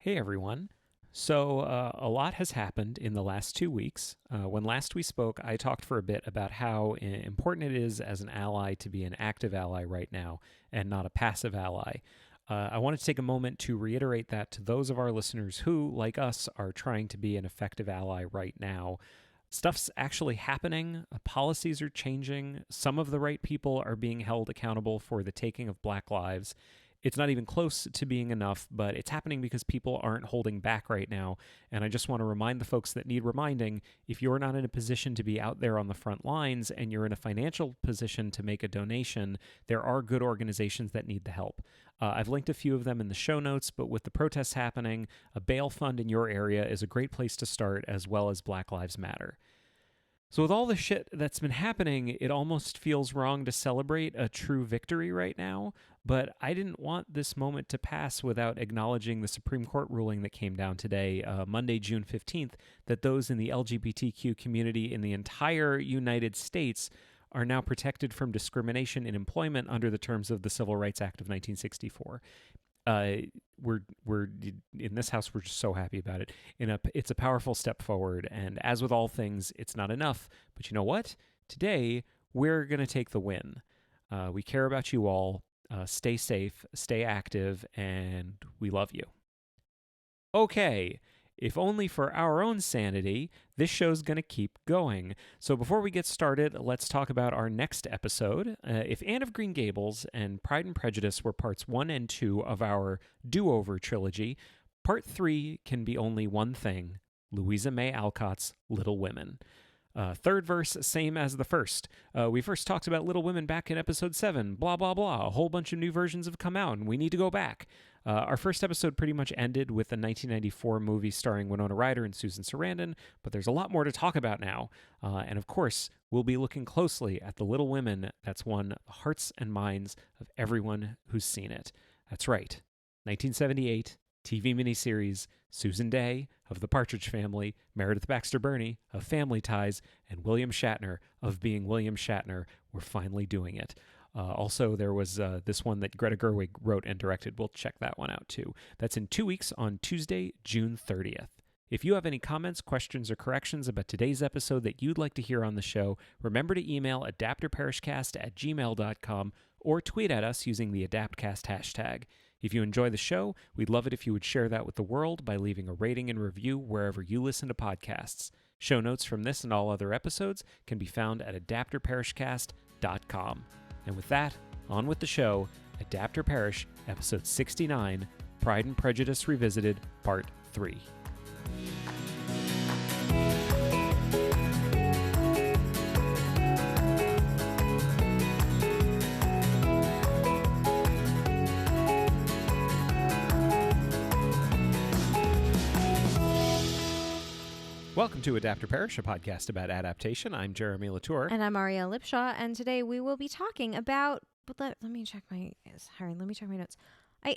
Hey everyone. A lot has happened in the last 2 weeks. When last we spoke, I talked for a bit about how important it is as an ally to be an active ally right now and not a passive ally. I wanted to take a moment to reiterate that to those of our listeners who, like us, are trying to be an effective ally right now. Stuff's actually happening. Policies are changing. Some of the right people are being held accountable for the taking of Black lives. It's not even close to being enough, but it's happening because people aren't holding back right now. And I just want to remind the folks that need reminding, if you're not in a position to be out there on the front lines and you're in a financial position to make a donation, there are good organizations that need the help. I've linked a few of them in the show notes, but with the protests happening, a bail fund in your area is a great place to start, as well as Black Lives Matter. So with all the shit that's been happening, it almost feels wrong to celebrate a true victory right now, but I didn't want this moment to pass without acknowledging the Supreme Court ruling that came down today, Monday, June 15th, that those in the LGBTQ community in the entire United States are now protected from discrimination in employment under the terms of the Civil Rights Act of 1964. We're in this house, we're just so happy about it. It's a powerful step forward, and as with all things, it's not enough. But you know what? Today, we're going to take the win. We care about you all. Stay safe, stay active, and we love you. Okay. If only for our own sanity, this show's going to keep going. So before we get started, let's talk about our next episode. If Anne of Green Gables and Pride and Prejudice were parts 1 and 2 of our do-over trilogy, part 3 can be only one thing: Louisa May Alcott's Little Women. Third verse, same as the first. We first talked about Little Women back in episode 7, blah, blah, blah. A whole bunch of new versions have come out, and we need to go back. Our first episode pretty much ended with the 1994 movie starring Winona Ryder and Susan Sarandon, but there's a lot more to talk about now. And of course, we'll be looking closely at the Little Women that's won the hearts and minds of everyone who's seen it. That's right, 1978 TV miniseries, Susan Day of The Partridge Family, Meredith Baxter Birney of Family Ties, and William Shatner of Being William Shatner. We're finally doing it. Also, there was this one that Greta Gerwig wrote and directed. We'll check that one out too. That's in 2 weeks on Tuesday, June 30th. If you have any comments, questions, or corrections about today's episode that you'd like to hear on the show, remember to email adapterparishcast@gmail.com or tweet at us using the AdaptCast hashtag. If you enjoy the show, we'd love it if you would share that with the world by leaving a rating and review wherever you listen to podcasts. Show notes from this and all other episodes can be found at adapterparishcast.com. And with that, on with the show, Adapter Parish, Episode 69, Pride and Prejudice Revisited, Part 3. Welcome to Adapter Parish, a podcast about adaptation. I'm Jeremy Latour. And I'm Arielle Lipshaw, and today we will be talking about, but let me check my notes. I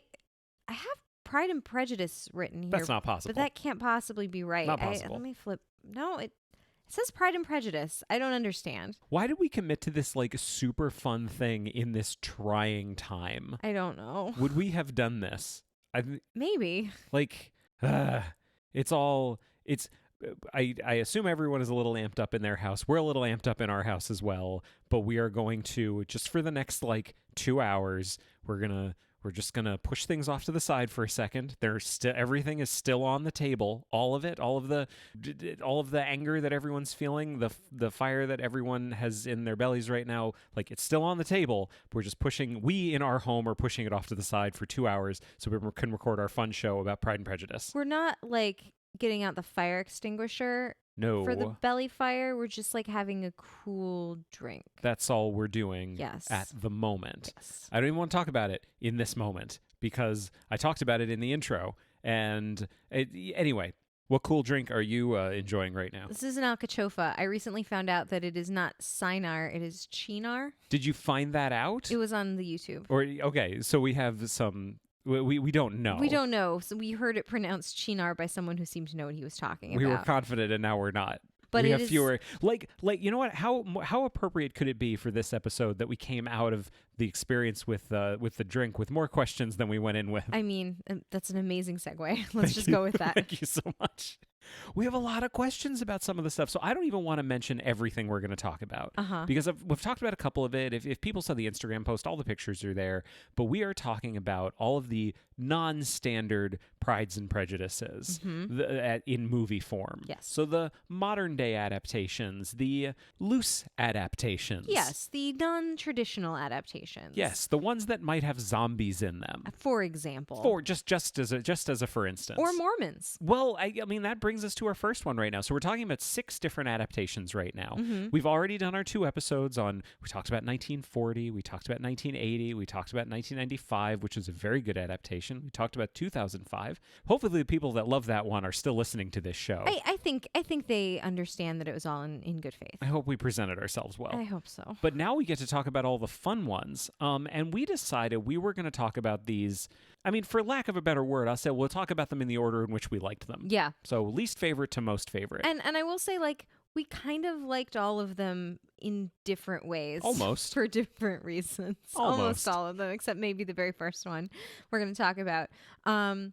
have Pride and Prejudice written here. That's not possible. But that can't possibly be right. Not possible. Let me flip. No, it says Pride and Prejudice. I don't understand. Why did we commit to this super fun thing in this trying time? I don't know. Would we have done this? Maybe. I assume everyone is a little amped up in their house. We're a little amped up in our house as well, but we are going to, just for the next 2 hours, we're just gonna push things off to the side for a second. Everything is still on the table. All of it, all of the anger that everyone's feeling, the fire that everyone has in their bellies right now, it's still on the table. We're just we in our home are pushing it off to the side for 2 hours so we can record our fun show about Pride and Prejudice. We're not getting out the fire extinguisher. No. For the belly fire, we're just having a cool drink. That's all we're doing Yes. at the moment. Yes. I don't even want to talk about it in this moment because I talked about it in the intro. Anyway, what cool drink are you enjoying right now? This is an alcachofa. I recently found out that it is not Cynar, it is Chinar. Did you find that out? It was on the YouTube. Okay, so we have some... We don't know. We don't know. So we heard it pronounced Chinar by someone who seemed to know what he was talking about. We were confident and now we're not. But we it have is fewer. Like you know what? How appropriate could it be for this episode that we came out of the experience with the drink with more questions than we went in with? I mean, that's an amazing segue. Let's Thank just you. go with that. Thank you so much. We have a lot of questions about some of the stuff, so I don't even want to mention everything we're going to talk about because we've talked about a couple of it. If people saw the Instagram post, all the pictures are there, but we are talking about all of the non-standard Prides and Prejudices in movie form. Yes. So the modern day adaptations, the loose adaptations. Yes, the non-traditional adaptations. Yes, the ones that might have zombies in them. For example. For just as a for instance. Or Mormons. Well, I mean, that brings us to our first one right now. So we're talking about 6 different adaptations right now. We've already done our 2 episodes on, we talked about 1940, we talked about 1980, we talked about 1995, which is a very good adaptation. We talked about 2005. Hopefully the people that love that one are still listening to this show. I think they understand that it was all in good faith. I hope we presented ourselves well. I hope so. But now we get to talk about all the fun ones. And we decided we were going to talk about these. I mean, for lack of a better word, I'll say we'll talk about them in the order in which we liked them. Yeah. So least favorite to most favorite. And I will say, like, we kind of liked all of them in different ways. Almost. For different reasons. Almost all of them, except maybe the very first one we're going to talk about.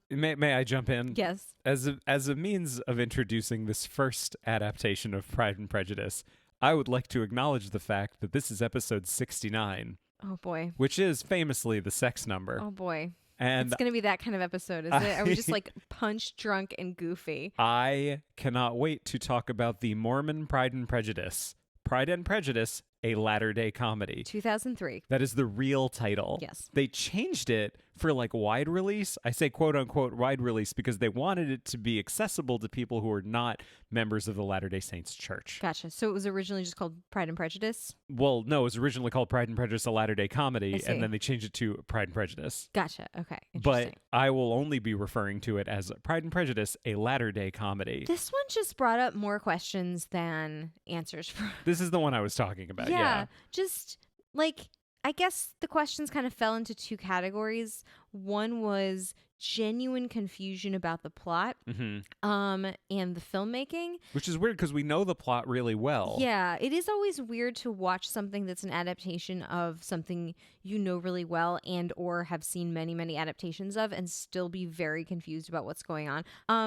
May I jump in? Yes. As a means of introducing this first adaptation of Pride and Prejudice, I would like to acknowledge the fact that this is episode 69. Oh, boy. Which is famously the sex number. Oh, boy. And it's going to be that kind of episode, is it? Are we just like punch drunk and goofy? I cannot wait to talk about the Mormon Pride and Prejudice. Pride and Prejudice, a latter-day comedy. 2003. That is the real title. Yes. They changed it for like wide release. I say quote unquote wide release because they wanted it to be accessible to people who are not members of the Latter-day Saints Church. Gotcha. So it was originally just called Pride and Prejudice? Well, no, it was originally called Pride and Prejudice, a latter-day comedy, and then they changed it to Pride and Prejudice. Gotcha. Okay. But I will only be referring to it as Pride and Prejudice, a latter-day comedy. This one just brought up more questions than answers. This is the one I was talking about. Yeah. Just like, I guess the questions kind of fell into 2 categories. One was genuine confusion about the plot, and the filmmaking. Which is weird because we know the plot really well. Yeah, it is always weird to watch something that's an adaptation of something you know really well and or have seen many, many adaptations of and still be very confused about what's going on.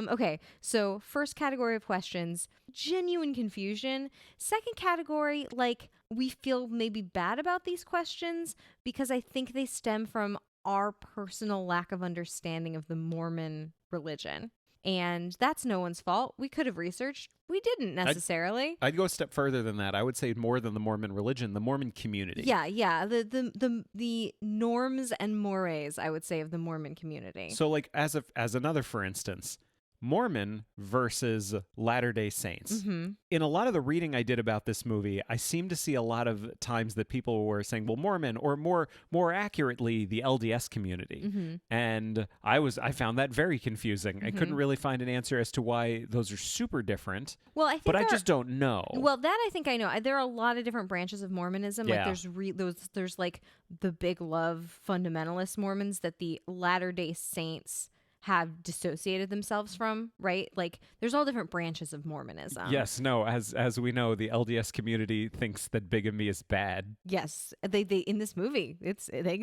Okay, so first category of questions, genuine confusion. Second category, like, we feel maybe bad about these questions because I think they stem from our personal lack of understanding of the Mormon religion. And that's no one's fault. We could have researched. We didn't necessarily. I'd go a step further than that. I would say more than the Mormon religion, the Mormon community. Yeah. The norms and mores, I would say, of the Mormon community. So like as another for instance, Mormon versus Latter-day Saints. In a lot of the reading I did about this movie, I seem to see a lot of times that people were saying, well, Mormon, or more accurately, the LDS community. And I found that very confusing. I couldn't really find an answer as to why those are super different. Well, I think but I just don't know. Well, that I think I know. There are a lot of different branches of Mormonism. Yeah. Like there's like the big love fundamentalist Mormons that the Latter-day Saints have dissociated themselves from, right? Like, there's all different branches of Mormonism. Yes, no, as we know, the LDS community thinks that bigamy is bad. Yes, they in this movie,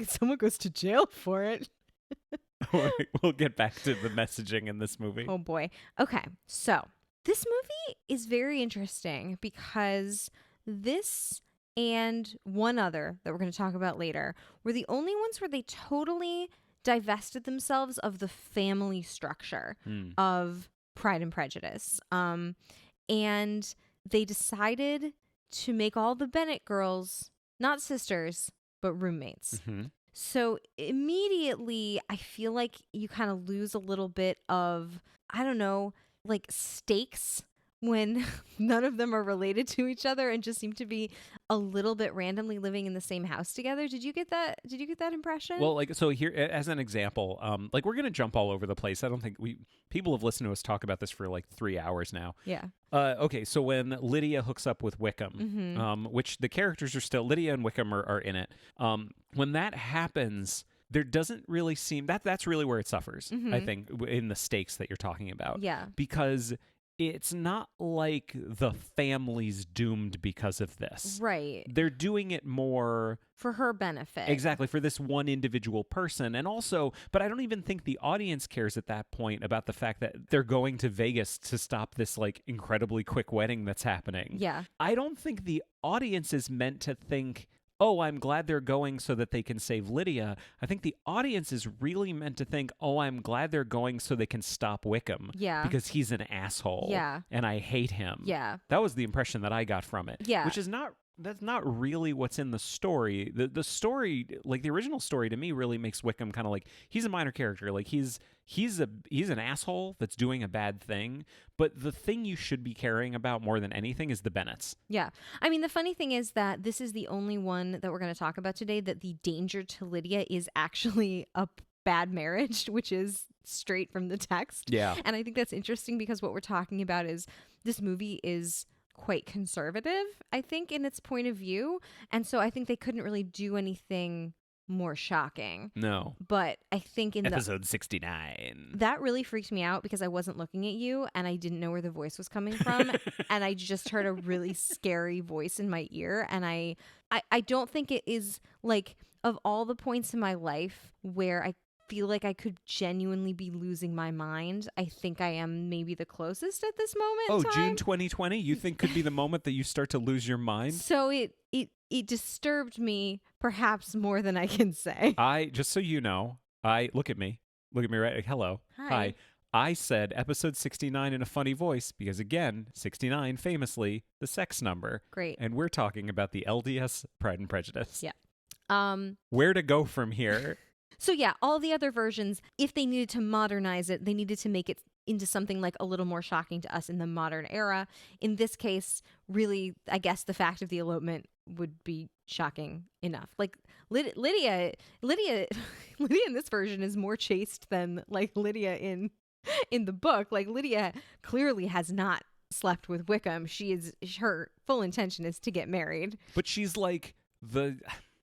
someone goes to jail for it. We'll get back to the messaging in this movie. Oh boy. Okay, so this movie is very interesting because this and one other that we're going to talk about later were the only ones where they totally divested themselves of the family structure of Pride and Prejudice. And they decided to make all the Bennett girls not sisters, but roommates. So immediately, I feel like you kind of lose a little bit of, I don't know, like stakes when none of them are related to each other and just seem to be a little bit randomly living in the same house together. Did you get that? Did you get that impression? Well, like, so here, as an example, like, we're going to jump all over the place. I don't think people have listened to us talk about this for like 3 hours now. Yeah. Okay, so when Lydia hooks up with Wickham, which the characters are still, Lydia and Wickham are in it. When that happens, there doesn't really seem, that's really where it suffers, I think, in the stakes that you're talking about. Yeah. Because it's not like the family's doomed because of this. Right. They're doing it more For her benefit. exactly for this one individual person. And also, but I don't even think the audience cares at that point about the fact that they're going to Vegas to stop this like incredibly quick wedding that's happening. Yeah. I don't think the audience is meant to think, oh, I'm glad they're going so that they can save Lydia. I think the audience is really meant to think, oh, I'm glad they're going so they can stop Wickham. Yeah. Because he's an asshole. Yeah. And I hate him. Yeah. That was the impression that I got from it. Yeah. Which is that's not really what's in the story. The story, like the original story to me really makes Wickham kind of like, he's a minor character. Like he's an asshole that's doing a bad thing, but the thing you should be caring about more than anything is the Bennets. Yeah. I mean, the funny thing is that this is the only one that we're going to talk about today that the danger to Lydia is actually a bad marriage, which is straight from the text. Yeah. And I think that's interesting because what we're talking about is this movie is quite conservative, I think, in its point of view. And so I think they couldn't really do anything more shocking. No. But I think in Episode 69. that really freaked me out because I wasn't looking at you and I didn't know where the voice was coming from. And I just heard a really scary voice in my ear. And I don't think it is like, of all the points in my life where I feel like I could genuinely be losing my mind, I think I am maybe the closest at this moment. Oh, in time. June 2020, you think could be the moment that you start to lose your mind? So it disturbed me perhaps more than I can say. Just so you know, look at me right. Hello. Hi. I said episode 69 in a funny voice because, again, 69 famously the sex number. Great. And we're talking about the LDS Pride and Prejudice. Yeah. Where to go from here? So yeah, all the other versions, if they needed to modernize it, they needed to make it into something like a little more shocking to us in the modern era. In this case, really, I guess the fact of the elopement would be shocking enough. Like Lydia in this version is more chaste than like Lydia in the book. Like Lydia clearly has not slept with Wickham. Her full intention is to get married. But she's like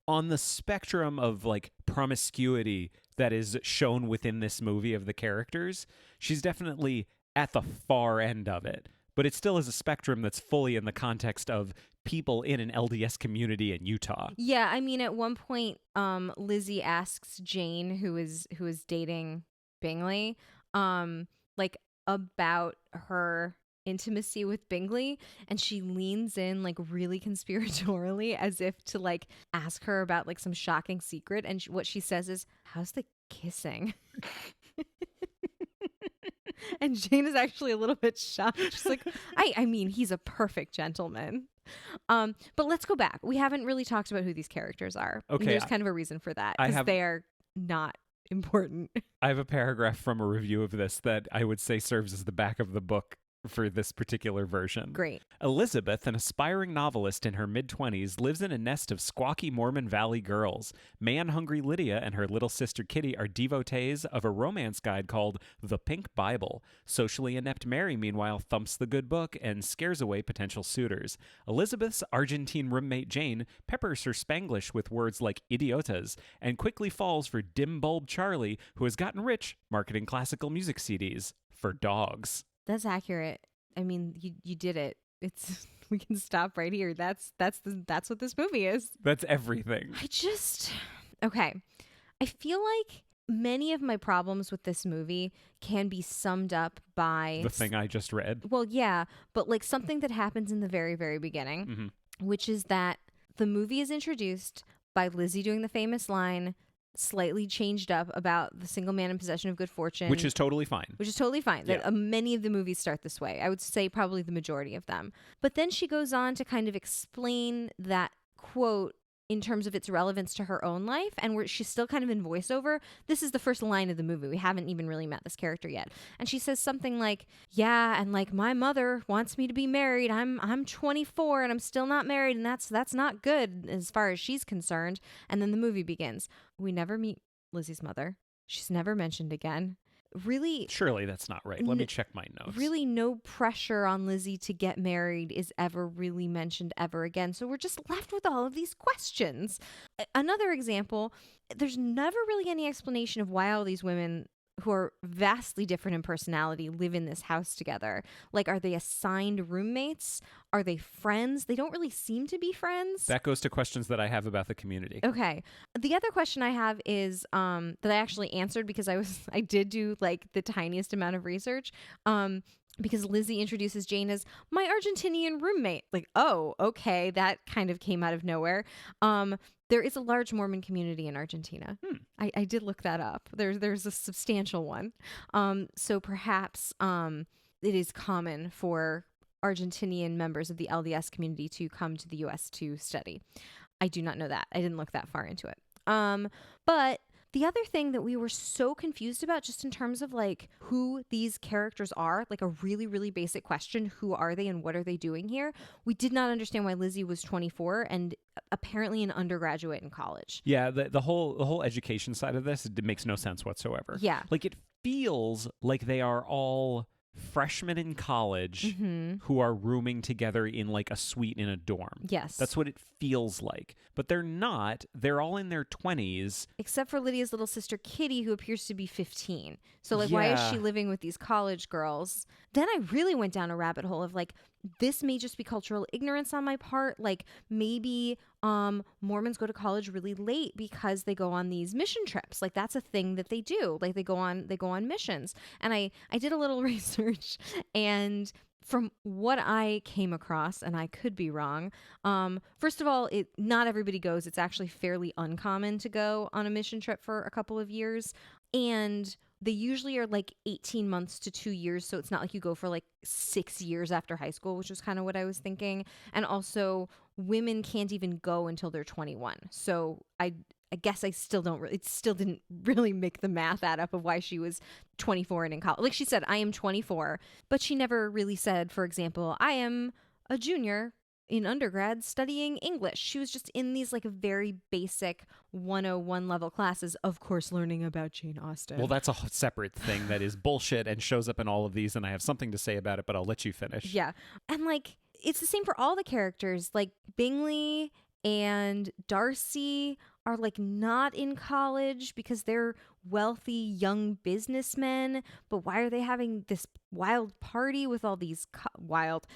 on the spectrum of like promiscuity that is shown within this movie of the characters, she's definitely at the far end of it. But it still is a spectrum that's fully in the context of people in an LDS community in Utah. Yeah, I mean, at one point, Lizzie asks Jane, who is dating Bingley, like about her intimacy with Bingley, and she leans in like really conspiratorially as if to like ask her about like some shocking secret, and what she says is, "How's the kissing?" And Jane is actually a little bit shocked. She's like, I mean, he's a perfect gentleman. But let's go back. We haven't really talked about who these characters are. Okay, And there's kind of a reason for that because they are not important. I have a paragraph from a review of this that I would say serves as the back of the book for this particular version. Great. Elizabeth, an aspiring novelist in her mid-20s, lives in a nest of squawky Mormon Valley girls. Man-hungry Lydia and her little sister Kitty are devotees of a romance guide called The Pink Bible. Socially inept Mary, meanwhile, thumps the good book and scares away potential suitors. Elizabeth's Argentine roommate Jane peppers her Spanglish with words like idiotas and quickly falls for dim bulb Charlie, who has gotten rich marketing classical music CDs for dogs. That's accurate. I mean, you did it. We can stop right here. That's what this movie is. That's everything. Okay. I feel like many of my problems with this movie can be summed up by the thing I just read. Well, yeah, but like something that happens in the very, very beginning, which is that the movie is introduced by Lizzie doing the famous line, slightly changed up, about the single man in possession of good fortune. Which is totally fine. Yeah. Many of the movies start this way. I would say probably the majority of them. But then she goes on to kind of explain that quote in terms of its relevance to her own life, and where she's still kind of in voiceover. This is the first line of the movie. We haven't even really met this character yet. And she says something like, yeah, and like my mother wants me to be married. I'm 24 and I'm still not married, and that's not good as far as she's concerned. And then the movie begins. We never meet Lizzie's mother. She's never mentioned again. Really, surely that's not right. Let me check my notes. Really, no pressure on Lizzie to get married is ever really mentioned ever again. So we're just left with all of these questions. Another example, there's never really any explanation of why all these women who are vastly different in personality live in this house together? Like, are they assigned roommates? Are they friends? They don't really seem to be friends. That goes to questions that I have about the community. Okay. The other question I have is that I actually answered because I did do like the tiniest amount of research. Because Lizzie introduces Jane as my Argentinian roommate. Like, oh, okay, that kind of came out of nowhere. There is a large Mormon community in Argentina. I did look that up. There's a substantial one. So perhaps it is common for Argentinian members of the LDS community to come to the U.S. to study. I do not know that. I didn't look that far into it. But the other thing that we were so confused about, just in terms of like who these characters are, like a really, really basic question, who are they and what are they doing here? We did not understand why Lizzie was 24 and apparently an undergraduate in college. Yeah, the whole education side of this, it makes no sense whatsoever. Yeah. Like, it feels like they are all freshmen in college who are rooming together in like a suite in a dorm. Yes. That's what it feels like. But they're not. They're all in their 20s. Except for Lydia's little sister Kitty, who appears to be 15. So like, why is she living with these college girls? Then I really went down a rabbit hole of like, this may just be cultural ignorance on my part. Like, maybe Mormons go to college really late because they go on these mission trips. Like, that's a thing that they do. Like, they go on missions. And I did a little research, and from what I came across, and I could be wrong, first of all, not everybody goes. It's actually fairly uncommon to go on a mission trip for a couple of years. And they usually are like 18 months to 2 years. So it's not like you go for like 6 years after high school, which is kind of what I was thinking. And also, women can't even go until they're 21. So I guess I still didn't really make the math add up of why she was 24 and in college. Like, she said, I am 24, but she never really said, for example, I am a junior in undergrad studying English. She was just in these like very basic 101 level classes, of course, learning about Jane Austen. Well, that's a separate thing that is bullshit and shows up in all of these, and I have something to say about it, but I'll let you finish. Yeah. And like, it's the same for all the characters. Like, Bingley and Darcy are like not in college because they're wealthy young businessmen, but why are they having this wild party with all these wild,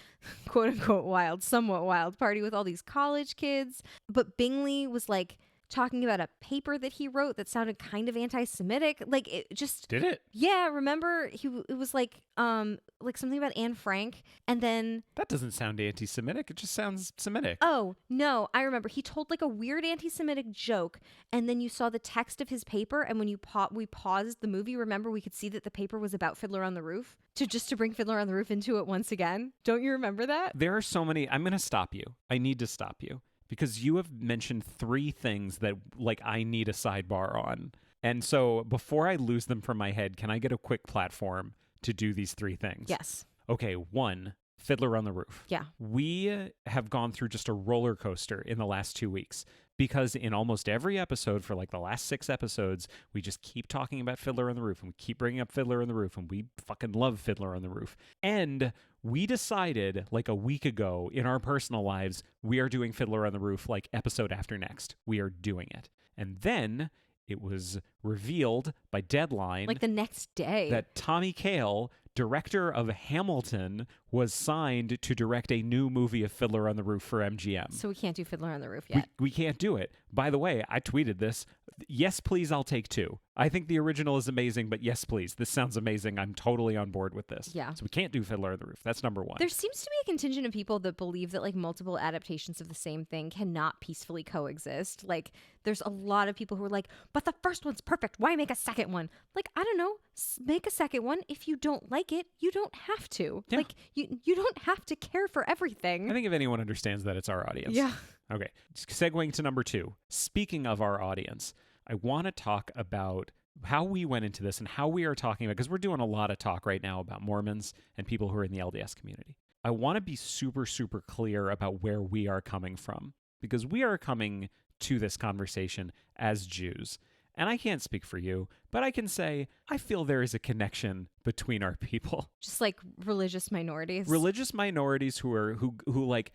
quote unquote wild, somewhat wild party with all these college kids? But Bingley was like talking about a paper that he wrote that sounded kind of anti-Semitic. Like, it just... Did it? Yeah, remember? It was like something about Anne Frank, and then... That doesn't sound anti-Semitic. It just sounds Semitic. Oh, no, I remember. He told like a weird anti-Semitic joke, and then you saw the text of his paper, and when we paused the movie, remember, we could see that the paper was about Fiddler on the Roof, to bring Fiddler on the Roof into it once again. Don't you remember that? There are so many... I'm going to stop you. I need to stop you. Because you have mentioned 3 things that, like, I need a sidebar on. And so before I lose them from my head, can I get a quick platform to do these 3 things? Yes. Okay, 1, Fiddler on the Roof. Yeah. We have gone through just a roller coaster in the last 2 weeks. Because in almost every episode for like the last 6 episodes, we just keep talking about Fiddler on the Roof, and we keep bringing up Fiddler on the Roof, and we fucking love Fiddler on the Roof. And we decided like a week ago in our personal lives, we are doing Fiddler on the Roof like episode after next. We are doing it. And then it was revealed by Deadline, like the next day, that Tommy Kail, director of Hamilton, was signed to direct a new movie of Fiddler on the Roof for MGM. So we can't do Fiddler on the Roof yet. We can't do it. By the way, I tweeted this. Yes, please, I'll take 2. I think the original is amazing, but yes, please. This sounds amazing. I'm totally on board with this. Yeah. So we can't do Fiddler on the Roof. That's number 1. There seems to be a contingent of people that believe that like multiple adaptations of the same thing cannot peacefully coexist. Like, there's a lot of people who are like, but the first one's perfect. Why make a second one? Like, I don't know. Make a second one. If you don't like it, you don't have to. Yeah. Like, you don't have to care for everything. I think if anyone understands that, it's our audience. Yeah. Okay. Segueing to number 2. Speaking of our audience, I want to talk about how we went into this and how we are talking about, because we're doing a lot of talk right now about Mormons and people who are in the LDS community. I want to be super, super clear about where we are coming from, because we are coming to this conversation as Jews. And I can't speak for you, but I can say I feel there is a connection between our people. Just like religious minorities. Religious minorities who like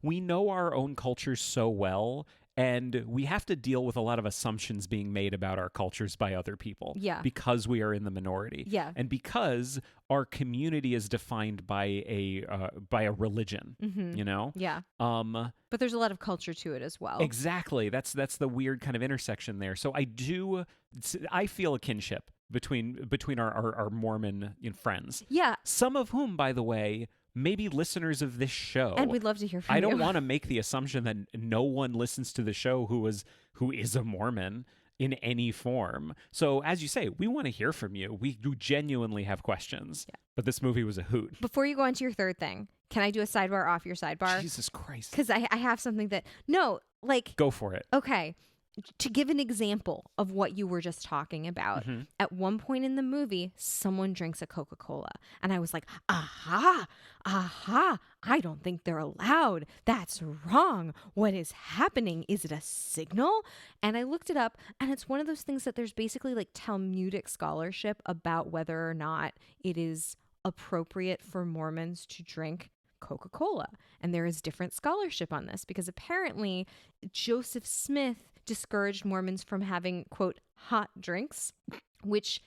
we know our own culture so well, And we have to deal with a lot of assumptions being made about our cultures by other people. Yeah. Because we are in the minority. Yeah. And because our community is defined by a religion, you know? Yeah. But there's a lot of culture to it as well. Exactly. That's the weird kind of intersection there. So I feel a kinship between our Mormon friends. Yeah. Some of whom, by the way, may be listeners of this show. And we'd love to hear from you. I don't want to make the assumption that no one listens to the show who is a Mormon in any form. So as you say, we want to hear from you. We do genuinely have questions. Yeah. But this movie was a hoot. Before you go on to your third thing, can I do a sidebar off your sidebar? Jesus Christ. Because I have something that, no, like. Go for it. Okay. To give an example of what you were just talking about, at one point in the movie, someone drinks a Coca-Cola. And I was like, aha, I don't think they're allowed. That's wrong. What is happening? Is it a signal? And I looked it up, and it's one of those things that there's basically like Talmudic scholarship about whether or not it is appropriate for Mormons to drink Coca-Cola. And there is different scholarship on this because apparently Joseph Smith discouraged Mormons from having, quote, hot drinks, which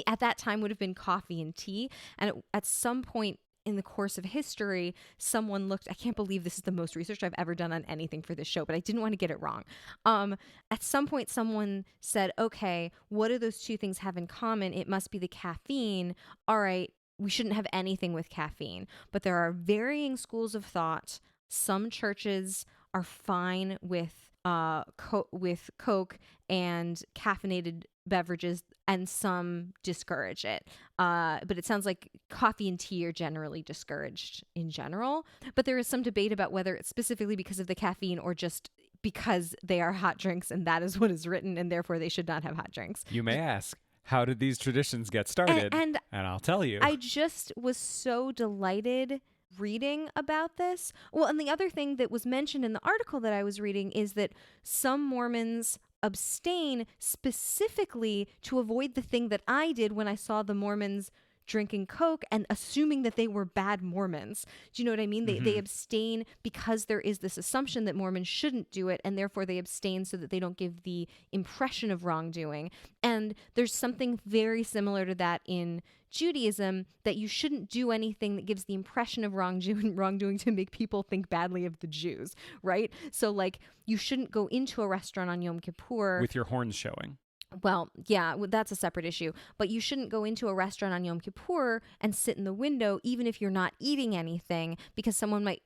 at that time would have been coffee and tea. And at some point in the course of history, someone looked, I can't believe this is the most research I've ever done on anything for this show, but I didn't want to get it wrong. At some point, someone said, okay, what do those two things have in common? It must be the caffeine. All right, we shouldn't have anything with caffeine. But there are varying schools of thought. Some churches are fine with Coke and caffeinated beverages, and some discourage it. But it sounds like coffee and tea are generally discouraged in general. But there is some debate about whether it's specifically because of the caffeine or just because they are hot drinks and that is what is written and therefore they should not have hot drinks. You may ask, how did these traditions get started? And I'll tell you. I just was so delighted reading about this. Well, and the other thing that was mentioned in the article that I was reading is that some Mormons abstain specifically to avoid the thing that I did when I saw the Mormons drinking Coke and assuming that they were bad Mormons. Do you know what I mean? They abstain because there is this assumption that Mormons shouldn't do it, and therefore they abstain so that they don't give the impression of wrongdoing. And there's something very similar to that in Judaism, that you shouldn't do anything that gives the impression of wrongdoing to make people think badly of the Jews, right? So like you shouldn't go into a restaurant on Yom Kippur with your horns showing. Well, yeah, that's a separate issue. But you shouldn't go into a restaurant on Yom Kippur and sit in the window, even if you're not eating anything, because someone might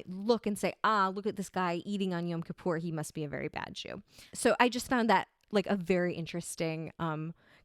look and say, look at this guy eating on Yom Kippur. He must be a very bad Jew. So I just found that like a very interesting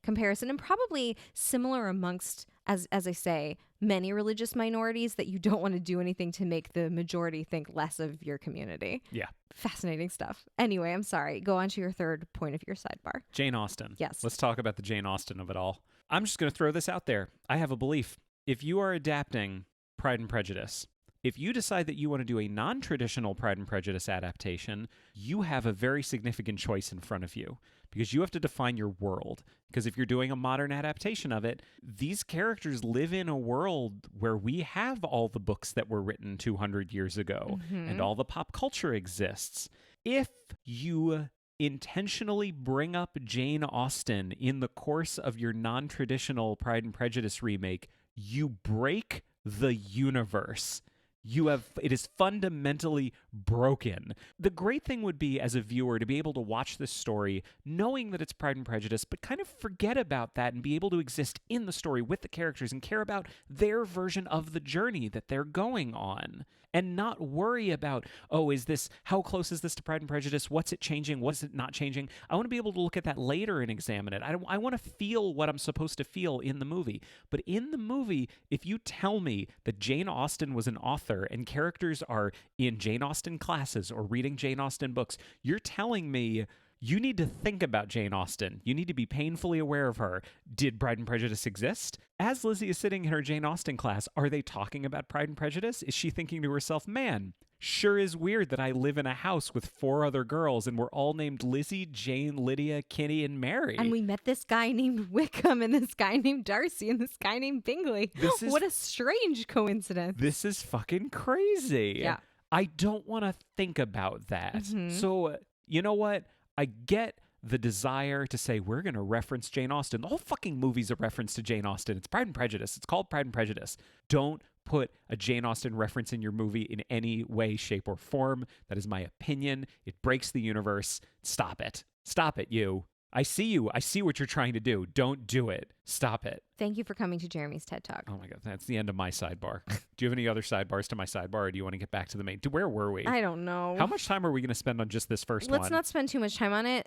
comparison, and probably similar amongst, as I say, many religious minorities, that you don't want to do anything to make the majority think less of your community. Yeah. Fascinating stuff. Anyway, I'm sorry. Go on to your third point of your sidebar. Jane Austen. Yes. Let's talk about the Jane Austen of it all. I'm just going to throw this out there. I have a belief. If you are adapting Pride and Prejudice, if you decide that you want to do a non-traditional Pride and Prejudice adaptation, you have a very significant choice in front of you because you have to define your world. Because if you're doing a modern adaptation of it, these characters live in a world where we have all the books that were written 200 years ago and all the pop culture exists. If you intentionally bring up Jane Austen in the course of your non-traditional Pride and Prejudice remake, you break the universe. It is fundamentally broken. The great thing would be, as a viewer, to be able to watch this story knowing that it's Pride and Prejudice, but kind of forget about that and be able to exist in the story with the characters and care about their version of the journey that they're going on. And not worry about, how close is this to Pride and Prejudice? What's it changing? What's it not changing? I want to be able to look at that later and examine it. I want to feel what I'm supposed to feel in the movie. But in the movie, if you tell me that Jane Austen was an author and characters are in Jane Austen classes or reading Jane Austen books, you're telling me you need to think about Jane Austen. You need to be painfully aware of her. Did Pride and Prejudice exist? As Lizzie is sitting in her Jane Austen class, are they talking about Pride and Prejudice? Is she thinking to herself, man, sure is weird that I live in a house with 4 other girls and we're all named Lizzie, Jane, Lydia, Kitty, and Mary. And we met this guy named Wickham and this guy named Darcy and this guy named Bingley. What a strange coincidence. This is fucking crazy. Yeah. I don't want to think about that. Mhm. So, you know what? I get the desire to say we're going to reference Jane Austen. The whole fucking movie's a reference to Jane Austen. It's Pride and Prejudice. It's called Pride and Prejudice. Don't put a Jane Austen reference in your movie in any way, shape, or form. That is my opinion. It breaks the universe. Stop it. Stop it, you. I see you. I see what you're trying to do. Don't do it. Stop it. Thank you for coming to Jeremy's TED Talk. Oh my God. That's the end of my sidebar. Do you have any other sidebars to my sidebar, or do you want to get back to the main? Where were we? I don't know. How much time are we going to spend on just this first one? Let's not spend too much time on it.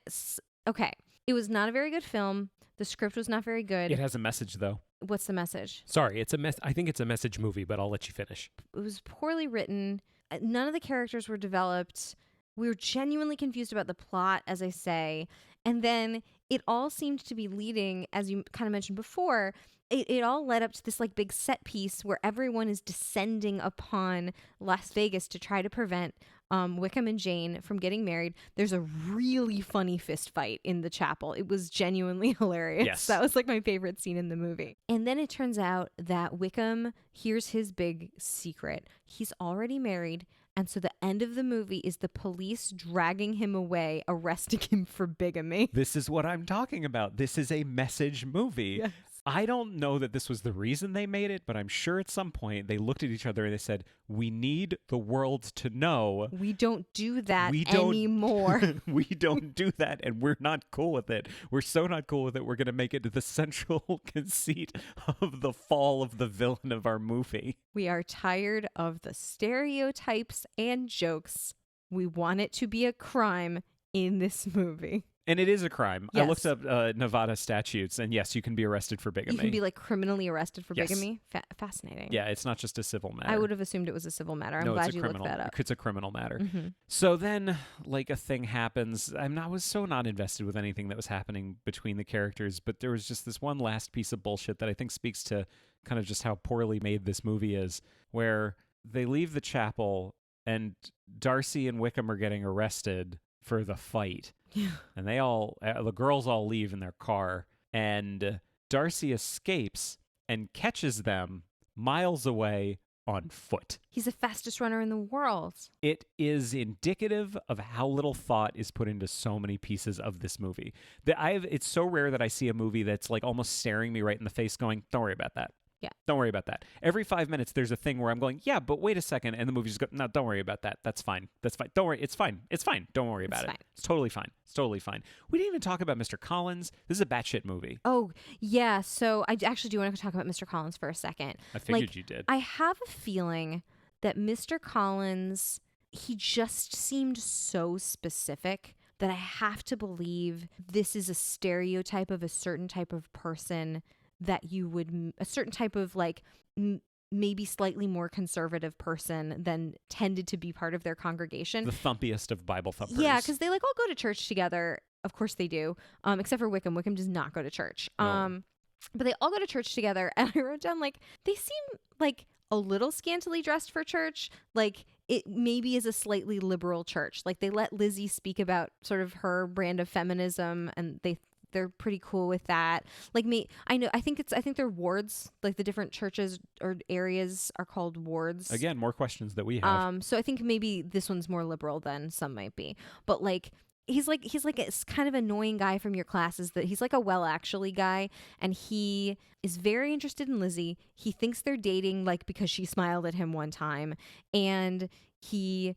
Okay. It was not a very good film. The script was not very good. It has a message, though. What's the message? Sorry, I think it's a message movie, but I'll let you finish. It was poorly written. None of the characters were developed. We were genuinely confused about the plot, as I say. And then it all seemed to be leading, as you kind of mentioned before, it all led up to this like big set piece where everyone is descending upon Las Vegas to try to prevent Wickham and Jane from getting married. There's a really funny fist fight in the chapel. It was genuinely hilarious. Yes. That was like my favorite scene in the movie. And then it turns out that Wickham hears his big secret. He's already married. And so the end of the movie is the police dragging him away, arresting him for bigamy. This is what I'm talking about. This is a message movie. Yes. I don't know that this was the reason they made it, but I'm sure at some point they looked at each other and they said, we need the world to know. We don't do that We don't- anymore. We don't do that, and we're not cool with it. We're so not cool with it, we're going to make it the central conceit of the fall of the villain of our movie. We are tired of the stereotypes and jokes. We want it to be a crime in this movie. And it is a crime. Yes. I looked up Nevada statutes, and yes, you can be arrested for bigamy. You can be like criminally arrested for Yes. bigamy. Fascinating. Yeah, it's not just a civil matter. I would have assumed it was a civil matter. I'm No, it's glad a you criminal. looked that up. It's a criminal matter. Mhm. So then, like, a thing happens. I was so not invested with anything that was happening between the characters, but there was just this one last piece of bullshit that I think speaks to kind of just how poorly made this movie is, where they leave the chapel and Darcy and Wickham are getting arrested for the fight. Yeah. And the girls all leave in their car, and Darcy escapes and catches them miles away on foot. He's the fastest runner in the world. It is indicative of how little thought is put into so many pieces of this movie. It's so rare that I see a movie that's like almost staring me right in the face going, don't worry about that. Yeah. Don't worry about that. Every 5 minutes, there's a thing where I'm going, yeah, but wait a second. And the movie just goes, no, don't worry about that. That's fine. That's fine. Don't worry. It's fine. It's fine. Don't worry about It's it. fine. It's totally fine. It's totally fine. We didn't even talk about Mr. Collins. This is a batshit movie. Oh, yeah. So I actually do want to talk about Mr. Collins for a second. I figured Like, you did. I have a feeling that Mr. Collins, he just seemed so specific that I have to believe this is a stereotype of a certain type of person that you would, a certain type of like maybe slightly more conservative person than tended to be part of their congregation. The thumpiest of Bible thumpers. Yeah, because they like all go to church together. Of course they do. Except for Wickham. Wickham does not go to church. Oh. But they all go to church together. And I wrote down like they seem like a little scantily dressed for church. Like it maybe is a slightly liberal church. Like they let Lizzie speak about sort of her brand of feminism, and they're pretty cool with that. Like me, I think they're wards. Like the different churches or areas are called wards. Again, more questions that we have. So I think maybe this one's more liberal than some might be. But like he's like a kind of annoying guy from your classes that he's like a well actually guy, and he is very interested in Lizzie. He thinks they're dating like because she smiled at him one time, and he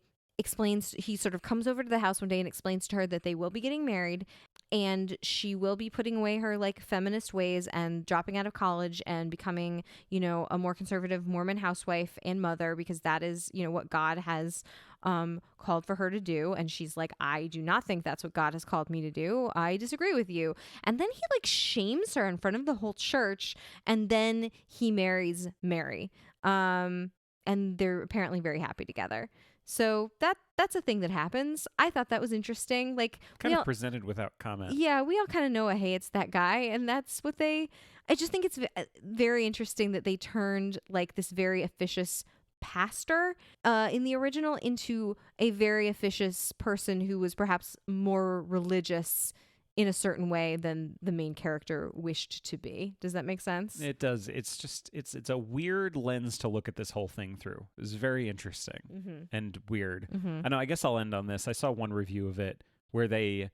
sort of comes over to the house one day and explains to her that they will be getting married, and she will be putting away her like feminist ways and dropping out of college and becoming, a more conservative Mormon housewife and mother, because that is, what God has called for her to do. And she's like, I do not think that's what God has called me to do. I disagree with you. And then he like shames her in front of the whole church, and then he marries Mary. And they're apparently very happy together. So that's a thing that happens. I thought that was interesting. Like Kind of presented without comment. Yeah, we all kind of know, hey, it's that guy, and that's what I just think it's very interesting that they turned like this very officious pastor in the original into a very officious person who was perhaps more religious in a certain way than the main character wished to be. Does that make sense? It does. It's just it's a weird lens to look at this whole thing through. It's very interesting and weird. I know. I guess I'll end on this. I saw one review of it where I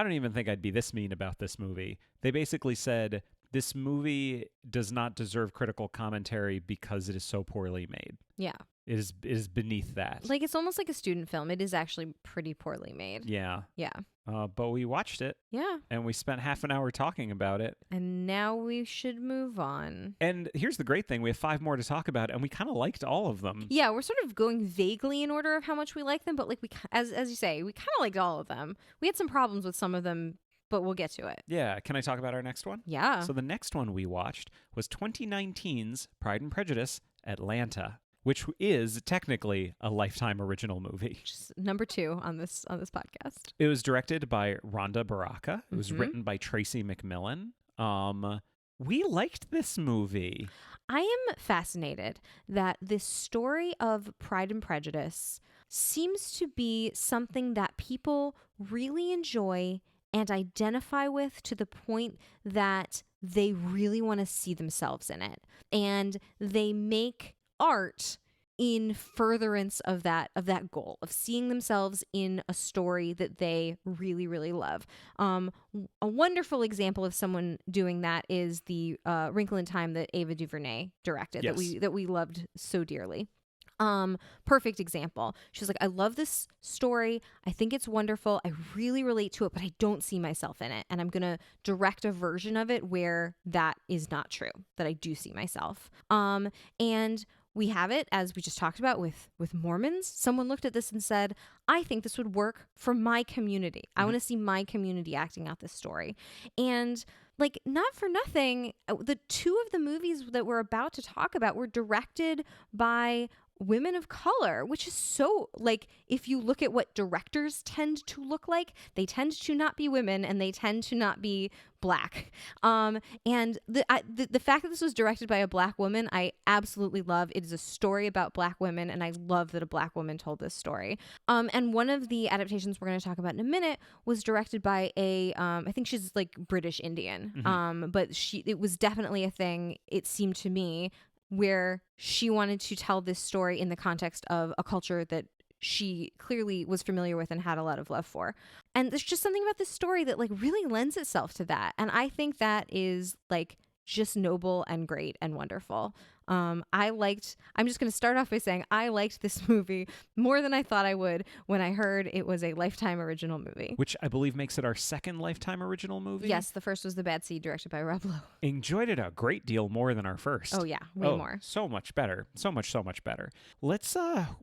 don't even think I'd be this mean about this movie. They basically said this movie does not deserve critical commentary because it is so poorly made. Yeah. It is beneath that. Like, it's almost like a student film. It is actually pretty poorly made. Yeah. Yeah. But we watched it. Yeah. And we spent half an hour talking about it. And now we should move on. And here's the great thing. We have 5 more to talk about, and we kind of liked all of them. Yeah, we're sort of going vaguely in order of how much we like them, but like as you say, we kind of liked all of them. We had some problems with some of them, but we'll get to it. Yeah. Can I talk about our next one? Yeah. So the next one we watched was 2019's Pride and Prejudice, Atlanta, which is technically a Lifetime original movie. Just number 2 on this podcast. It was directed by Rhonda Baraka. It was written by Tracy McMillan. We liked this movie. I am fascinated that this story of Pride and Prejudice seems to be something that people really enjoy and identify with to the point that they really want to see themselves in it. And they make art in furtherance of that goal of seeing themselves in a story that they really, really love. A wonderful example of someone doing that is the Wrinkle in Time that Ava DuVernay directed. Yes. that we loved so dearly. Perfect example. She's like, I love this story. I think it's wonderful. I really relate to it, but I don't see myself in it. And I'm going to direct a version of it where that is not true, that I do see myself. And we have it, as we just talked about, with Mormons. Someone looked at this and said, I think this would work for my community. I want to see my community acting out this story. And like, not for nothing, the 2 of the movies that we're about to talk about were directed by women of color, which is so, like, if you look at what directors tend to look like, they tend to not be women and they tend to not be Black. And the fact that this was directed by a Black woman, I absolutely love. It is a story about Black women, and I love that a Black woman told this story. And one of the adaptations we're going to talk about in a minute was directed by a, I think she's like British Indian, but it was definitely a thing, it seemed to me, where she wanted to tell this story in the context of a culture that she clearly was familiar with and had a lot of love for. And there's just something about this story that like really lends itself to that. And I think that is like just noble and great and wonderful. I'm just going to start off by saying I liked this movie more than I thought I would when I heard it was a Lifetime original movie. Which I believe makes it our second Lifetime original movie. Yes, the first was The Bad Seed, directed by Rob Lowe. Enjoyed it a great deal more than our first. Oh yeah, way more. So much better. So much better. Let's,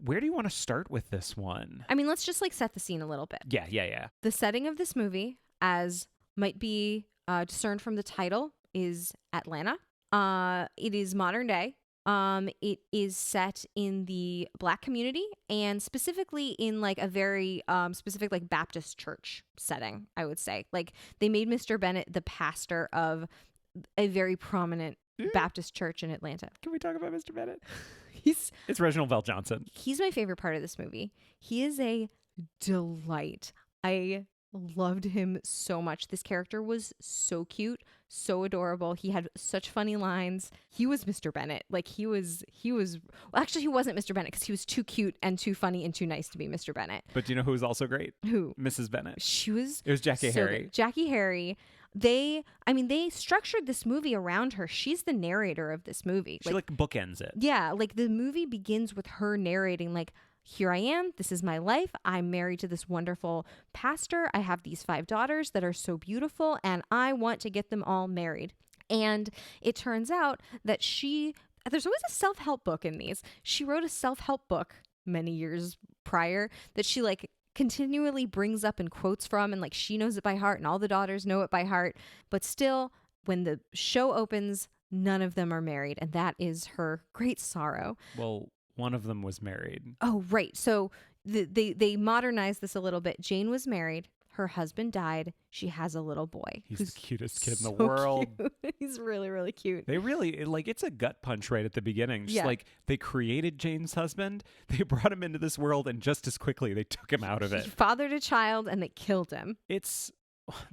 where do you want to start with this one? I mean, let's just like set the scene a little bit. Yeah. The setting of this movie, as might be discerned from the title, is Atlanta. It is modern day. It is set in the Black community and specifically in like a very specific like Baptist church setting, I would say. Like they made Mr. Bennett the pastor of a very prominent Baptist church in Atlanta. Can we talk about Mr. Bennett? It's Reginald Val-Johnson. He's my favorite part of this movie. He is a delight. I loved him so much. This character was so cute, so adorable. He had such funny lines. He was Mr. Bennett. Like he was well, actually he wasn't Mr. Bennett because he was too cute and too funny and too nice to be Mr. Bennett. But do you know who was also great? Who? Mrs. Bennett. It was Jackie so Harry. good. Jackie Harry. They structured this movie around her. She's the narrator of this movie. She like bookends it. Yeah, like the movie begins with her narrating like, here I am. This is my life. I'm married to this wonderful pastor. I have these 5 daughters that are so beautiful, and I want to get them all married. And it turns out that there's always a self-help book in these. She wrote a self-help book many years prior that she like continually brings up and quotes from, and like she knows it by heart and all the daughters know it by heart. But still, when the show opens, none of them are married, and that is her great sorrow. Well, one of them was married. Oh, right. So they modernized this a little bit. Jane was married. Her husband died. She has a little boy. He's the cutest kid in so the world. Cute. He's really, really cute. They really, like, it's a gut punch right at the beginning. Just Yeah. like they created Jane's husband, they brought him into this world, and just as quickly they took him out of He it. fathered a child and they killed him. It's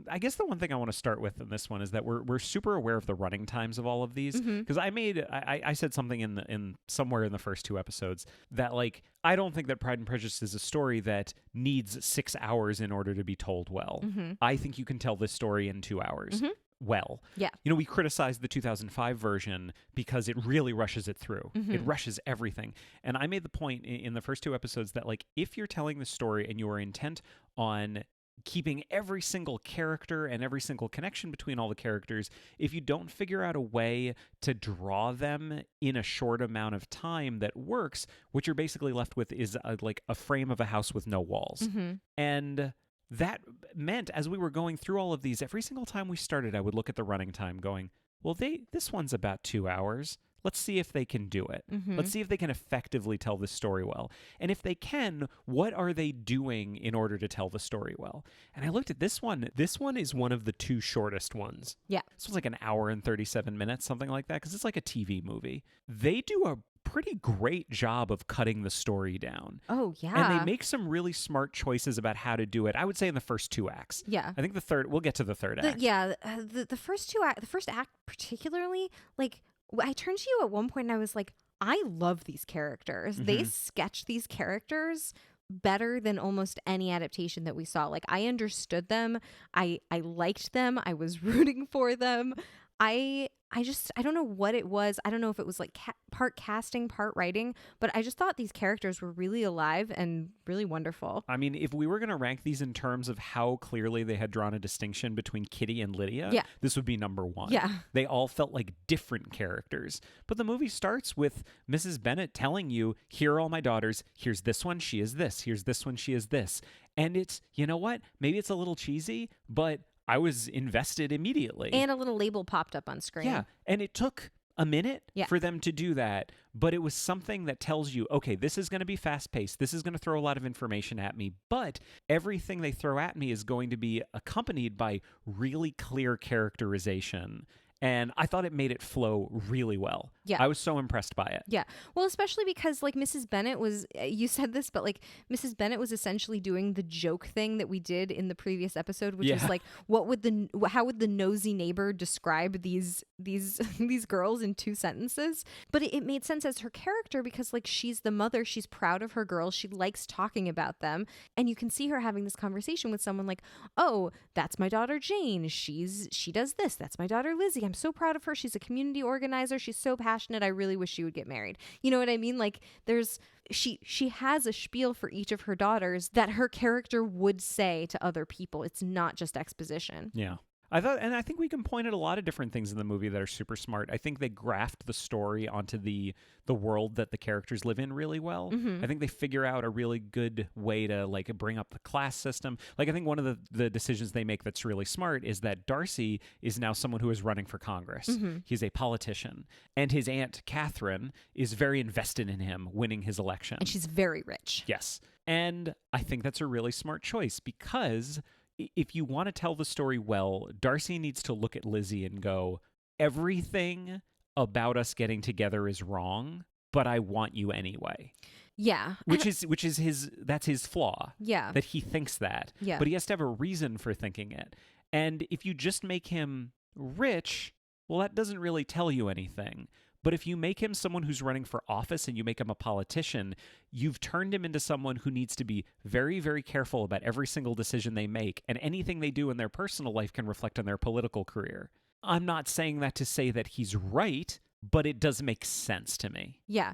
I guess the one thing I want to start with in this one is that we're super aware of the running times of all of these, because I said something in somewhere in the first 2 episodes that, like, I don't think that Pride and Prejudice is a story that needs 6 hours in order to be told well. I think you can tell this story in 2 hours. Well, Yeah. you know, we criticized the 2005 version because it really rushes it through. It rushes everything. And I made the point in the first 2 episodes that, like, if you're telling the story and you are intent on keeping every single character and every single connection between all the characters, if you don't figure out a way to draw them in a short amount of time that works, what you're basically left with is like a frame of a house with no walls. And that meant, as we were going through all of these, every single time we started, I would look at the running time going, well, this one's about 2 hours. Let's see if they can do it. Let's see if they can effectively tell this story well. And if they can, what are they doing in order to tell the story well? And I looked at this one. This one is one of the 2 shortest ones. Yeah. This one's like an hour and 37 minutes, something like that, because it's like a TV movie. They do a pretty great job of cutting the story down. Oh, yeah. And they make some really smart choices about how to do it, I would say, in the first 2 acts. Yeah. I think the third, we'll get to the third act. The first the first act particularly, like, I turned to you at one point and I was like, I love these characters. They sketch these characters better than almost any adaptation that we saw. Like, I understood them. I liked them. I was rooting for them. I don't know what it was. I don't know if it was like part casting, part writing, but I just thought these characters were really alive and really wonderful. I mean, if we were going to rank these in terms of how clearly they had drawn a distinction between Kitty and Lydia, this would be number 1. Yeah. They all felt like different characters. But the movie starts with Mrs. Bennet telling you, here are all my daughters. Here's this one, she is this. Here's this one, she is this. And it's, you know what? Maybe it's a little cheesy, but I was invested immediately. And a little label popped up on screen. Yeah. And it took a minute Yeah. for them to do that. But it was something that tells you, okay, this is going to be fast paced. This is going to throw a lot of information at me. But everything they throw at me is going to be accompanied by really clear characterization. And I thought it made it flow really well. Yeah. I was so impressed by it. Yeah. Well, especially because, like, Mrs. Bennet was, you said this, but, like, Mrs. Bennet was essentially doing the joke thing that we did in the previous episode, which is like, how would the nosy neighbor describe these girls in 2 sentences? But it made sense as her character because, like, she's the mother, she's proud of her girls, she likes talking about them. And you can see her having this conversation with someone like, oh, that's my daughter Jane. She does this. That's my daughter Lizzie. I'm so proud of her. She's a community organizer. She's so passionate. I really wish she would get married. You know what I mean? Like, she has a spiel for each of her daughters that her character would say to other people. It's not just exposition. Yeah. I think we can point at a lot of different things in the movie that are super smart. I think they graft the story onto the world that the characters live in really well. I think they figure out a really good way to, like, bring up the class system. Like, I think one of the decisions they make that's really smart is that Darcy is now someone who is running for Congress. He's a politician. And his aunt, Catherine, is very invested in him winning his election. And she's very rich. Yes. And I think that's a really smart choice because if you want to tell the story well, Darcy needs to look at Lizzie and go, everything about us getting together is wrong, but I want you anyway. Yeah. Which is his flaw. Yeah. That he thinks that. Yeah. But he has to have a reason for thinking it. And if you just make him rich, well, that doesn't really tell you anything. But if you make him someone who's running for office and you make him a politician, you've turned him into someone who needs to be very, very careful about every single decision they make, and anything they do in their personal life can reflect on their political career. I'm not saying that to say that he's right, but it does make sense to me. Yeah.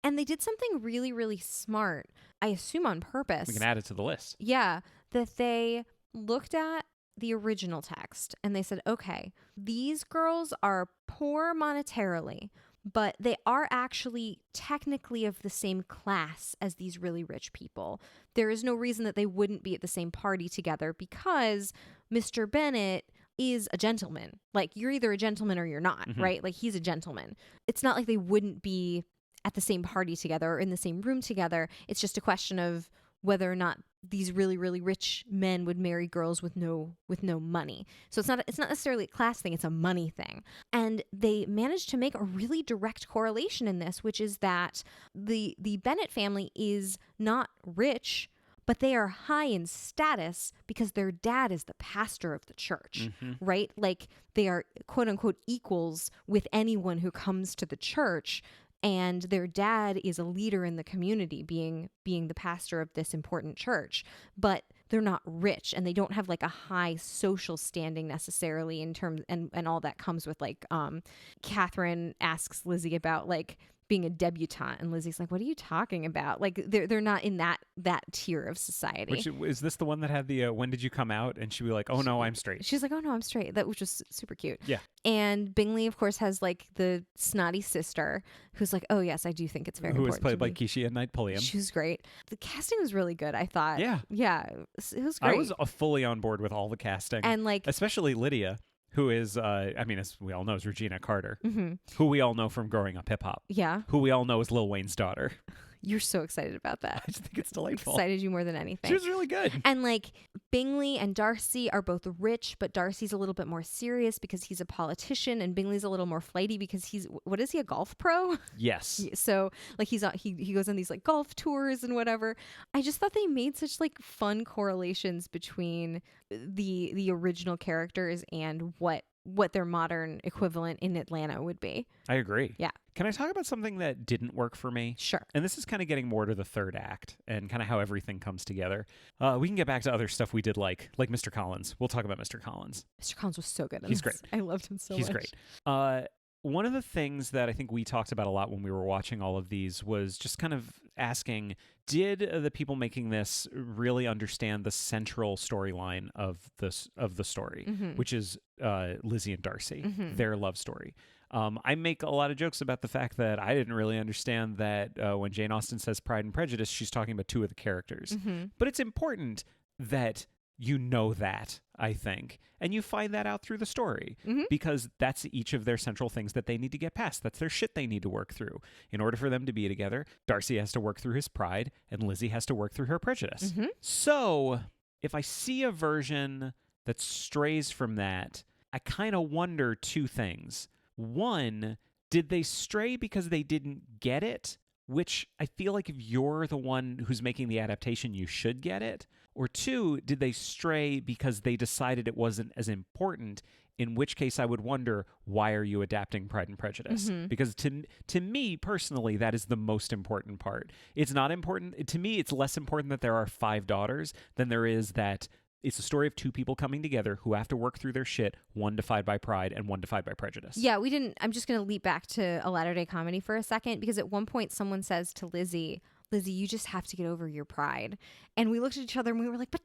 And they did something really, really smart, I assume on purpose. We can add it to the list. Yeah. That they looked at the original text and they said, okay, these girls are poor monetarily, but they are actually technically of the same class as these really rich people. There is no reason that they wouldn't be at the same party together because Mr. Bennet is a gentleman. Like, you're either a gentleman or you're not, right? Like, he's a gentleman. It's not like they wouldn't be at the same party together or in the same room together. It's just a question of whether or not these really, really rich men would marry girls with no money. So it's not necessarily a class thing, it's a money thing. And they managed to make a really direct correlation in this, which is that the Bennet family is not rich, but they are high in status because their dad is the pastor of the church, right? Like they are quote unquote equals with anyone who comes to the church. And their dad is a leader in the community, being the pastor of this important church. But they're not rich, and they don't have like a high social standing necessarily in terms, and all that comes with like Catherine asks Lizzie about like being a debutante, and Lizzie's like, what are you talking about? Like they're not in that tier of society. Which is this the one that had the when did you come out? And she'd be like, oh no, I'm straight. She's like, oh no, I'm straight. That was just super cute. Yeah. And Bingley, of course, has like the snotty sister who's like, oh yes, I do think it's very Who important. was played by Keisha Knight Pulliam. She was great. The casting was really good, I thought. Yeah. It was great. I was fully on board with all the casting. And like, especially Lydia, who is, I mean, as we all know, is Regina Carter, who we all know from growing up hip hop. Yeah. Who we all know is Lil Wayne's daughter. You're so excited about that. I just think it's delightful. Excited you more than anything. She was really good. And like Bingley and Darcy are both rich, but Darcy's a little bit more serious because he's a politician, and Bingley's a little more flighty because he's, what is he, a golf pro? Yes. So like he goes on these like golf tours and whatever. I just thought they made such like fun correlations between the original characters and what their modern equivalent in Atlanta would be. I agree. Yeah. Can I talk about something that didn't work for me? Sure. And this is kind of getting more to the third act and kind of how everything comes together. We can get back to other stuff we did like Mr. Collins. We'll talk about Mr. Collins. Mr. Collins was so good. He's great. I loved him so much. He's great. One of the things that I think we talked about a lot when we were watching all of these was just kind of asking, did the people making this really understand the central storyline of the story, which is Lizzie and Darcy, their love story? I make a lot of jokes about the fact that I didn't really understand that when Jane Austen says Pride and Prejudice, she's talking about two of the characters. But it's important that you know that, I think. And you find that out through the story because that's each of their central things that they need to get past. That's their shit they need to work through. In order for them to be together, Darcy has to work through his pride and Lizzie has to work through her prejudice. So if I see a version that strays from that, I kind of wonder two things. One, did they stray because they didn't get it? Which I feel like if you're the one who's making the adaptation, you should get it. Or two, did they stray because they decided it wasn't as important? In which case I would wonder, why are you adapting Pride and Prejudice? Because to me personally, that is the most important part. It's not important. To me, it's less important that there are 5 daughters than there is that it's a story of two people coming together who have to work through their shit, one defined by pride and one defined by prejudice. Yeah, we didn't. I'm just going to leap back to a latter day comedy for a second, because at one point someone says to Lizzie, you just have to get over your pride. And we looked at each other and we were like, but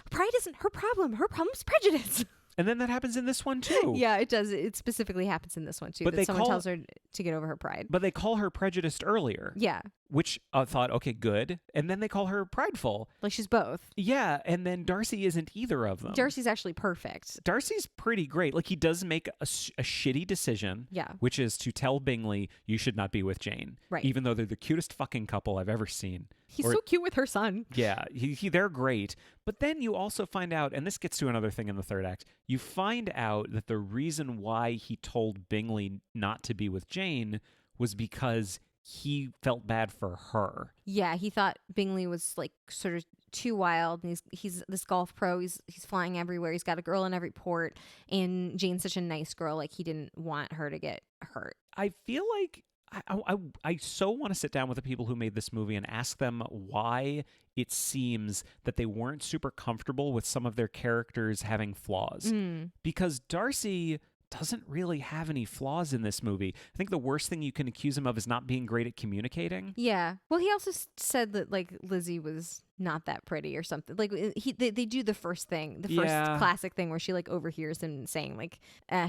pride isn't her problem. Her problem's prejudice. And then that happens in this one too. Yeah, it does. It specifically happens in this one too. But that someone tells her to get over her pride. But they call her prejudiced earlier. Yeah. Which I thought, okay, good. And then they call her prideful. Like she's both. Yeah, and then Darcy isn't either of them. Darcy's actually perfect. Darcy's pretty great. Like he does make a shitty decision. Yeah. Which is to tell Bingley, you should not be with Jane. Right. Even though they're the cutest fucking couple I've ever seen. He's so cute with her son. Yeah, they're great. But then you also find out, and this gets to another thing in the third act, you find out that the reason why he told Bingley not to be with Jane was because he felt bad for her. Yeah, he thought Bingley was like sort of too wild, and he's this golf pro. He's flying everywhere. He's got a girl in every port, and Jane's such a nice girl. Like he didn't want her to get hurt. I feel like I so want to sit down with the people who made this movie and ask them why it seems that they weren't super comfortable with some of their characters having flaws. Because Darcy doesn't really have any flaws in this movie. I think the worst thing you can accuse him of is not being great at communicating. Yeah. Well, he also said that like Lizzie was not that pretty or something. Like they do the first thing, the first classic thing where she like overhears him saying like,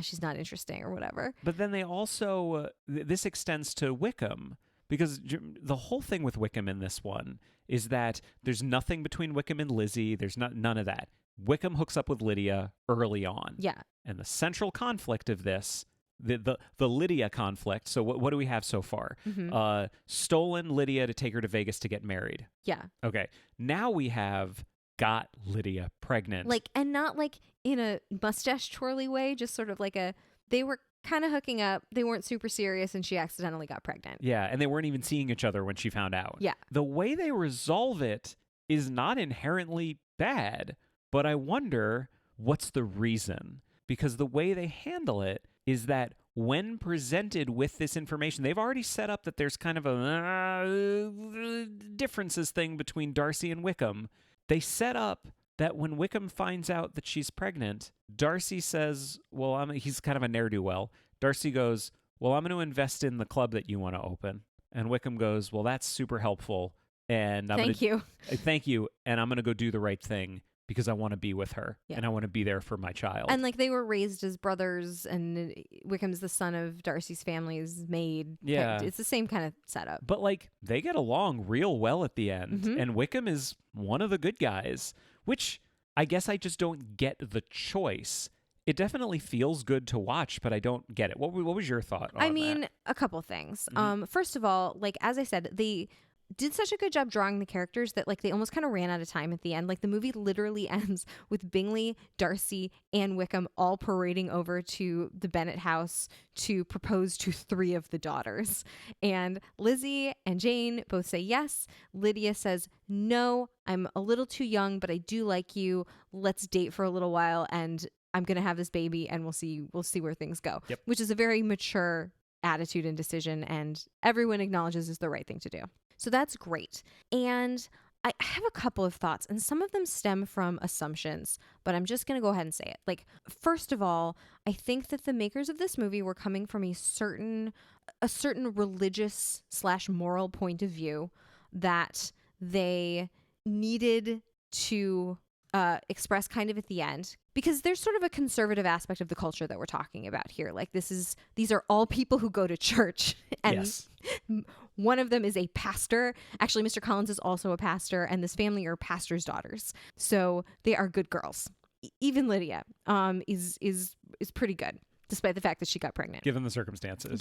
she's not interesting or whatever. But then they also, this extends to Wickham, because the whole thing with Wickham in this one is that there's nothing between Wickham and Lizzie. There's none of that. Wickham hooks up with Lydia early on. Yeah. And the central conflict of this, the Lydia conflict, so what do we have so far? Stolen Lydia to take her to Vegas to get married. Yeah. Okay. Now we have got Lydia pregnant. Like, and not like in a mustache twirly way, just sort of like they were kind of hooking up. They weren't super serious, and she accidentally got pregnant. Yeah, and they weren't even seeing each other when she found out. Yeah. The way they resolve it is not inherently bad, but I wonder what's the reason? Because the way they handle it is that when presented with this information, they've already set up that there's kind of a differences thing between Darcy and Wickham. They set up that when Wickham finds out that she's pregnant, Darcy says, well, he's kind of a ne'er-do-well. Darcy goes, well, I'm going to invest in the club that you want to open. And Wickham goes, well, that's super helpful. And Thank you. Thank you. And I'm going to go do the right thing because I want to be with her and I want to be there for my child. And like they were raised as brothers, and Wickham's the son of Darcy's family's maid. Yeah. It's the same kind of setup. But like they get along real well at the end. Mm-hmm. And Wickham is one of the good guys, which I guess I just don't get the choice. It definitely feels good to watch, but I don't get it. What was your thought on that? A couple things. Mm-hmm. First of all, like as I said, they did such a good job drawing the characters that like they almost kind of ran out of time at the end. Like the movie literally ends with Bingley, Darcy, and Wickham all parading over to the Bennet house to propose to 3 of the daughters. And Lizzie and Jane both say yes. Lydia says, no, I'm a little too young, but I do like you. Let's date for a little while and I'm going to have this baby and we'll see where things go. Yep. Which is a very mature attitude and decision, and everyone acknowledges is the right thing to do. So that's great. And I have a couple of thoughts, and some of them stem from assumptions, but I'm just going to go ahead and say it. Like, first of all, I think that the makers of this movie were coming from a certain religious / moral point of view that they needed to express kind of at the end, because there's sort of a conservative aspect of the culture that we're talking about here. Like these are all people who go to church, and yes. One of them is a pastor. Actually, Mr. Collins is also a pastor, and this family are pastors' daughters. So they are good girls. Even Lydia is pretty good, despite the fact that she got pregnant. Given the circumstances.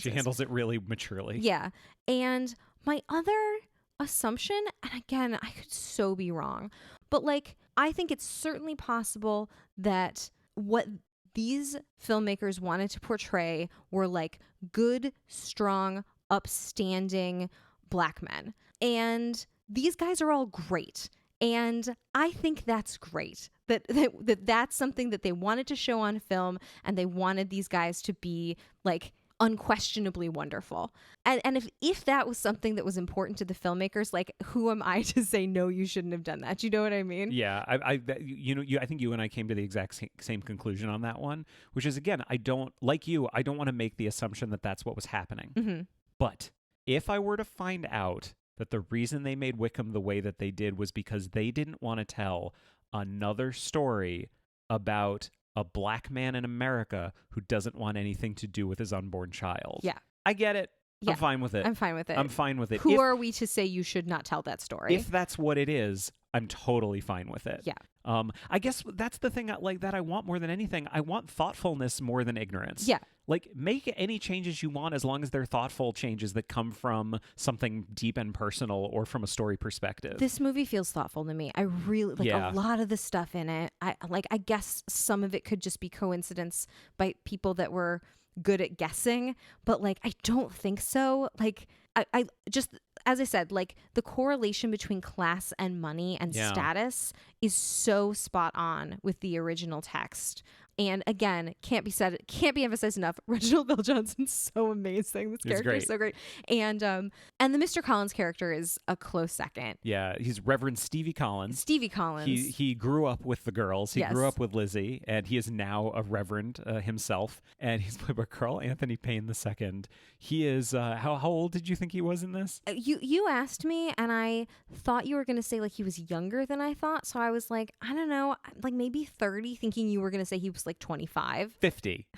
She handles it really maturely. Yeah. And my other assumption, and again, I could so be wrong, but like, I think it's certainly possible that what these filmmakers wanted to portray were like good, strong, upstanding Black men. And these guys are all great. And I think that's great. That's something that they wanted to show on film, and they wanted these guys to be like unquestionably wonderful. And if that was something that was important to the filmmakers, like, who am I to say no, you shouldn't have done that? You know what I mean? Yeah, I think you and I came to the exact same conclusion on that one, which is, again, I don't want to make the assumption that that's what was happening. Mm-hmm. But if I were to find out that the reason they made Wickham the way that they did was because they didn't want to tell another story about a Black man in America who doesn't want anything to do with his unborn child. Yeah. I get it. Yeah. I'm fine with it. I'm fine with it. Who are we to say you should not tell that story? If that's what it is, I'm totally fine with it. Yeah. I guess that's the thing that I want more than anything. I want thoughtfulness more than ignorance. Yeah. Like, make any changes you want as long as they're thoughtful changes that come from something deep and personal or from a story perspective. This movie feels thoughtful to me. I really like a lot of the stuff in it. I guess some of it could just be coincidence by people that were good at guessing, but like I don't think so. Like I just, as I said, like the correlation between class and money and status is so spot on with the original text. And again, can't be emphasized enough. Reginald Bell Johnson's so amazing. This character is so great. And the Mr. Collins character is a close second. Yeah, he's Reverend Stevie Collins. He grew up with the girls. He grew up with Lizzie, and he is now a reverend himself. And he's played by Carl Anthony Payne II. He is how old did you think he was in this? You asked me, and I thought you were going to say like he was younger than I thought. So I was like, I don't know, like maybe 30, thinking you were going to say he was like 25. 50.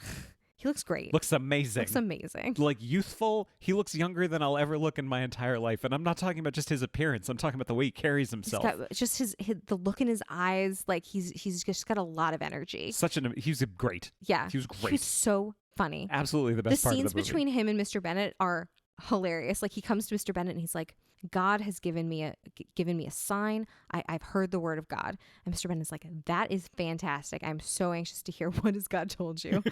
He looks great. Looks amazing. Like youthful. He looks younger than I'll ever look in my entire life. And I'm not talking about just his appearance. I'm talking about the way he carries himself. Just the look in his eyes. Like he's just got a lot of energy. He's great. Yeah. He was great. He's so funny. Absolutely the best part of the movie. The scenes between him and Mr. Bennet are hilarious. Like he comes to Mr. Bennet and he's like, God has given me a sign. I've heard the word of God. And Mr. Bennet's like, that is fantastic. I'm so anxious to hear what has God told you.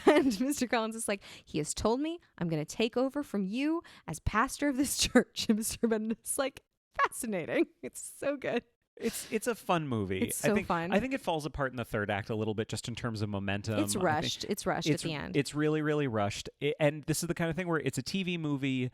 And Mr. Collins is like, he has told me I'm going to take over from you as pastor of this church. And Mr. Bennet's like, fascinating. It's so good. It's a fun movie. It's so fun. I think it falls apart in the third act a little bit just in terms of momentum. It's rushed. It's rushed at the end. It's really, really rushed. And this is the kind of thing where it's a TV movie.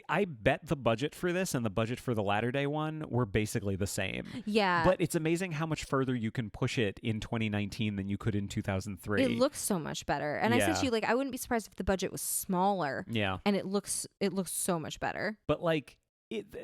I bet the budget for this and the budget for the latter day one were basically the same. Yeah. But it's amazing how much further you can push it in 2019 than you could in 2003. It looks so much better. And I said to you, like, I wouldn't be surprised if the budget was smaller. Yeah. And it looks so much better. But like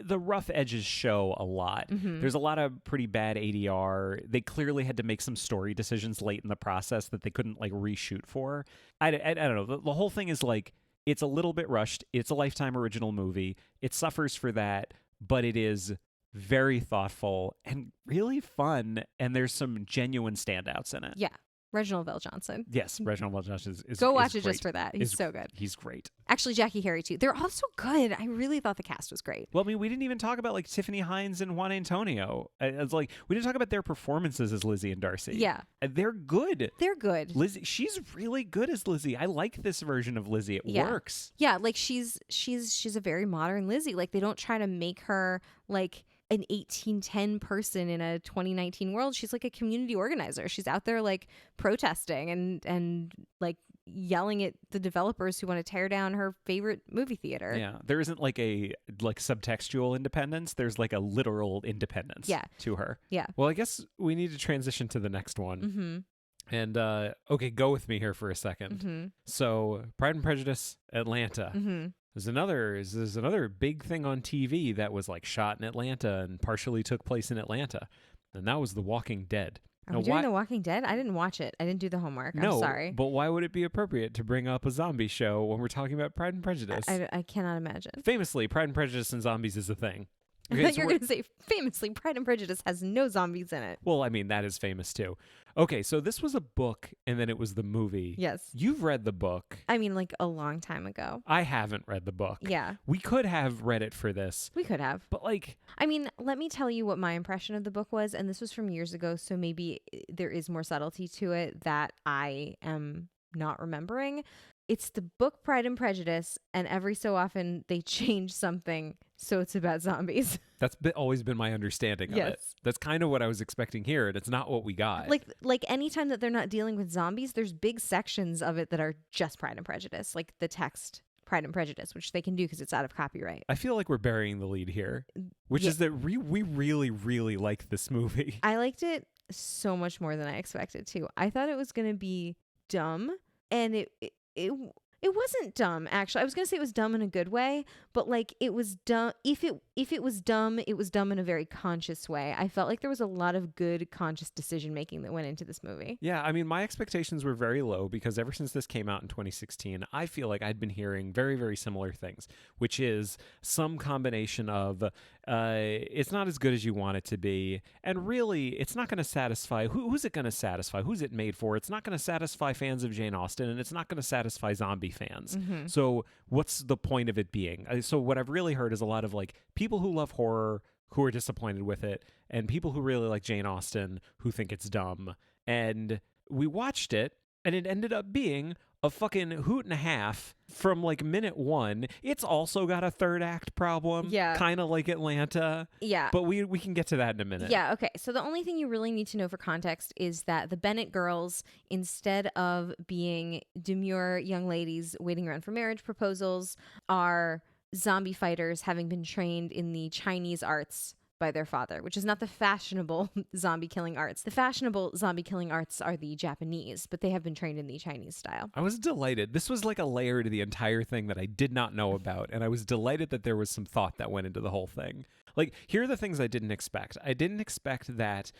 the rough edges show a lot. Mm-hmm. There's a lot of pretty bad ADR. They clearly had to make some story decisions late in the process that they couldn't like reshoot for. I don't know. The whole thing is like, it's a little bit rushed. It's a Lifetime original movie. It suffers for that, but it is very thoughtful and really fun. And there's some genuine standouts in it. Yeah. Reginald Vell-Johnson. Yes, Reginald Vell-Johnson is Go watch it great. just for that. He's so good. He's great. Actually, Jackie Harry too. They're all so good. I really thought the cast was great. Well, I mean, we didn't even talk about like Tiffany Hines and Juan Antonio. It's like we didn't talk about their performances as Lizzie and Darcy. Yeah. They're good. They're good. Lizzie, she's really good as Lizzie. I like this version of Lizzie. It works. Yeah, like she's a very modern Lizzie. Like they don't try to make her like an 1810 person in a 2019 world. She's like a community organizer. She's out there like protesting and like yelling at the developers who want to tear down her favorite movie theater. Yeah. There isn't like a like subtextual independence. There's like a literal independence to her. Yeah. Well, I guess we need to transition to the next one. Mm-hmm. And okay, go with me here for a second. Mm-hmm. So Pride and Prejudice, Atlanta. Mm-hmm. There's another big thing on TV that was like shot in Atlanta and partially took place in Atlanta, and that was The Walking Dead. Are we doing The Walking Dead? I didn't watch it. I didn't do the homework. No, I'm sorry. But why would it be appropriate to bring up a zombie show when we're talking about Pride and Prejudice? I cannot imagine. Famously, Pride and Prejudice and zombies is a thing. I Okay, thought so you were going to say famously Pride and Prejudice has no zombies in it. well, I mean, that is famous too. Okay, so this was a book and then it was the movie. Yes. You've read the book. I mean, like a long time ago. I haven't read the book. Yeah. We could have read it for this. We could have. But like, I mean, let me tell you what my impression of the book was. And this was from years ago. So maybe there is more subtlety to it that I am not remembering. It's the book Pride and Prejudice. And every so often they change something. So it's about zombies. That's always been my understanding of it. That's kind of what I was expecting here, and it's not what we got. Like anytime that they're not dealing with zombies, there's big sections of it that are just Pride and Prejudice, like the text Pride and Prejudice, which they can do because it's out of copyright. I feel like we're burying the lead here, which is that we really, really like this movie. I liked it so much more than I expected to. I thought it was going to be dumb, and it wasn't dumb, actually. I was going to say it was dumb in a good way, but like it was dumb. If it was dumb, it was dumb in a very conscious way. I felt like there was a lot of good conscious decision making that went into this movie. Yeah, I mean, my expectations were very low because ever since this came out in 2016, I feel like I'd been hearing very, very similar things, which is some combination of it's not as good as you want it to be, and really, it's not going to satisfy. Who's it going to satisfy? Who's it made for? It's not going to satisfy fans of Jane Austen, and it's not going to satisfy zombie fans. Mm-hmm. So what's the point of it being? So what I've really heard is a lot of like people who love horror who are disappointed with it, and people who really like Jane Austen who think it's dumb. And we watched it, and it ended up being a fucking hoot and a half from like minute one. It's also got a third act problem. Yeah. Kind of like Atlanta. Yeah. But we can get to that in a minute. Yeah, okay. So the only thing you really need to know for context is that the Bennett girls, instead of being demure young ladies waiting around for marriage proposals, are zombie fighters having been trained in the Chinese arts by their father, which is not the fashionable zombie killing arts. The fashionable zombie killing arts are the Japanese, but they have been trained in the Chinese style. I was delighted. This was like a layer to the entire thing that I did not know about, and I was delighted that there was some thought that went into the whole thing. Like, here are the things I didn't expect. I didn't expect that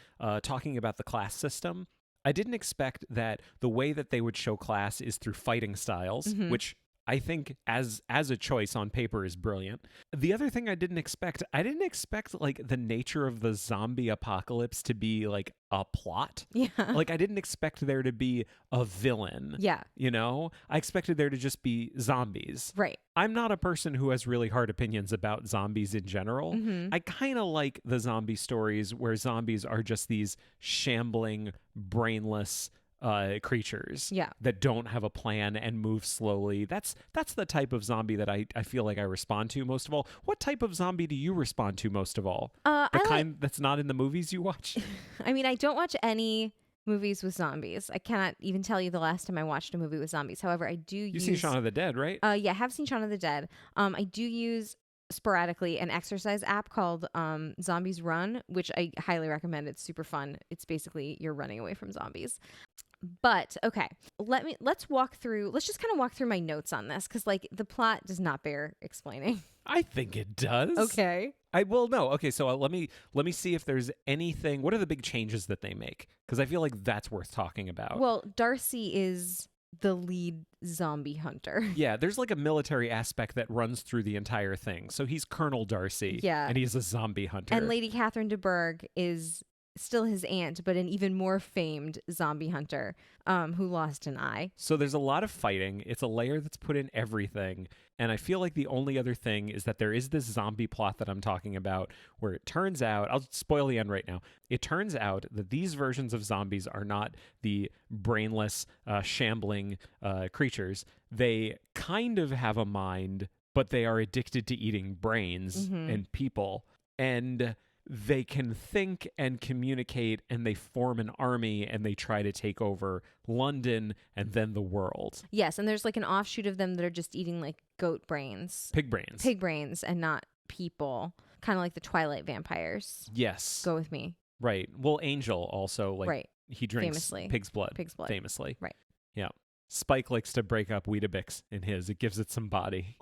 talking about the class system, I didn't expect that the way that they would show class is through fighting styles, which I think as a choice on paper is brilliant. The other thing I didn't expect like the nature of the zombie apocalypse to be like a plot. Yeah. Like I didn't expect there to be a villain. Yeah. You know, I expected there to just be zombies. Right. I'm not a person who has really hard opinions about zombies in general. I kind of like the zombie stories where zombies are just these shambling, brainless, creatures Yeah. that don't have a plan and move slowly. That's the type of zombie that I feel like I respond to most of all. What type of zombie do you respond to most of all? The kind that's not in the movies you watch? I mean, I don't watch any movies with zombies. I cannot even tell you the last time I watched a movie with zombies. However, I do use... You've seen Shaun of the Dead, right? Yeah, I have seen Shaun of the Dead. I do use sporadically an exercise app called Zombies Run, which I highly recommend. It's super fun. It's basically you're running away from zombies. But okay, let's just kind of walk through my notes on this, because like the plot does not bear explaining. I think it does. Okay. Okay, so let me see if there's anything. What are the big changes that they make? Because I feel like that's worth talking about. Well, Darcy is the lead zombie hunter. Yeah, there's like a military aspect that runs through the entire thing. So he's Colonel Darcy. Yeah. And he's a zombie hunter. And Lady Catherine de Bourgh is still his aunt, but an even more famed zombie hunter who lost an eye. So there's a lot of fighting. It's a layer that's put in everything. And I feel like the only other thing is that there is this zombie plot that I'm talking about where it turns out, I'll spoil the end right now. It turns out that these versions of zombies are not the brainless, shambling creatures. They kind of have a mind, but they are addicted to eating brains and people. And they can think and communicate, and they form an army, and they try to take over London and then the world. Yes, and there's like an offshoot of them that are just eating like goat brains. Pig brains. Pig brains and not people. Kind of like the Twilight vampires. Yes. Go with me. Right. Well, Angel also, like, right. he drinks Famously. pig's blood. Pig's blood. Famously. Right. Yeah. Spike likes to break up Weetabix in his. It gives it some body.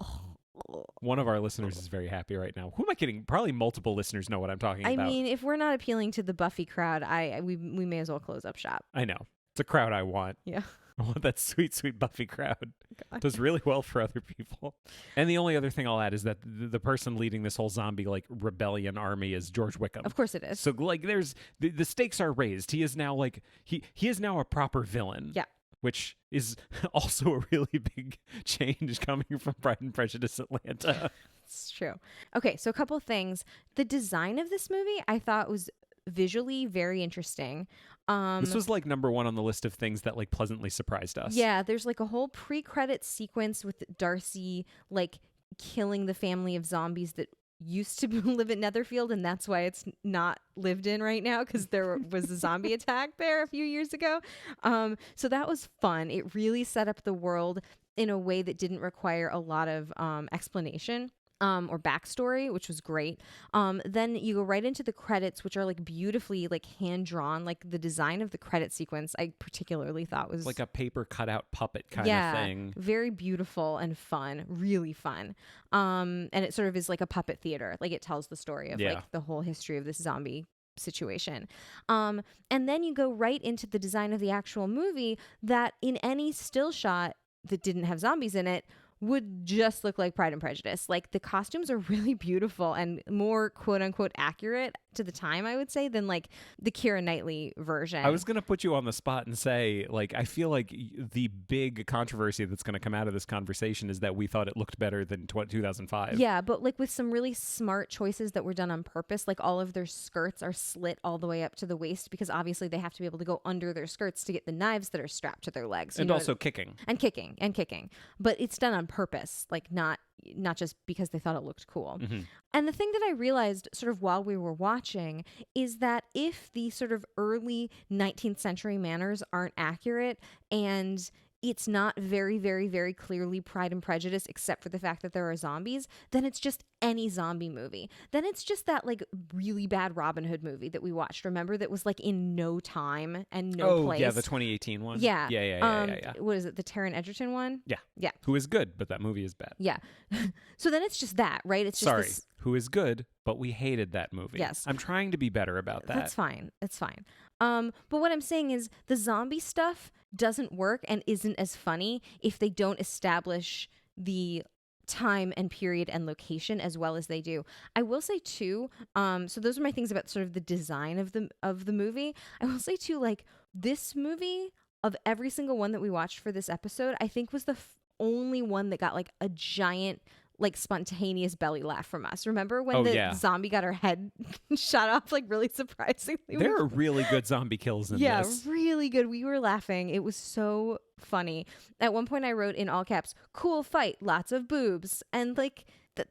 One of our listeners is very happy right now. Who am I kidding? Probably multiple listeners know what I'm talking about. I mean, if we're not appealing to the Buffy crowd, we may as well close up shop. I know. It's a crowd I want. Yeah. I want that sweet, sweet Buffy crowd. God. Does really well for other people. And the only other thing I'll add is that the person leading this whole zombie like rebellion army is George Wickham. Of course it is. So like there's the stakes are raised. He is now like he is now a proper villain. Yeah. Which is also a really big change coming from Pride and Prejudice Atlanta. It's true. Okay, so a couple of things. The design of this movie I thought was visually very interesting. This was like number one on the list of things that like pleasantly surprised us. Yeah, there's like a whole pre-credit sequence with Darcy like killing the family of zombies that used to live in Netherfield, and that's why it's not lived in right now, because there was a zombie attack there a few years ago. So that was fun. It really set up the world in a way that didn't require a lot of explanation. Or backstory, which was great. Then you go right into the credits, which are like beautifully like hand drawn. Like the design of the credit sequence, I particularly thought was like a paper cutout puppet kind of thing. Very beautiful and fun, really fun. And it sort of is like a puppet theater. Like it tells the story of like the whole history of this zombie situation. And then you go right into the design of the actual movie that in any still shot that didn't have zombies in it would just look like Pride and Prejudice. Like the costumes are really beautiful and more quote unquote accurate to the time, I would say, than like the Keira Knightley version. I was going to put you on the spot and say, like, I feel like the big controversy that's going to come out of this conversation is that we thought it looked better than 2005. Yeah, but like with some really smart choices that were done on purpose, like all of their skirts are slit all the way up to the waist because obviously they have to be able to go under their skirts to get the knives that are strapped to their legs. And also kicking. And kicking. But it's done on purpose, like not just because they thought it looked cool. Mm-hmm. And the thing that I realized sort of while we were watching is that if the sort of early 19th century manners aren't accurate and it's not very, very, very clearly Pride and Prejudice, except for the fact that there are zombies, then it's just any zombie movie. Then it's just that like really bad Robin Hood movie that we watched. Remember that was like in no time and no place. Oh, yeah, the 2018 one. Yeah. Yeah. What is it? The Taron Egerton one? Yeah. Yeah. Who is good, but that movie is bad. Yeah. So then it's just that, right? It's just this... Who is good, but we hated that movie. Yes. I'm trying to be better about that. That's fine. It's fine. But what I'm saying is the zombie stuff doesn't work and isn't as funny if they don't establish the time and period and location as well as they do. I will say too, so those are my things about sort of the design of the movie. I will say too, like this movie of every single one that we watched for this episode, I think was the only one that got like a giant like spontaneous belly laugh from us. Remember when Oh, the yeah. zombie got her head shot off like really surprisingly? There are really good zombie kills in Yeah, this. really good. We were laughing. It was so funny. At one point I wrote in all caps, "Cool fight, lots of boobs." And like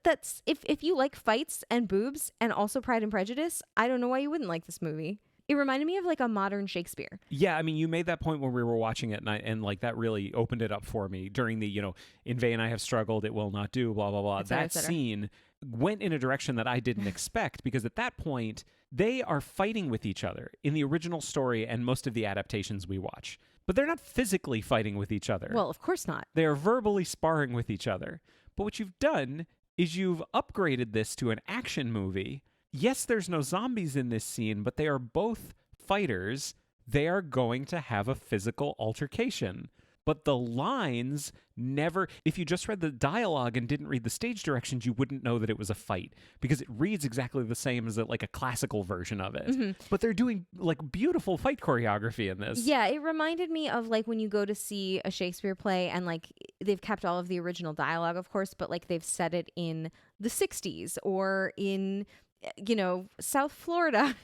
that's if you like fights and boobs and also Pride and Prejudice, I don't know why you wouldn't like this movie. It reminded me of like a modern Shakespeare. Yeah, I mean, you made that point when we were watching it, and like that really opened it up for me during the, in vain I have struggled, it will not do, blah, blah, blah. Et cetera, et That cetera. scene went in a direction that I didn't expect, because at that point, they are fighting with each other in the original story and most of the adaptations we watch. But they're not physically fighting with each other. Well, of course not. They are verbally sparring with each other. But what you've done is you've upgraded this to an action movie. Yes, there's no zombies in this scene, but they are both fighters. They are going to have a physical altercation. But the lines never, if you just read the dialogue and didn't read the stage directions, you wouldn't know that it was a fight, because it reads exactly the same as like a classical version of it. But they're doing like beautiful fight choreography in this. Yeah, it reminded me of like when you go to see a Shakespeare play and like they've kept all of the original dialogue, of course, but like they've set it in the 60s or in South Florida.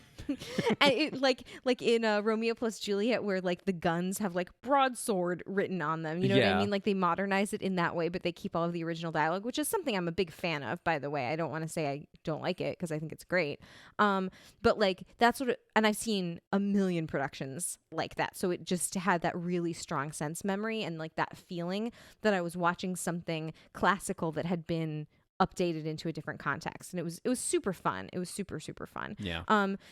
And it like in Romeo plus Juliet, where like the guns have like broadsword written on them, you know what I Yeah. mean? Like they modernize it in that way, but they keep all of the original dialogue, which is something I'm a big fan of, by the way. I don't want to say I don't like it, because I think it's great. But like that's and I've seen a million productions like that, so it just had that really strong sense memory and like that feeling that I was watching something classical that had been updated into a different context, and it was super fun. It was super fun. Yeah.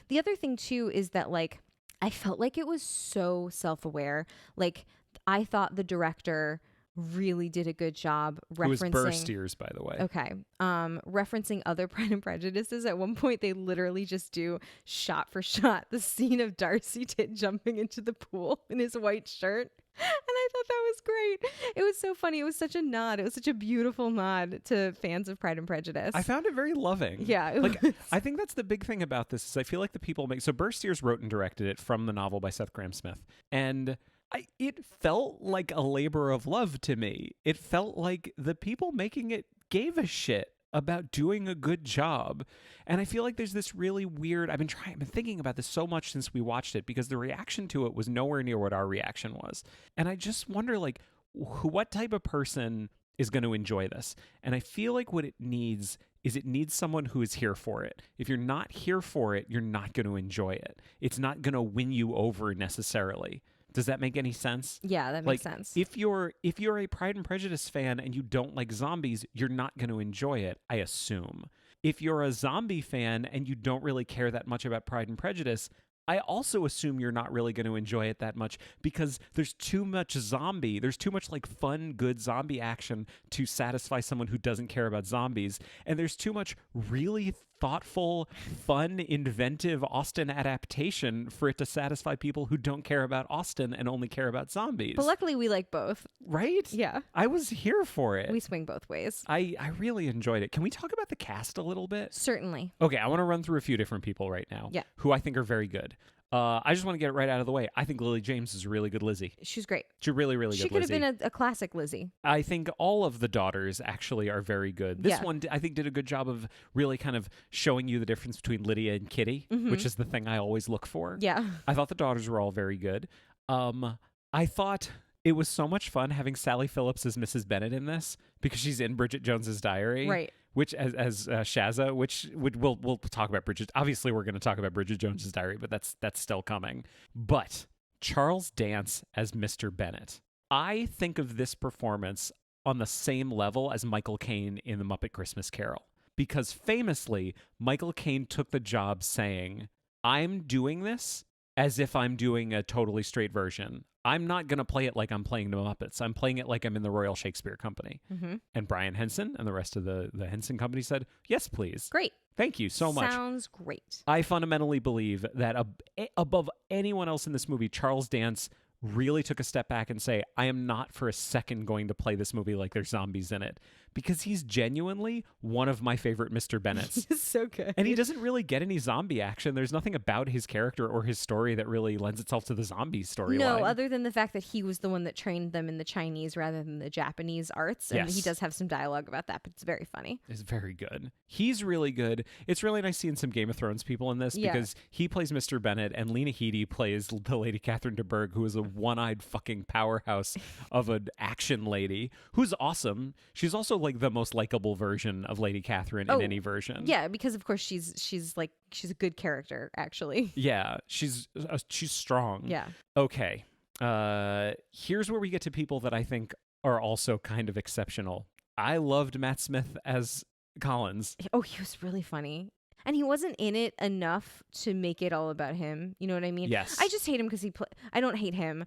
The other thing too is that like I felt like it was so self-aware. Like I thought the director really did a good job referencing. It was Burst Ears, by the way. Okay. Referencing other Pride and Prejudices. At one point, they literally just do shot for shot the scene of Darcy Titt jumping into the pool in his white shirt. And I thought that was great. It was so funny. It was such a nod. It was such a beautiful nod to fans of Pride and Prejudice. I found it very loving. Yeah, it like was. I think that's the big thing about this is I feel like the people so Burst Ears wrote and directed it from the novel by Seth Grahame-Smith, and it felt like a labor of love to me. It felt like the people making it gave a shit about doing a good job. And I feel like there's this really weird, I've been thinking about this so much since we watched it, because the reaction to it was nowhere near what our reaction was. And I just wonder, like, what type of person is going to enjoy this? And I feel like what it needs is it needs someone who is here for it. If you're not here for it, you're not going to enjoy it. It's not going to win you over necessarily. Does that make any sense? Yeah, that makes sense. If you're a Pride and Prejudice fan and you don't like zombies, you're not going to enjoy it, I assume. If you're a zombie fan and you don't really care that much about Pride and Prejudice, I also assume you're not really going to enjoy it that much, because there's too much zombie. There's too much like fun, good zombie action to satisfy someone who doesn't care about zombies. And there's too much really thoughtful, fun, inventive Austen adaptation for it to satisfy people who don't care about Austen and only care about zombies. But luckily, we like both. Right? Yeah. I was here for it. We swing both ways. I really enjoyed it. Can we talk about the cast a little bit? Certainly. Okay, I want to run through a few different people right now. Yeah. Who I think are very good. I just want to get it right out of the way. I think Lily James is a really good Lizzie. She's great. She's a really, really She good could have Lizzie. been a classic Lizzie. I think all of the daughters actually are very good. This Yeah. one, I think, did a good job of really kind of showing you the difference between Lydia and Kitty, which is the thing I always look for. Yeah. I thought the daughters were all very good. I thought it was so much fun having Sally Phillips as Mrs. Bennet in this, because she's in Bridget Jones's Diary. Right. Which as Shazza, which we'll talk about Bridget. Obviously, we're going to talk about Bridget Jones's Diary, but that's still coming. But Charles Dance as Mr. Bennet, I think of this performance on the same level as Michael Caine in The Muppet Christmas Carol, because famously Michael Caine took the job saying, "I'm doing this as if I'm doing a totally straight version. I'm not going to play it like I'm playing the Muppets. I'm playing it like I'm in the Royal Shakespeare Company." Mm-hmm. And Brian Henson and the rest of the Henson Company said, "Yes, please." Great. Thank you so much. Sounds great. I fundamentally believe that above anyone else in this movie, Charles Dance really took a step back and say, I am not for a second going to play this movie like there's zombies in it, because he's genuinely one of my favorite Mr. Bennetts. He's so good. And he doesn't really get any zombie action. There's nothing about his character or his story that really lends itself to the zombie storyline. No, other than the fact that he was the one that trained them in the Chinese rather than the Japanese arts. And Yes. he does have some dialogue about that, but it's very funny. Is very good. He's really good. It's really nice seeing some Game of Thrones people in this Yeah. because he plays Mr. Bennett and Lena Headey plays the Lady Catherine de Bourgh, who is a one-eyed fucking powerhouse of an action lady who's awesome. She's also like the most likable version of Lady Catherine in any version. Yeah, because of course she's a good character, actually. Yeah, she's strong. Yeah. Okay. Here's where we get to people that I think are also kind of exceptional. I loved Matt Smith as Collins. Oh, he was really funny. And he wasn't in it enough to make it all about him. You know what I mean? Yes. I just hate him because I don't hate him.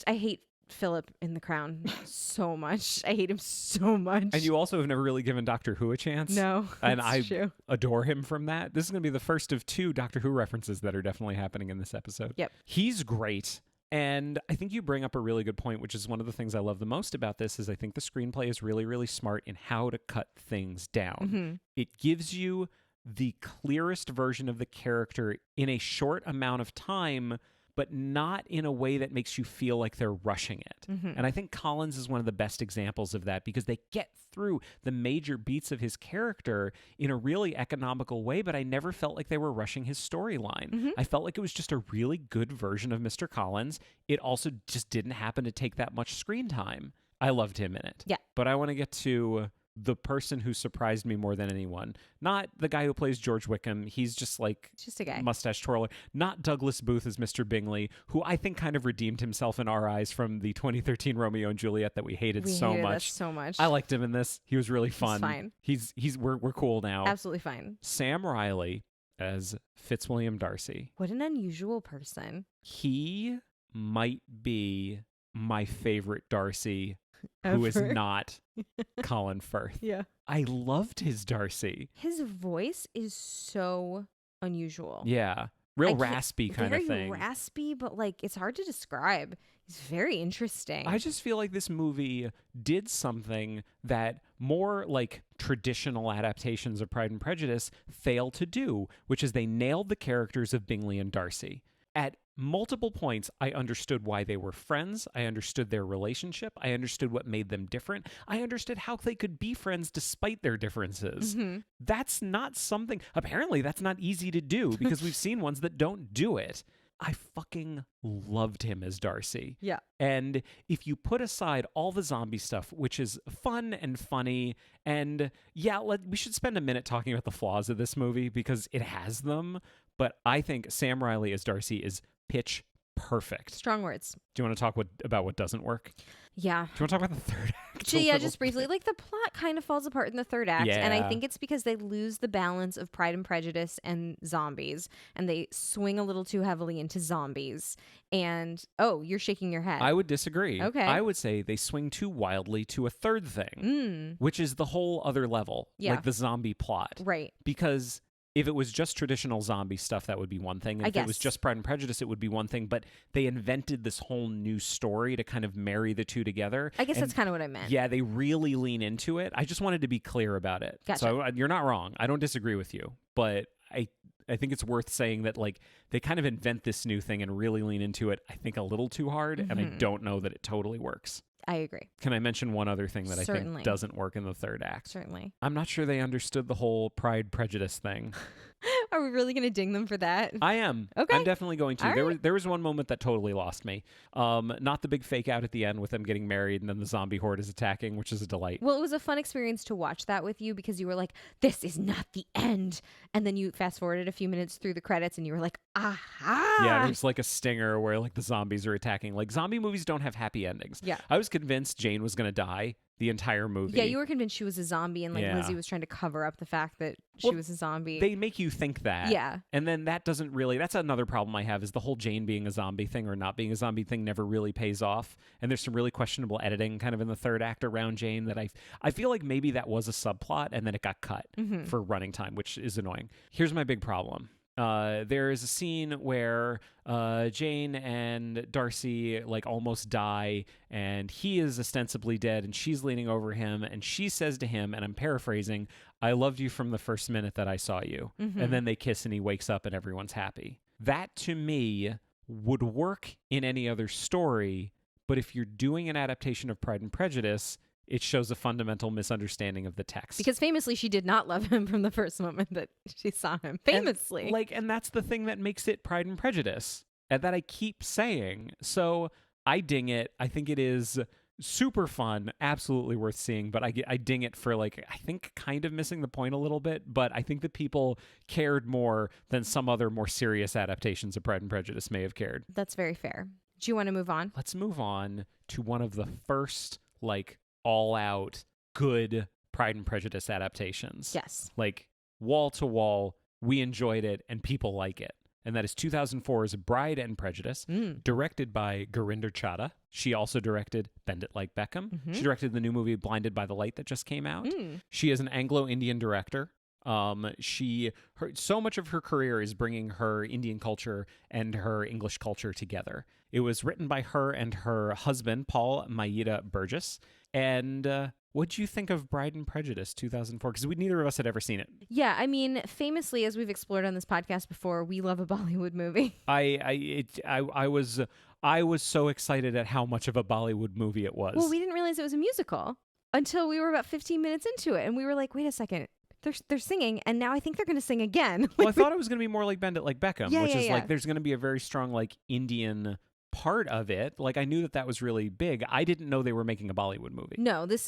I hate Philip in The Crown so much. I hate him so much. And you also have never really given Doctor Who a chance. No, And that's I true. adore him from that. This is going to be the first of 2 Doctor Who references that are definitely happening in this episode. Yep. He's great. And I think you bring up a really good point, which is one of the things I love the most about this is I think the screenplay is really, really smart in how to cut things down. Mm-hmm. It gives you the clearest version of the character in a short amount of time, but not in a way that makes you feel like they're rushing it. Mm-hmm. And I think Collins is one of the best examples of that because they get through the major beats of his character in a really economical way, but I never felt like they were rushing his storyline. Mm-hmm. I felt like it was just a really good version of Mr. Collins. It also just didn't happen to take that much screen time. I loved him in it. Yeah. But I want to get to the person who surprised me more than anyone. Not the guy who plays George Wickham. He's just like It's just a guy. mustache twirler. Not Douglas Booth as Mr. Bingley, who I think kind of redeemed himself in our eyes from the 2013 Romeo and Juliet that we hated so hated that much. so much. I liked him in this. He was really fun. fine. We're cool now. Absolutely fine. Sam Riley as Fitzwilliam Darcy. What an unusual person. He might be my favorite Darcy who is Ever. not Colin Firth. Yeah. I loved his Darcy. His voice is so unusual. Yeah. Real can't- raspy kind very of thing. raspy, but like it's hard to describe. He's very interesting. I just feel like this movie did something that more like traditional adaptations of Pride and Prejudice fail to do, which is they nailed the characters of Bingley and Darcy. At multiple points, I understood why they were friends. I understood their relationship. I understood what made them different. I understood how they could be friends despite their differences. Mhm. That's not something, apparently, that's not easy to do because we've seen ones that don't do it. I fucking loved him as Darcy. Yeah. And if you put aside all the zombie stuff, which is fun and funny, and yeah, we should spend a minute talking about the flaws of this movie because it has them. But I think Sam Riley as Darcy is pitch perfect. Strong words. Do you want to talk about what doesn't work? Yeah. Do you want to talk about the third act? So, yeah, just briefly, like the plot kind of falls apart in the third act, and I Yeah. think it's because they lose the balance of Pride and Prejudice and zombies, and they swing a little too heavily into zombies. And you're shaking your head. I would disagree. Okay. I would say they swing too wildly to a third thing, which is the whole other level, Yeah. like the zombie plot. Right. Because if it was just traditional zombie stuff, that would be one thing. And I if it was guess. just Pride and Prejudice, it would be one thing. But they invented this whole new story to kind of marry the two together. I guess And that's kind of what I meant. yeah, they really lean into it. I just wanted to be clear about it. Gotcha. So you're not wrong. I don't disagree with you. But I think it's worth saying that like they kind of invent this new thing and really lean into it, I think, a little too hard. And I Mhm. don't know that it totally works. I agree. Can I mention one other thing that I Certainly. think doesn't work in the third act? Certainly. I'm not sure they understood the whole Pride Prejudice thing. Are we really going to ding them for that? I am. Okay. I'm definitely going to. All right. There was one moment that totally lost me. Not the big fake out at the end with them getting married and then the zombie horde is attacking, which is a delight. Well, it was a fun experience to watch that with you because you were like, this is not the end. And then you fast forwarded a few minutes through the credits and you were like, aha. Yeah, there's like a stinger where like the zombies are attacking. Like zombie movies don't have happy endings. Yeah. I was convinced Jane was going to die the entire movie. Yeah, you were convinced she was a zombie, and like Yeah. Lizzie was trying to cover up the fact that she Well, was a zombie. They make you think that. Yeah. And then that doesn't really, that's another problem I have is the whole Jane being a zombie thing or not being a zombie thing never really pays off. And there's some really questionable editing kind of in the third act around Jane that I feel like maybe that was a subplot and then it got cut Mhm. for running time, which is annoying. Here's my big problem. There is a scene where Jane and Darcy like almost die, and he is ostensibly dead, and she's leaning over him, and she says to him, and I'm paraphrasing, "I loved you from the first minute that I saw you." And then they kiss, and he wakes up, and everyone's happy. That to me would work in any other story, but if you're doing an adaptation of Pride and Prejudice, it shows a fundamental misunderstanding of the text. Because famously, she did not love him from the first moment that she saw him. Famously. And that's the thing that makes it Pride and Prejudice, and that I keep saying. So I ding it. I think it is super fun, absolutely worth seeing, but I ding it for like, I think kind of missing the point a little bit, but I think that people cared more than some other more serious adaptations of Pride and Prejudice may have cared. That's very fair. Do you want to move on? Let's move on to one of the first, like, all-out good Pride and Prejudice adaptations. Yes. Like, wall to wall, we enjoyed it, and people like it. And that is 2004's Bride and Prejudice, directed by Gurinder Chadha. She also directed Bend It Like Beckham. She directed the new movie Blinded by the Light that just came out. She is an Anglo-Indian director. So much of her career is bringing her Indian culture and her English culture together. It was written by her and her husband, Paul Maida Burgess. And what'd you think of Bride and Prejudice 2004? Because neither of us had ever seen it. Yeah, I mean, famously, as we've explored on this podcast before, we love a Bollywood movie. I was so excited at how much of a Bollywood movie it was. Well, we didn't realize it was a musical until we were about 15 minutes into it, and we were like, wait a second. They're singing, and now I think they're going to sing again. Well, I thought it was going to be more like Bend It Like Beckham, which is yeah. like there's going to be a very strong like Indian part of it. Like I knew that was really big. I didn't know they were making a Bollywood movie. No, this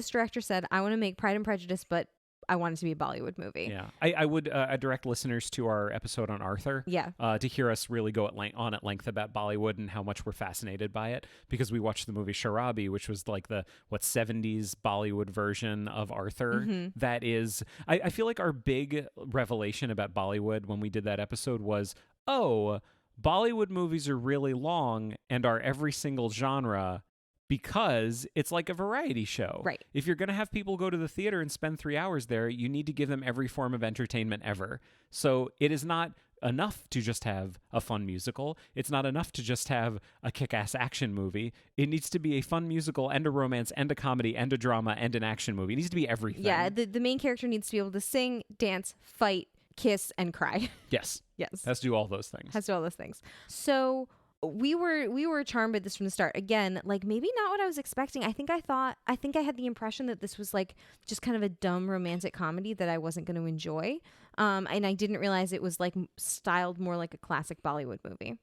director said, I want to make Pride and Prejudice, but I want it to be a Bollywood movie. Yeah, I would direct listeners to our episode on Arthur. Yeah. To hear us really go at length about Bollywood and how much we're fascinated by it, because we watched the movie Sharabi, which was like the 70s Bollywood version of Arthur. That is, I feel like our big revelation about Bollywood when we did that episode was, Bollywood movies are really long and are every single genre, because it's like a variety show. Right. If you're going to have people go to the theater and spend 3 hours there, you need to give them every form of entertainment ever. So it is not enough to just have a fun musical. It's not enough to just have a kick-ass action movie. It needs to be a fun musical and a romance and a comedy and a drama and an action movie. It needs to be everything. Yeah, the main character needs to be able to sing, dance, fight, kiss, and cry. Yes. Yes. Has to do all those things. Has to do all those things. So we were charmed by this from the start. Again, like maybe not what I was expecting. I think I had the impression that this was like just kind of a dumb romantic comedy that I wasn't going to enjoy. And I didn't realize it was like styled more like a classic Bollywood movie,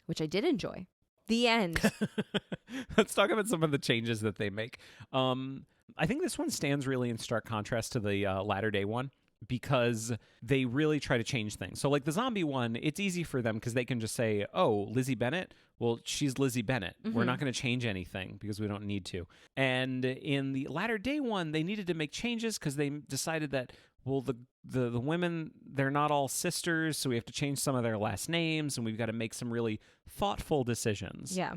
which I did enjoy. The end. Let's talk about some of the changes that they make. I think this one stands really in stark contrast to the latter day one, because they really try to change things. So like the zombie one, it's easy for them because they can just say, oh, Lizzie Bennett? Well, she's Lizzie Bennett. We're not going to change anything because we don't need to. And in the latter day one, they needed to make changes because they decided that, well, the women, they're not all sisters, so we have to change some of their last names, and we've got to make some really thoughtful decisions. Yeah.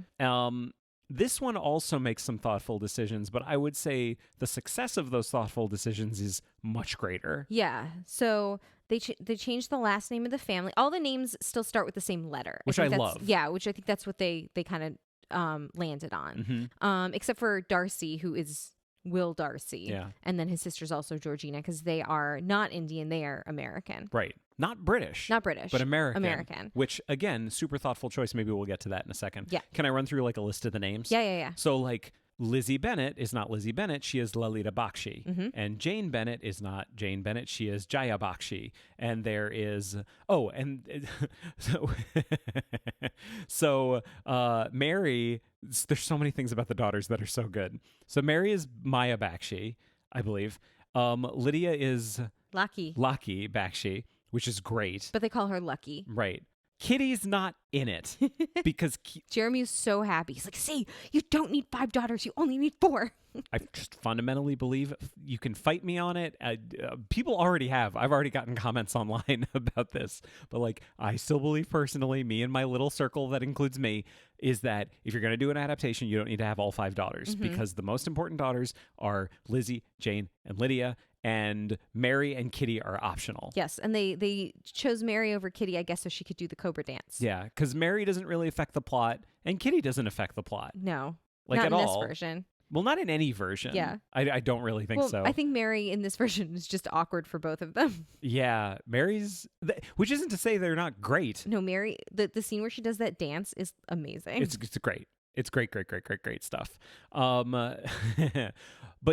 This one also makes some thoughtful decisions, but I would say the success of those thoughtful decisions is much greater. Yeah. So they changed the last name of the family. All the names still start with the same letter, which I love. Yeah, which I think that's what they kind of landed on. Except for Darcy, who is Will Darcy. Yeah. And then his sister's also Georgina, because they are not Indian, they are American. Right. Not British. Not British. But American. American. Which, again, super thoughtful choice. Maybe we'll get to that in a second. Yeah. Can I run through like a list of the names? Yeah. So like Lizzie Bennett is not Lizzie Bennett. She is Lalita Bakshi. And Jane Bennett is not Jane Bennett. She is Jaya Bakshi. And there is, so Mary, there's so many things about the daughters that are so good. So Mary is Maya Bakshi, I believe. Lydia is Lucky Bakshi, which is great. But they call her Lucky. Right. Kitty's not in it because Jeremy's so happy. He's like, see, you don't need 5 daughters. You only need 4. I just fundamentally believe you can fight me on it. People already have. I've already gotten comments online about this. But like, I still believe personally, me and my little circle that includes me, is that if you're going to do an adaptation, you don't need to have all 5 daughters because the most important daughters are Lizzie, Jane, and Lydia. and Mary and Kitty are optional. Yes, and they chose Mary over Kitty, I guess, so she could do the Cobra dance. Yeah, because Mary doesn't really affect the plot, and Kitty doesn't affect the plot. No, Like not at in all. this version. Well, not in any version. Yeah. I don't really think Well, so. I think Mary in this version is just awkward for both of them. Yeah, which isn't to say they're not great. No, Mary, the scene where she does that dance is amazing. It's great. It's great stuff. But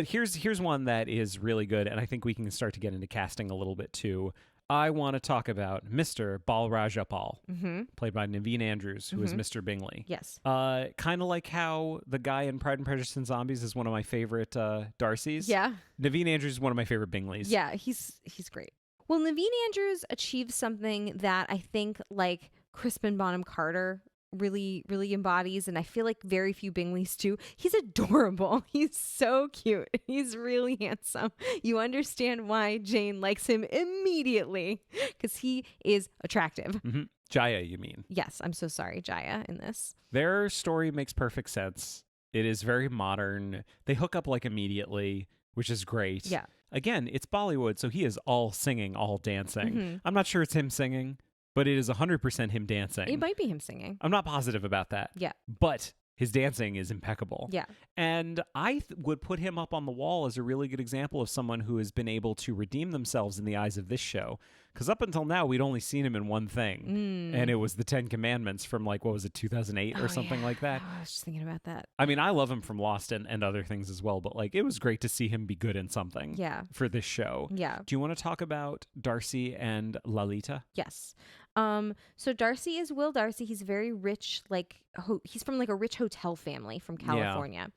here's one that is really good, and I think we can start to get into casting a little bit too. I want to talk about Mr. Balrajapal, played by Naveen Andrews, who is Mr. Bingley. Yes. Kind of like how the guy in Pride and Prejudice and Zombies is one of my favorite Darcys. Yeah. Naveen Andrews is one of my favorite Bingleys. Yeah, he's great. Well, Naveen Andrews achieves something that I think like Crispin Bonham Carter really embodies, and I feel like very few Bingleys do. He's adorable. He's so cute. He's really handsome. You understand why Jane likes him immediately, because he is attractive. Mm-hmm. Jaya, you mean? Yes, I'm so sorry, Jaya, in this. Their story makes perfect sense. It is very modern. They hook up like immediately, which is great. Yeah. Again, it's Bollywood, so he is all singing, all dancing. Mhm. I'm not sure it's him singing, but it is 100% him dancing. It might be him singing. I'm not positive about that. Yeah. But his dancing is impeccable. Yeah. And I would put him up on the wall as a really good example of someone who has been able to redeem themselves in the eyes of this show. Because up until now, we'd only seen him in one thing. And it was the 10 Commandments from, like, what was it, 2008 or something like that. Oh, I was just thinking about that. I mean, I love him from Lost and other things as well. But, like, it was great to see him be good in something for this show. Yeah. Do you want to talk about Darcy and Lalita? Yes. So Darcy is Will Darcy. He's very rich, like he's from like a rich hotel family from California.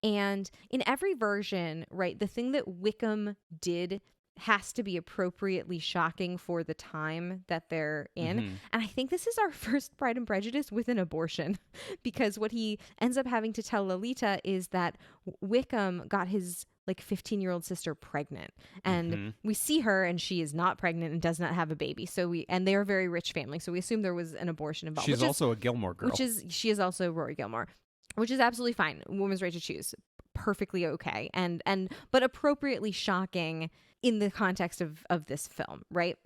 And in every version, right, the thing that Wickham did has to be appropriately shocking for the time that they're in. And I think this is our first Pride and Prejudice with an abortion, because what he ends up having to tell Lolita is that Wickham got his like 15-year-old sister pregnant, and we see her and she is not pregnant and does not have a baby. So and they're a very rich family. So we assume there was an abortion involved. She's also a Gilmore girl. She is also Rory Gilmore, which is absolutely fine. Woman's right to choose. Perfectly okay. But appropriately shocking in the context of this film, right?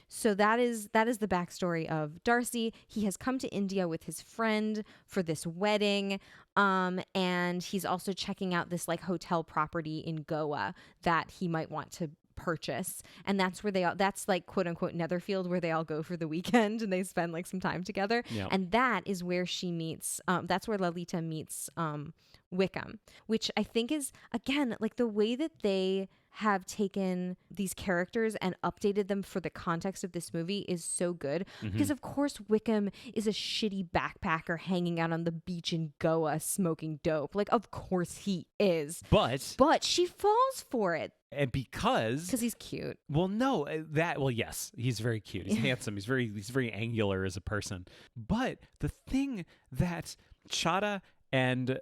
So that is the backstory of Darcy. He has come to India with his friend for this wedding, and he's also checking out this like hotel property in Goa that he might want to purchase, and that's where that's like quote unquote Netherfield, where they all go for the weekend and they spend like some time together. And that is where she meets that's where Lalita meets Wickham, which I think is, again, like the way that they have taken these characters and updated them for the context of this movie is so good. Because of course Wickham is a shitty backpacker hanging out on the beach in Goa smoking dope. Like, of course he is. But she falls for it. And because he's cute. Well, no, yes, he's very cute. He's handsome. He's very angular as a person. But the thing that Chada and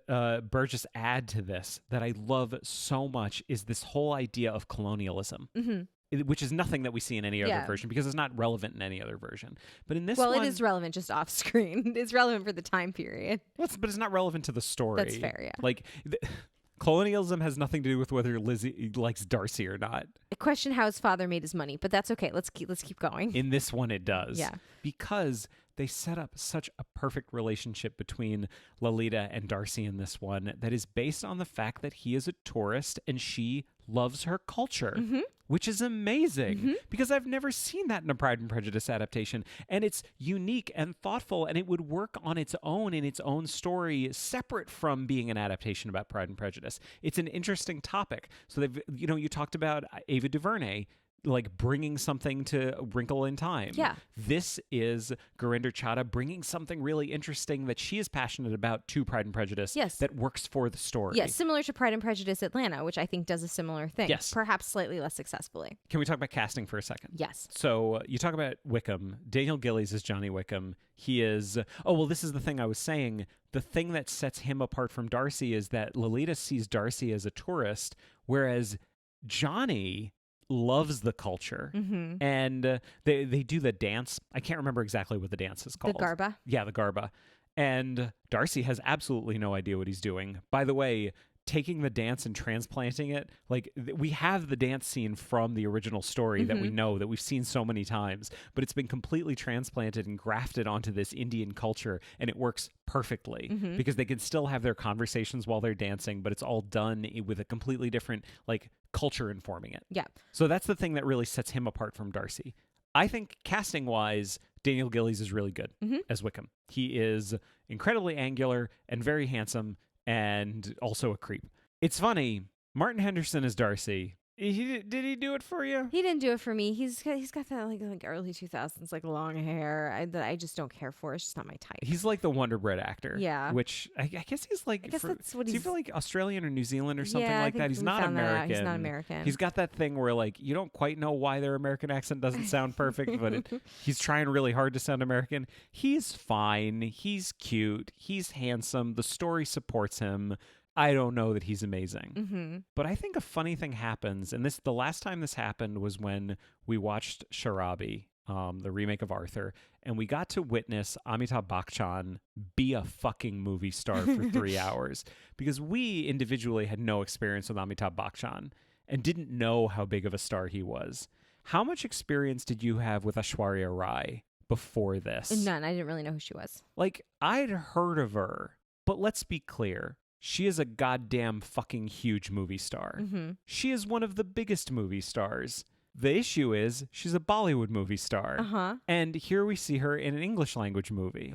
Burgess add to this that I love so much is this whole idea of colonialism, which is nothing that we see in any other version, because it's not relevant in any other version. But in this one... Well, it is relevant just off screen. It's relevant for the time period. But it's not relevant to the story. That's fair, yeah. Like... colonialism has nothing to do with whether Lizzie likes Darcy or not. I question how his father made his money, but that's okay. Let's keep going. In this one, it does. Yeah. Because they set up such a perfect relationship between Lolita and Darcy in this one that is based on the fact that he is a tourist and she loves her culture, which is amazing because I've never seen that in a Pride and Prejudice adaptation. And it's unique and thoughtful, and it would work on its own in its own story, separate from being an adaptation about Pride and Prejudice. It's an interesting topic. So you talked about Ava DuVernay, like bringing something to Wrinkle in Time. Yeah. This is Gurinder Chadha bringing something really interesting that she is passionate about to Pride and Prejudice. Yes. That works for the story. Yes, similar to Pride and Prejudice Atlanta, which I think does a similar thing. Yes. Perhaps slightly less successfully. Can we talk about casting for a second? Yes. So you talk about Wickham. Daniel Gillies is Johnny Wickham. He is... Oh, well, this is the thing I was saying. The thing that sets him apart from Darcy is that Lolita sees Darcy as a tourist, whereas Johnny loves the culture, and they do the dance. I can't remember exactly what the dance is called. The Garba. Yeah, the Garba. And Darcy has absolutely no idea what he's doing. By the way, taking the dance and transplanting it. Like we have the dance scene from the original story that we know, that we've seen so many times, but it's been completely transplanted and grafted onto this Indian culture, and it works perfectly because they can still have their conversations while they're dancing, but it's all done with a completely different like culture informing it. Yeah. So that's the thing that really sets him apart from Darcy. I think casting wise, Daniel Gillies is really good as Wickham. He is incredibly angular and very handsome, and also a creep. It's funny, Martin Henderson as Darcy. Did he do it for you? He didn't do it for me. He's got that like early 2000s like long hair that I just don't care for. It's just not my type. He's like the Wonder Bread actor. Yeah. Which I guess he's like. I guess that's what is he's. he like Australian or New Zealand or something Yeah, like that? He's not American. He's not American. He's got that thing where like you don't quite know why their American accent doesn't sound perfect, but he's trying really hard to sound American. He's fine. He's cute. He's handsome. The story supports him. I don't know that he's amazing. But I think a funny thing happens, and the last time this happened was when we watched Sharabi, the remake of Arthur, and we got to witness Amitabh Bachchan be a fucking movie star for 3 hours, because we individually had no experience with Amitabh Bachchan and didn't know how big of a star he was. How much experience did you have with Aishwarya Rai before this? None. I didn't really know who she was. Like, I'd heard of her, but let's be clear. She is a goddamn fucking huge movie star. She is one of the biggest movie stars. The issue is she's a Bollywood movie star. And here we see her in an English language movie.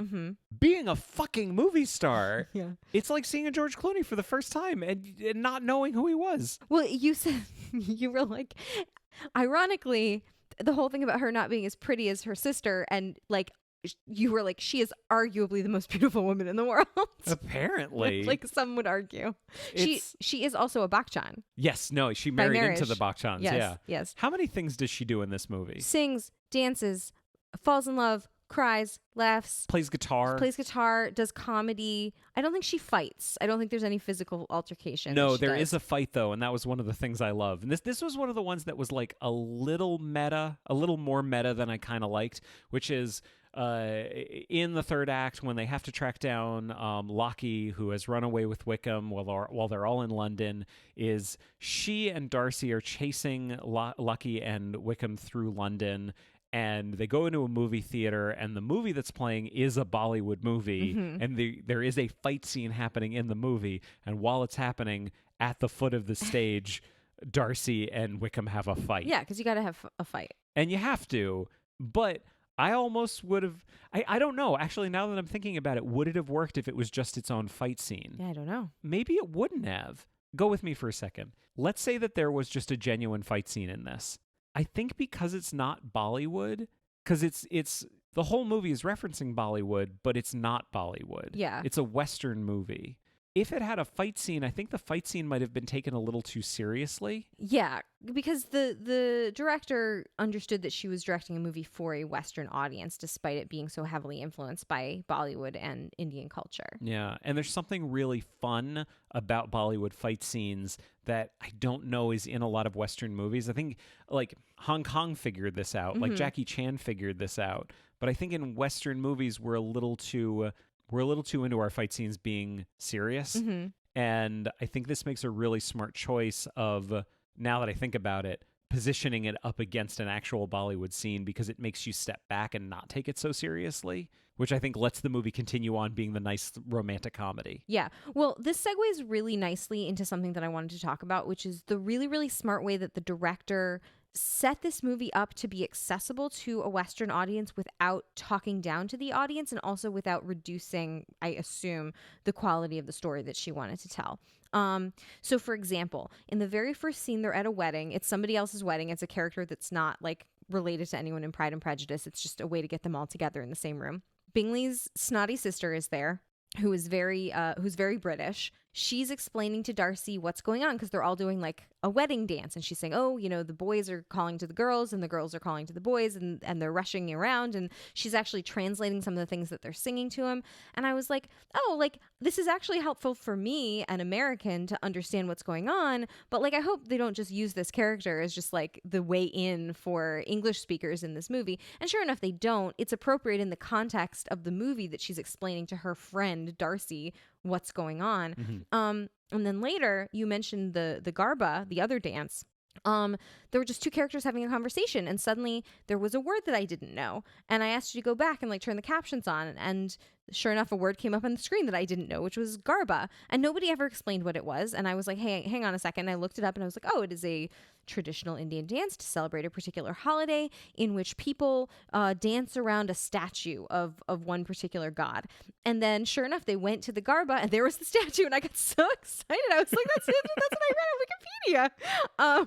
Being a fucking movie star, it's like seeing a George Clooney for the first time and not knowing who he was. Well, you said, you were like, ironically, the whole thing about her not being as pretty as her sister, and like, you were like, she is arguably the most beautiful woman in the world. Apparently. Like some would argue. She is also a Bachchan. Yes, no, she married into the Bachchans. Yes, yes. How many things does she do in this movie? Sings, dances, falls in love, cries, laughs, plays guitar, does comedy. I don't think she fights. I don't think there's any physical altercation. No, there is a fight though, and that was one of the things I love. And this was one of the ones that was like a little more meta than I kind of liked, which is in the third act when they have to track down Lockie, who has run away with Wickham while they're all in London, is she and Darcy are chasing Lockie and Wickham through London. And they go into a movie theater, and the movie that's playing is a Bollywood movie, and there is a fight scene happening in the movie. And while it's happening, at the foot of the stage, Darcy and Wickham have a fight. Yeah, because you got to have a fight. And you have to. But I almost would have... I don't know. Actually, now that I'm thinking about it, would it have worked if it was just its own fight scene? Yeah, I don't know. Maybe it wouldn't have. Go with me for a second. Let's say that there was just a genuine fight scene in this. I think because it's not Bollywood, because it's the whole movie is referencing Bollywood, but it's not Bollywood. Yeah. It's a Western movie. If it had a fight scene, I think the fight scene might have been taken a little too seriously. Yeah, because the director understood that she was directing a movie for a Western audience, despite it being so heavily influenced by Bollywood and Indian culture. Yeah, and there's something really fun about Bollywood fight scenes that I don't know is in a lot of Western movies. I think like Hong Kong figured this out, like Jackie Chan figured this out. But I think in Western movies we're a little too into our fight scenes being serious. And I think this makes a really smart choice of, now that I think about it, positioning it up against an actual Bollywood scene, because it makes you step back and not take it so seriously, which I think lets the movie continue on being the nice romantic comedy. Yeah. Well, this segues really nicely into something that I wanted to talk about, which is the really, really smart way that the director set this movie up to be accessible to a Western audience without talking down to the audience, and also without reducing, I assume, the quality of the story that she wanted to tell. So for example, in the very first scene, they're at a wedding. It's somebody else's wedding. It's a character that's not like related to anyone in Pride and Prejudice. It's just a way to get them all together in the same room. Bingley's snotty sister is there, who's very British. She's explaining to Darcy what's going on, because they're all doing like a wedding dance, and she's saying, oh, you know, the boys are calling to the girls and the girls are calling to the boys, and they're rushing around, and she's actually translating some of the things that they're singing to him. And I was like, oh, like this is actually helpful for me, an American, to understand what's going on. But like, I hope they don't just use this character as just like the way in for English speakers in this movie. And sure enough, they don't. It's appropriate in the context of the movie that she's explaining to her friend Darcy what's going on. And then later, you mentioned the Garba, the other dance. There were just two characters having a conversation, and suddenly there was a word that I didn't know, and I asked you to go back and like turn the captions on, and sure enough, a word came up on the screen that I didn't know, which was Garba, and nobody ever explained what it was. And I was like, hey, hang on a second. And I looked it up, and I was like, oh, it is a traditional Indian dance to celebrate a particular holiday in which people dance around a statue of one particular god. And then sure enough, they went to the Garba, and there was the statue, and I got so excited. I was like, that's it. That's what I read on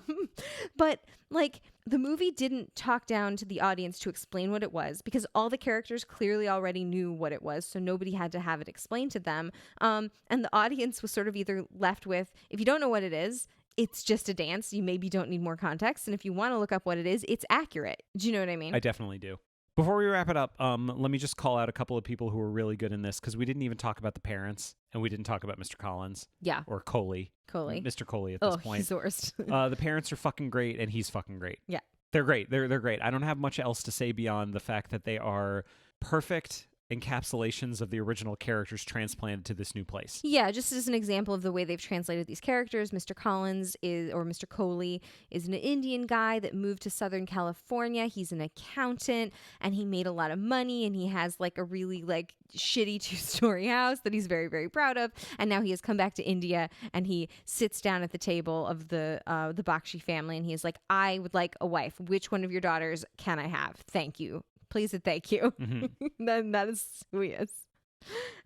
Wikipedia. But like, the movie didn't talk down to the audience to explain what it was, because all the characters clearly already knew what it was, so nobody had to have it explained to them. And the audience was sort of either left with, if you don't know what it is, it's just a dance. You maybe don't need more context. And if you want to look up what it is, it's accurate. Do you know what I mean? I definitely do. Before we wrap it up, let me just call out a couple of people who were really good in this, because we didn't even talk about the parents, and we didn't talk about Mr. Collins. Yeah. Or Coley. Mr. Coley at this point. He's the worst. The parents are fucking great, and he's fucking great. Yeah. They're great. They're great. I don't have much else to say beyond the fact that they are perfect encapsulations of the original characters transplanted to this new place. Yeah, just as an example of the way they've translated these characters, Mr. Collins or Mr. Coley is an Indian guy that moved to Southern California. He's an accountant, and he made a lot of money, and he has like a really like shitty 2-story house that he's very, very proud of. And now he has come back to India, and he sits down at the table of the Bakshi family, and he's like, I would like a wife. Which one of your daughters can I have? Thank you. Please and thank you. Mm-hmm. Then that is who he is.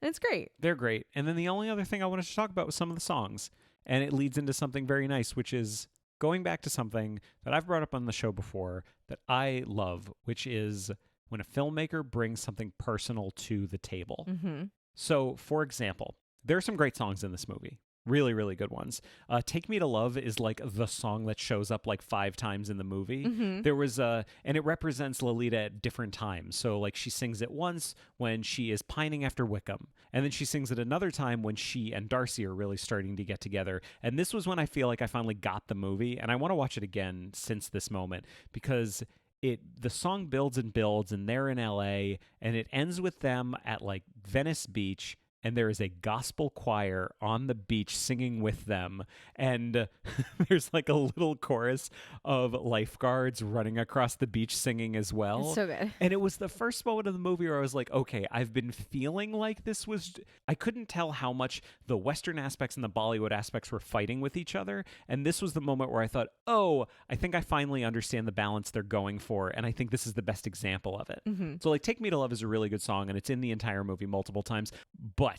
And it's great. They're great. And then the only other thing I wanted to talk about was some of the songs. And it leads into something very nice, which is going back to something that I've brought up on the show before that I love, which is when a filmmaker brings something personal to the table. Mm-hmm. So, for example, there are some great songs in this movie. Really, really good ones. Take Me to Love is like the song that shows up like 5 times in the movie. Mm-hmm. There was and it represents Lolita at different times. So like she sings it once when she is pining after Wickham. And then she sings it another time when she and Darcy are really starting to get together. And this was when I feel like I finally got the movie. And I want to watch it again since this moment, because the song builds and builds, and they're in LA, and it ends with them at like Venice Beach, and there is a gospel choir on the beach singing with them, and there's like a little chorus of lifeguards running across the beach singing as well. It's so good. And it was the first moment of the movie where I was like, okay, I've been feeling like this was, I couldn't tell how much the Western aspects and the Bollywood aspects were fighting with each other, and this was the moment where I thought, oh, I think I finally understand the balance they're going for, and I think this is the best example of it. Mm-hmm. So like Take Me to Love is a really good song, and it's in the entire movie multiple times, but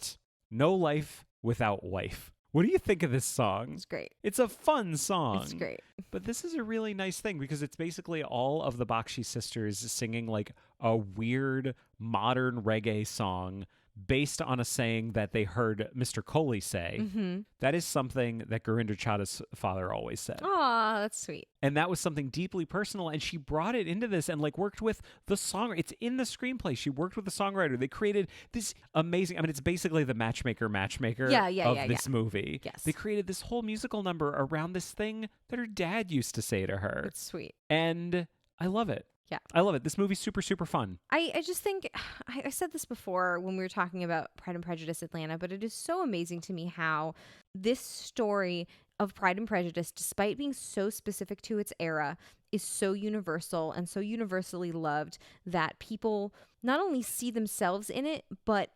No Life Without Wife. What do you think of this song? It's great. It's a fun song. It's great. But this is a really nice thing, because it's basically all of the Bakshi sisters singing like a weird modern reggae song based on a saying that they heard Mr. Coley say. Mm-hmm. That is something that Gurinder Chadha's father always said. Aw, that's sweet. And that was something deeply personal, and she brought it into this and like worked with the song. It's in the screenplay. She worked with the songwriter. They created this amazing, I mean, it's basically the matchmaker of this movie. Yes. They created this whole musical number around this thing that her dad used to say to her. It's sweet. And I love it. Yeah. I love it. This movie's super, super fun. I just think, I said this before when we were talking about Pride and Prejudice Atlanta, but it is so amazing to me how this story of Pride and Prejudice, despite being so specific to its era, is so universal and so universally loved that people not only see themselves in it, but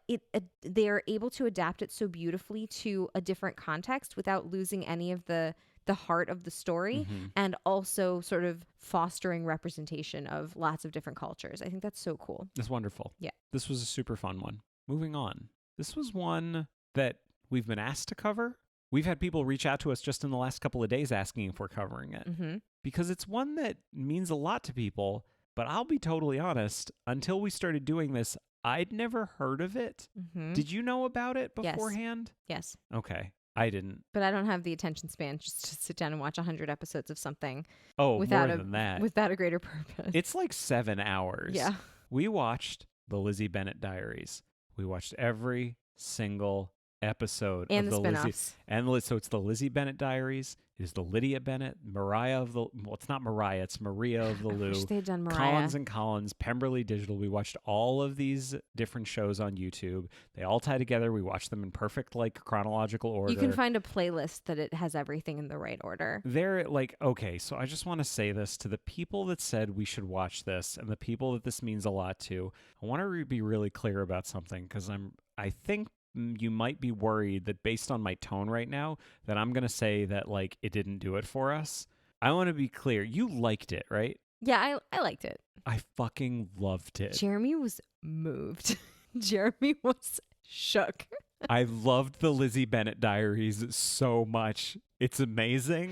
they are able to adapt it so beautifully to a different context without losing any of the heart of the story, Mm-hmm. and also sort of fostering representation of lots of different cultures. I think that's so cool. It's wonderful. Yeah. This was a super fun one. Moving on. This was one that we've been asked to cover. We've had people reach out to us just in the last couple of days asking if we're covering it, Mm-hmm. because it's one that means a lot to people. But I'll be totally honest, until we started doing this, I'd never heard of it. Mm-hmm. Did you know about it Yes. beforehand? Yes. Okay. I didn't. But I don't have the attention span just to sit down and watch 100 episodes of something Oh, without more than that. without a greater purpose. It's like 7 hours. Yeah. We watched the Lizzie Bennet Diaries. We watched every single episode And of the the Lizzie spinoffs. so it's the Lizzie Bennett Diaries, it is the Lydia Bennett, Mariah of the it's not Mariah, it's Maria of the I wish Lou, they'd done Mariah. Collins and Collins, Pemberley Digital. We watched all of these different shows on YouTube. They all tie together. We watched them in perfect like chronological order. You can find a playlist that it has everything in the right order. They're like, okay, so I just want to say this to the people that said we should watch this and the people that this means a lot to. I want to be really clear about something because I think you might be worried that based on my tone right now that I'm going to say that like it didn't do it for us. I want to be clear. You liked it, right? Yeah, I liked it. I fucking loved it. Jeremy was moved. Jeremy was shook. I loved the Lizzie Bennett Diaries so much. It's amazing.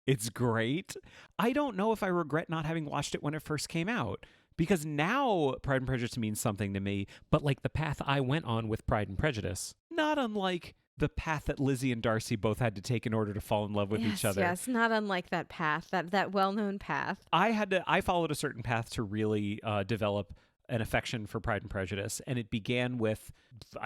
It's great. I don't know if I regret not having watched it when it first came out. Because now Pride and Prejudice means something to me, but like the path I went on with Pride and Prejudice, not unlike the path that Lizzie and Darcy both had to take in order to fall in love with each other. Yes, not unlike that path, that well-known path. I followed a certain path to really develop an affection for Pride and Prejudice, and it began with,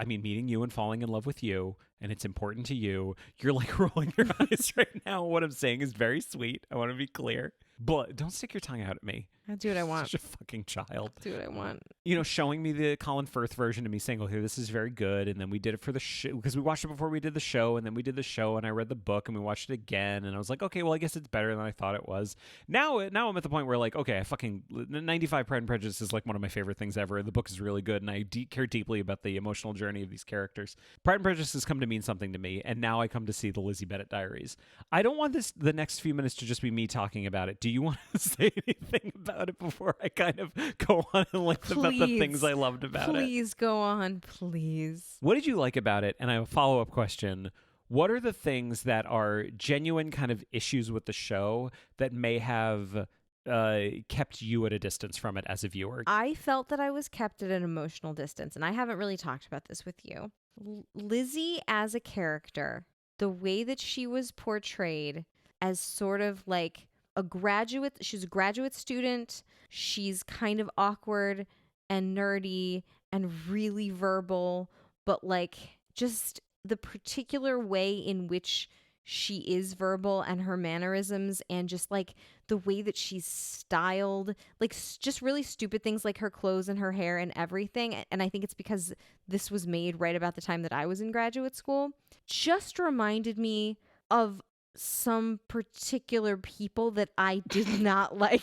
meeting you and falling in love with you, and it's important to you. You're like rolling your eyes right now. What I'm saying is very sweet. I want to be clear. But don't stick your tongue out at me. I'll do what I want. Such a fucking child. Do what I want. You know, showing me the Colin Firth version of me saying, okay, this is very good. And then we did it for the show because we watched it before we did the show. And then we did the show and I read the book and we watched it again. And I was like, okay, well, I guess it's better than I thought it was. Now I'm at the point where like, okay, I fucking 95 Pride and Prejudice is like one of my favorite things ever. The book is really good. And I care deeply about the emotional journey of these characters. Pride and Prejudice has come to mean something to me. And now I come to see the Lizzie Bennett Diaries. I don't want the next few minutes to just be me talking about it. Do you want to say anything about it before I kind of go on and like about the things I loved about it? Please go on, please. What did you like about it? And I have a follow-up question. What are the things that are genuine kind of issues with the show that may have kept you at a distance from it as a viewer? I felt that I was kept at an emotional distance, and I haven't really talked about this with you. Lizzie as a character, the way that she was portrayed as sort of like she's a graduate student. She's kind of awkward and nerdy and really verbal, but like just the particular way in which she is verbal and her mannerisms and just like the way that she's styled, like just really stupid things like her clothes and her hair and everything. And I think it's because this was made right about the time that I was in graduate school, just reminded me of some particular people that I did not like.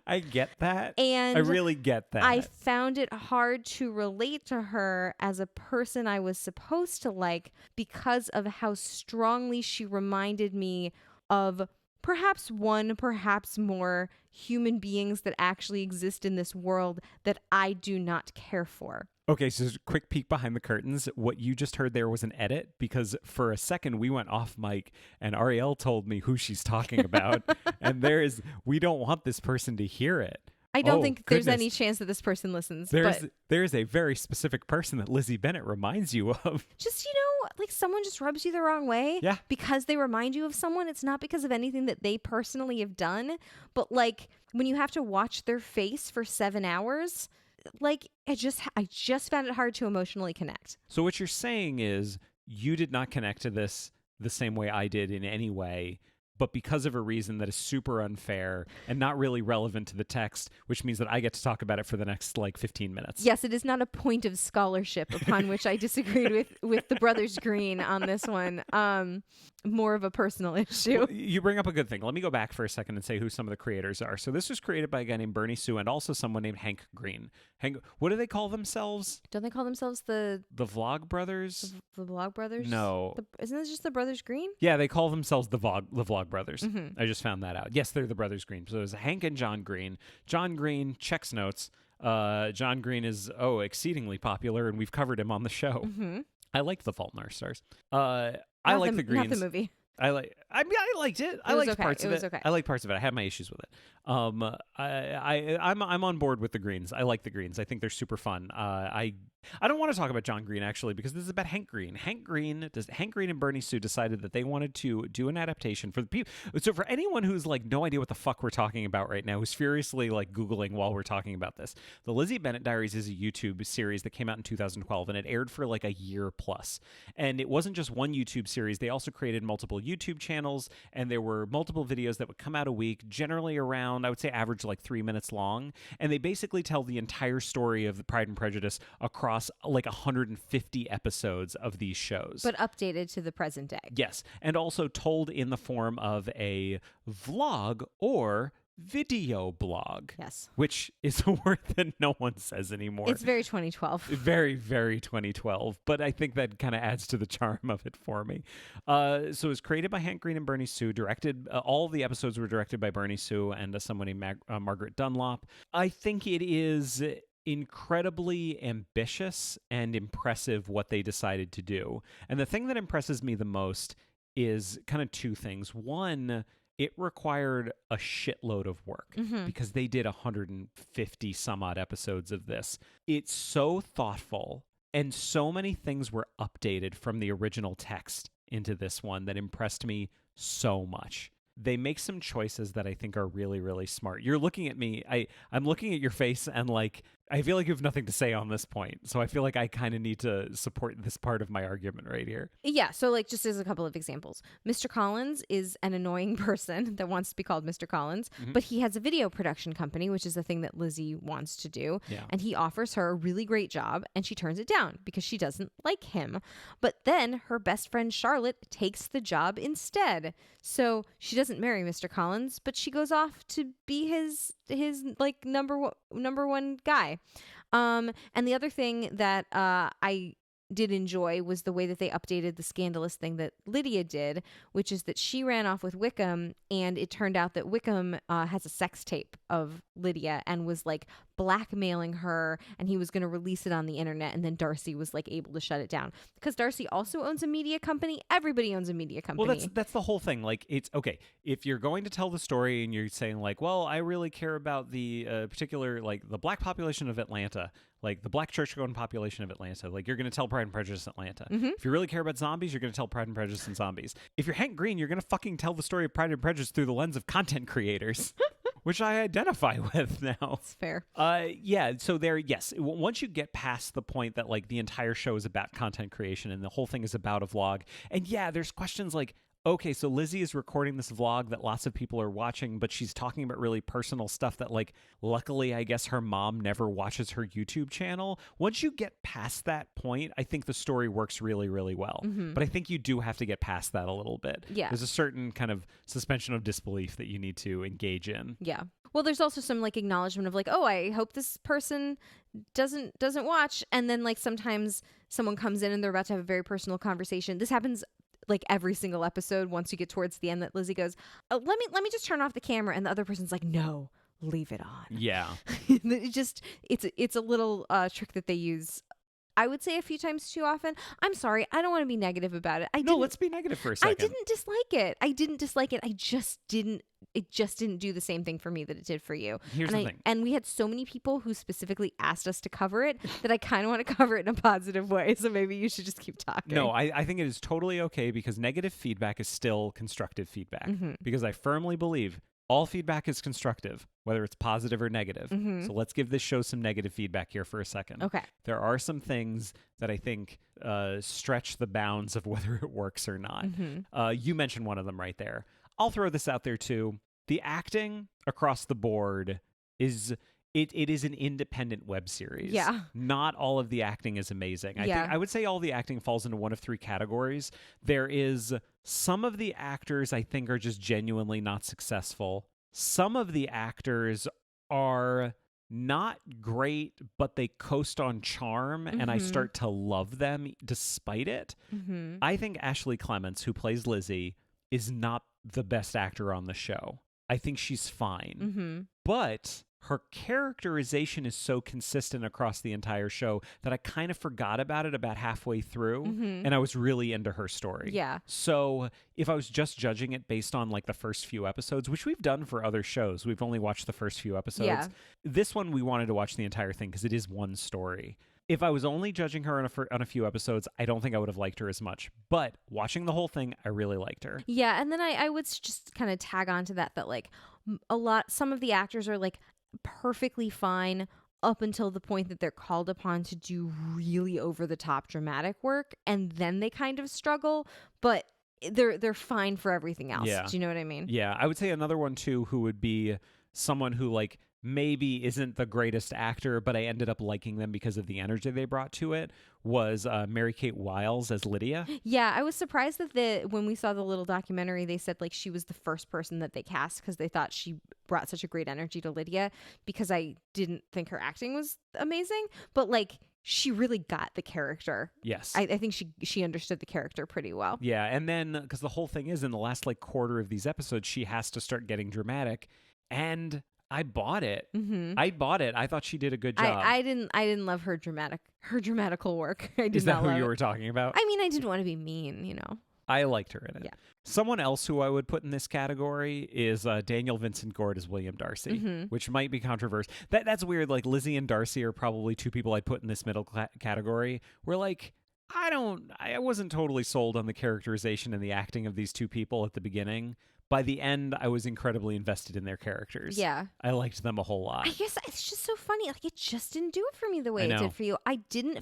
I get that. And I really get that. I found it hard to relate to her as a person I was supposed to like because of how strongly she reminded me of perhaps more human beings that actually exist in this world that I do not care for. Okay, so just a quick peek behind the curtains. What you just heard there was an edit because for a second we went off mic and Ariel told me who she's talking about. And we don't want this person to hear it. I don't think there's goodness. any chance that this person listens. There's a very specific person that Lizzie Bennett reminds you of. Just, like someone just rubs you the wrong way. Yeah. Because they remind you of someone. It's not because of anything that they personally have done. But like when you have to watch their face for 7 hours, like I just found it hard to emotionally connect. So what you're saying is you did not connect to this the same way I did in any way, but because of a reason that is super unfair and not really relevant to the text, which means that I get to talk about it for the next 15 minutes. Yes, it is not a point of scholarship upon which I disagreed with the Brothers Green on this one. More of a personal issue. Well, you bring up a good thing. Let me go back for a second and say who some of the creators are. So this was created by a guy named Bernie Sue and also someone named Hank Green. What do they call themselves? Don't they call themselves the Vlog Brothers? The Vlog Brothers? No. Isn't this just the Brothers Green? Yeah, they call themselves the Vlog Brothers. Mm-hmm. I just found that out. Yes, they're the Brothers Green. So it was Hank and John Green. John Green checks notes. John Green is exceedingly popular, and we've covered him on the show. Mm-hmm. I like The Fault in Our Stars. I like the Greens. Not the movie. I liked it. I It was liked okay. parts It of was it. okay. I like parts of it. I had my issues with it. I'm on board with the Greens. I like the Greens. I think they're super fun. I don't want to talk about John Green actually because this is about Hank Green. Hank Green and Bernie Sue decided that they wanted to do an adaptation for the people. So for anyone who's like no idea what the fuck we're talking about right now, who's furiously like Googling while we're talking about this, the Lizzie Bennet Diaries is a YouTube series that came out in 2012 and it aired for like a year plus. And it wasn't just one YouTube series. They also created multiple YouTube channels and there were multiple videos that would come out a week, generally around, I would say average like 3 minutes long. And they basically tell the entire story of the Pride and Prejudice across like 150 episodes of these shows. But updated to the present day. Yes. And also told in the form of a vlog or video blog. Yes. Which is a word that no one says anymore. It's very 2012. Very, very 2012. But I think that kind of adds to the charm of it for me. So it was created by Hank Green and Bernie Sue. Directed, all of the episodes were directed by Bernie Sue and someone named Margaret Dunlop. I think it is incredibly ambitious and impressive what they decided to do. And the thing that impresses me the most is kind of two things. One, it required a shitload of work because they did 150 some odd episodes of this. It's so thoughtful and so many things were updated from the original text into this one that impressed me so much. They make some choices that I think are really, really smart. You're looking at me. I'm looking at your face and like, I feel like you have nothing to say on this point. So I feel like I kind of need to support this part of my argument right here. Yeah. So like just as a couple of examples, Mr. Collins is an annoying person that wants to be called Mr. Collins, but he has a video production company, which is the thing that Lizzie wants to do. Yeah. And he offers her a really great job and she turns it down because she doesn't like him. But then her best friend Charlotte takes the job instead. So she doesn't marry Mr. Collins, but she goes off to be his like number one guy. And the other thing that I did enjoy was the way that they updated the scandalous thing that Lydia did, which is that she ran off with Wickham, and it turned out that Wickham has a sex tape of Lydia and was like blackmailing her, and he was going to release it on the internet, and then Darcy was like able to shut it down because Darcy also owns a media company. Everybody owns a media company. Well, that's the whole thing. Like, it's okay if you're going to tell the story and you're saying like, well, I really care about the particular like the black population of Atlanta. Like the black church-going population of Atlanta. Like you're going to tell Pride and Prejudice Atlanta. If you really care about zombies, you're going to tell Pride and Prejudice and zombies. If you're Hank Green, you're going to fucking tell the story of Pride and Prejudice through the lens of content creators, which I identify with now. That's fair. Yeah. So yes, once you get past the point that like the entire show is about content creation and the whole thing is about a vlog, and yeah, there's questions like, okay, so Lizzie is recording this vlog that lots of people are watching, but she's talking about really personal stuff that, like, luckily, I guess her mom never watches her YouTube channel. Once you get past that point, I think the story works really, really well. But I think you do have to get past that a little bit. Yeah. There's a certain kind of suspension of disbelief that you need to engage in. Yeah. Well, there's also some like acknowledgement of like, oh, I hope this person doesn't watch. And then like sometimes someone comes in and they're about to have a very personal conversation. This happens like every single episode. Once you get towards the end, that Lizzie goes, oh, let me just turn off the camera, and the other person's like, no, leave it on. Yeah. It's a little trick that they use, I would say, a few times too often. I'm sorry, I don't want to be negative about it. Let's be negative for a second. I didn't dislike it. It just didn't do the same thing for me that it did for you. Here's the thing. And we had so many people who specifically asked us to cover it that I kind of want to cover it in a positive way. So maybe you should just keep talking. No, I think it is totally okay because negative feedback is still constructive feedback. Because I firmly believe all feedback is constructive, whether it's positive or negative. So let's give this show some negative feedback here for a second. Okay. There are some things that I think stretch the bounds of whether it works or not. You mentioned one of them right there. I'll throw this out there too. The acting across the board is it is an independent web series. Yeah. Not all of the acting is amazing. I would say all the acting falls into one of three categories. There is some of the actors I think are just genuinely not successful. Some of the actors are not great, but they coast on charm, and I start to love them despite it. I think Ashley Clements, who plays Lizzie, is not the best actor on the show. I think she's fine. But her characterization is so consistent across the entire show that I kind of forgot about it about halfway through, and I was really into her story. Yeah. So if I was just judging it based on like the first few episodes, which we've done for other shows, we've only watched the first few episodes. Yeah. This one we wanted to watch the entire thing because it is one story. If I was only judging her on a few episodes, I don't think I would have liked her as much. But watching the whole thing, I really liked her. Yeah, and then I would just kind of tag on to that like some of the actors are like perfectly fine up until the point that they're called upon to do really over the top dramatic work, and then they kind of struggle, but they're fine for everything else. Yeah. Do you know what I mean? Yeah, I would say another one too who would be someone who like maybe isn't the greatest actor, but I ended up liking them because of the energy they brought to it, was Mary-Kate Wiles as Lydia. Yeah, I was surprised that when we saw the little documentary, they said like she was the first person that they cast because they thought she brought such a great energy to Lydia, because I didn't think her acting was amazing, but like she really got the character. Yes. I think she understood the character pretty well. Yeah, and then because the whole thing is in the last like quarter of these episodes, she has to start getting dramatic, and I bought it. Mm-hmm. I bought it. I thought she did a good job. I didn't love her dramatical work. I did Is that not who love you it. were talking about? I mean, I didn't want to be mean, you know. I liked her in it. Yeah. Someone else who I would put in this category is Daniel Vincent Gord as William Darcy, Mm-hmm. which might be controversial. That's weird. Like Lizzie and Darcy are probably two people I'd put in this middle category. Where like I wasn't totally sold on the characterization and the acting of these two people at the beginning. By the end, I was incredibly invested in their characters. Yeah. I liked them a whole lot. I guess it's just so funny. Like, it just didn't do it for me the way I it know. did for you. I didn't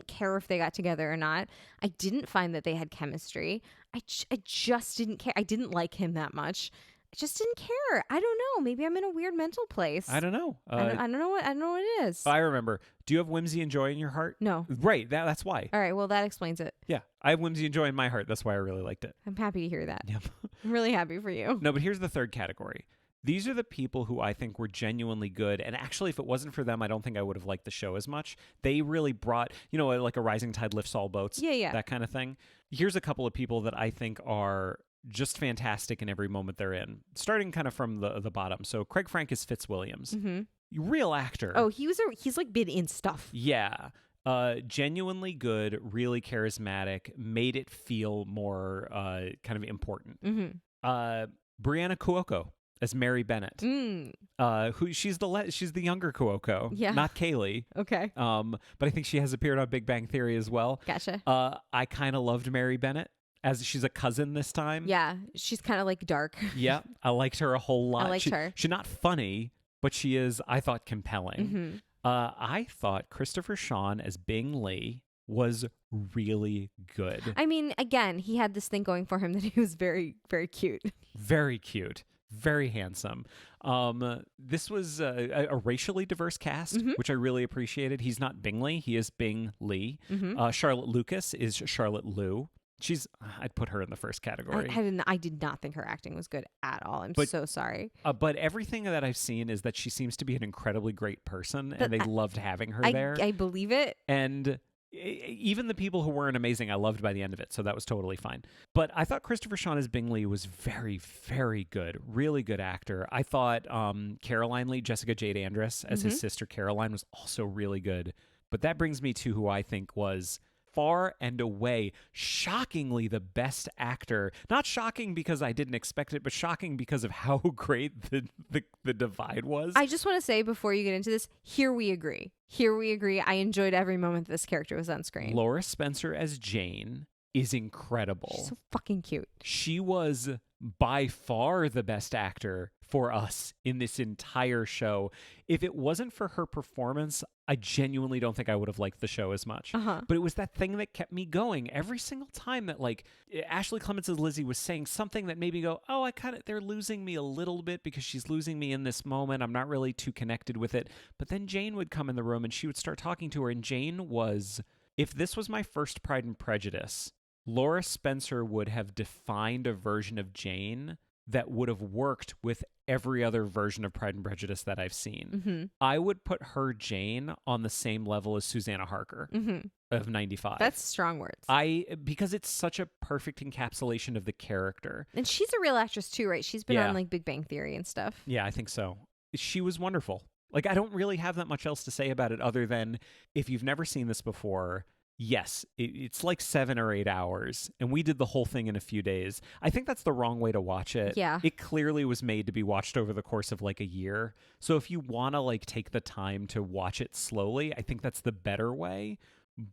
care if they got together or not. I didn't find that they had chemistry. I just didn't care. I didn't like him that much. I just didn't care. I don't know. Maybe I'm in a weird mental place. I don't know. I don't know what it is. I remember. Do you have whimsy and joy in your heart? No. Right. That's why. All right. Well, that explains it. Yeah. I have whimsy and joy in my heart. That's why I really liked it. I'm happy to hear that. Yep. I'm really happy for you. No, but here's the third category. These are the people who I think were genuinely good. And actually, if it wasn't for them, I don't think I would have liked the show as much. They really brought, like a rising tide lifts all boats. Yeah. That kind of thing. Here's a couple of people that I think are just fantastic in every moment they're in. Starting kind of from the bottom. So Craig Frank is Fitzwilliams. Mm-hmm. Real actor. Oh, he's like been in stuff. Yeah. Genuinely good, really charismatic, made it feel more kind of important. Mm-hmm. Brianna Cuoco as Mary Bennett. Mm. Who she's the younger Cuoco, Yeah. not Kaylee. Okay. But I think she has appeared on Big Bang Theory as well. Gotcha. I kind of loved Mary Bennett as she's a cousin this time. Yeah. She's kind of like dark. Yeah, I liked her a whole lot. I liked her. She's not funny, but she is, I thought, compelling. Mm-hmm. I thought Christopher Sean as Bing Lee was really good. I mean, again, he had this thing going for him that he was very, very cute. Very cute. Very handsome. This was a racially diverse cast, Mm-hmm. which I really appreciated. He's not Bingley. He is Bing Lee. Mm-hmm. Charlotte Lucas is Charlotte Liu. I'd put her in the first category. I did not think her acting was good at all. I'm so sorry. But everything that I've seen is that she seems to be an incredibly great person, and they loved having her there. I believe it. And even the people who weren't amazing, I loved by the end of it, so that was totally fine. But I thought Christopher Sean as Bingley was very, very good. Really good actor. I thought Caroline Lee, Jessica Jade Andress, as his sister Caroline, was also really good. But that brings me to who I think was far and away, shockingly, the best actor. Not shocking because I didn't expect it, but shocking because of how great the divide was. I just want to say before you get into this, here we agree. I enjoyed every moment this character was on screen. Laura Spencer as Jane is incredible. She's so fucking cute. She was by far the best actor for us in this entire show. If it wasn't for her performance, I genuinely don't think I would have liked the show as much. Uh-huh. But it was that thing that kept me going every single time that like Ashley Clements as Lizzie was saying something that made me go, oh, they're losing me a little bit because she's losing me in this moment. I'm not really too connected with it. But then Jane would come in the room and she would start talking to her. And Jane was, if this was my first Pride and Prejudice, Laura Spencer would have defined a version of Jane that would have worked with every other version of Pride and Prejudice that I've seen. Mm-hmm. I would put her Jane on the same level as Susanna Harker of 95. That's strong words. Because it's such a perfect encapsulation of the character. And she's a real actress too, right? She's been Yeah. on like Big Bang Theory and stuff. Yeah, I think so. she was wonderful. Like, I don't really have that much else to say about it other than if you've never seen this before, yes, it's like 7 or 8 hours, and we did the whole thing in a few days. I think that's the wrong way to watch it. Yeah. It clearly was made to be watched over the course of like a year. So if you want to like take the time to watch it slowly, I think that's the better way.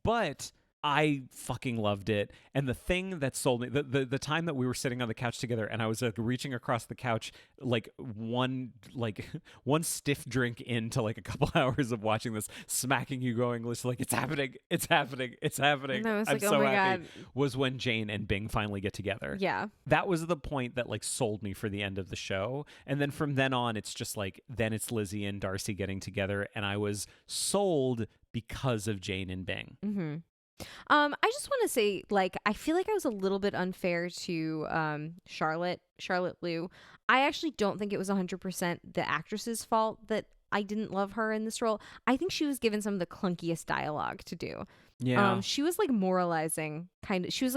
But I fucking loved it. And the thing that sold me, the time that we were sitting on the couch together and I was like reaching across the couch, like one stiff drink into like a couple hours of watching this, smacking you going, like, it's happening, it's happening, it's happening. And I was I'm like, so oh my happy, God. was when Jane and Bing finally get together. Yeah. That was the point that like sold me for the end of the show. And then from then on, it's just like, then it's Lizzie and Darcy getting together. And I was sold because of Jane and Bing. Mm-hmm. I just want to say, like, I feel like I was a little bit unfair to Charlotte Liu. I actually don't think it was 100% the actress's fault that I didn't love her in this role. I think she was given some of the clunkiest dialogue to do. Yeah. She was like moralizing, kind of. She was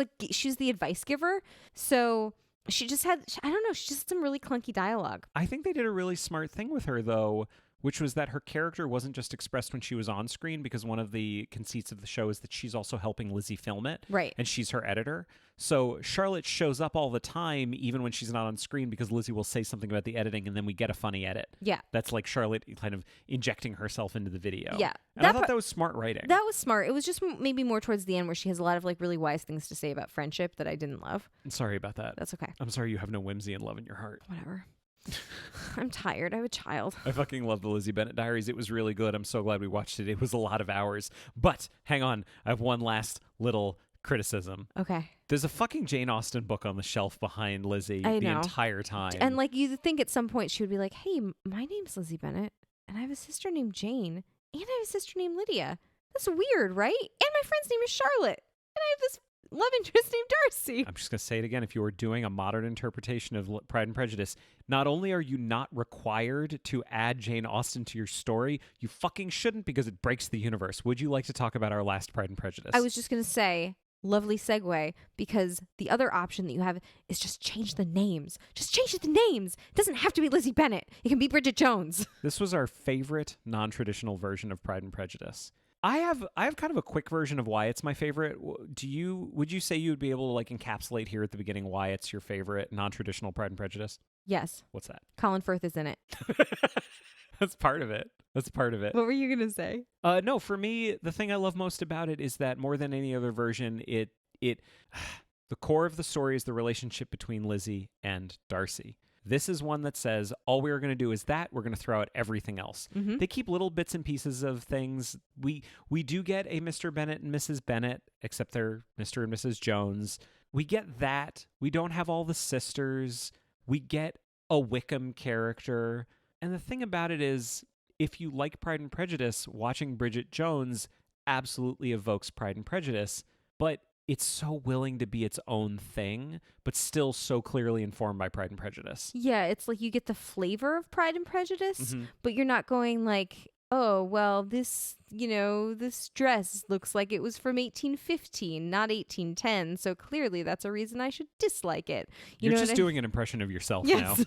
the advice giver. So she just had, I don't know, she just had some really clunky dialogue. I think they did a really smart thing with her, though, which was that her character wasn't just expressed when she was on screen, because one of the conceits of the show is that she's also helping Lizzie film it. Right. And she's her editor. So Charlotte shows up all the time, even when she's not on screen, because Lizzie will say something about the editing and then we get a funny edit. Yeah. That's like Charlotte kind of injecting herself into the video. Yeah. And I thought that was smart writing. That was smart. It was just maybe more towards the end where she has a lot of like really wise things to say about friendship that I didn't love. I'm sorry about that. That's okay. I'm sorry you have no whimsy and love in your heart. Whatever. I'm tired. I have a child. I fucking love the Lizzie Bennet Diaries. It was really good. I'm so glad we watched it. It was a lot of hours. But hang on. I have one last little criticism. Okay. There's a fucking Jane Austen book on the shelf behind Lizzie I the know. entire time. And like you'd think at some point she would be like, hey, my name's Lizzie Bennet and I have a sister named Jane and I have a sister named Lydia. That's weird, right? And my friend's name is Charlotte. And I have this love interest named Darcy. I'm just going to say it again. If you were doing a modern interpretation of Pride and Prejudice, not only are you not required to add Jane Austen to your story, you fucking shouldn't, because it breaks the universe. Would you like to talk about our last Pride and Prejudice? I was just going to say, lovely segue, because the other option that you have is just change the names. Just change the names. It doesn't have to be Lizzie Bennet. It can be Bridget Jones. This was our favorite non-traditional version of Pride and Prejudice. I have kind of a quick version of why it's my favorite. Would you say you would be able to like encapsulate here at the beginning why it's your favorite non-traditional Pride and Prejudice? Yes. What's that? Colin Firth is in it. That's part of it. That's part of it. What were you going to say? No, for me, the thing I love most about it is that more than any other version, it the core of the story is the relationship between Lizzie and Darcy. This is one that says, all we're going to do is that. We're going to throw out everything else. Mm-hmm. They keep little bits and pieces of things. We do get a Mr. Bennet and Mrs. Bennet, except they're Mr. and Mrs. Jones. We get that. We don't have all the sisters. We get a Wickham character. And the thing about it is, if you like Pride and Prejudice, watching Bridget Jones absolutely evokes Pride and Prejudice, but it's so willing to be its own thing, but still so clearly informed by Pride and Prejudice. Yeah, it's like you get the flavor of Pride and Prejudice, Mm-hmm. but you're not going like, oh, well, this dress looks like it was from 1815, not 1810. So clearly that's a reason I should dislike it. You're know just what doing an impression of yourself Yes. now.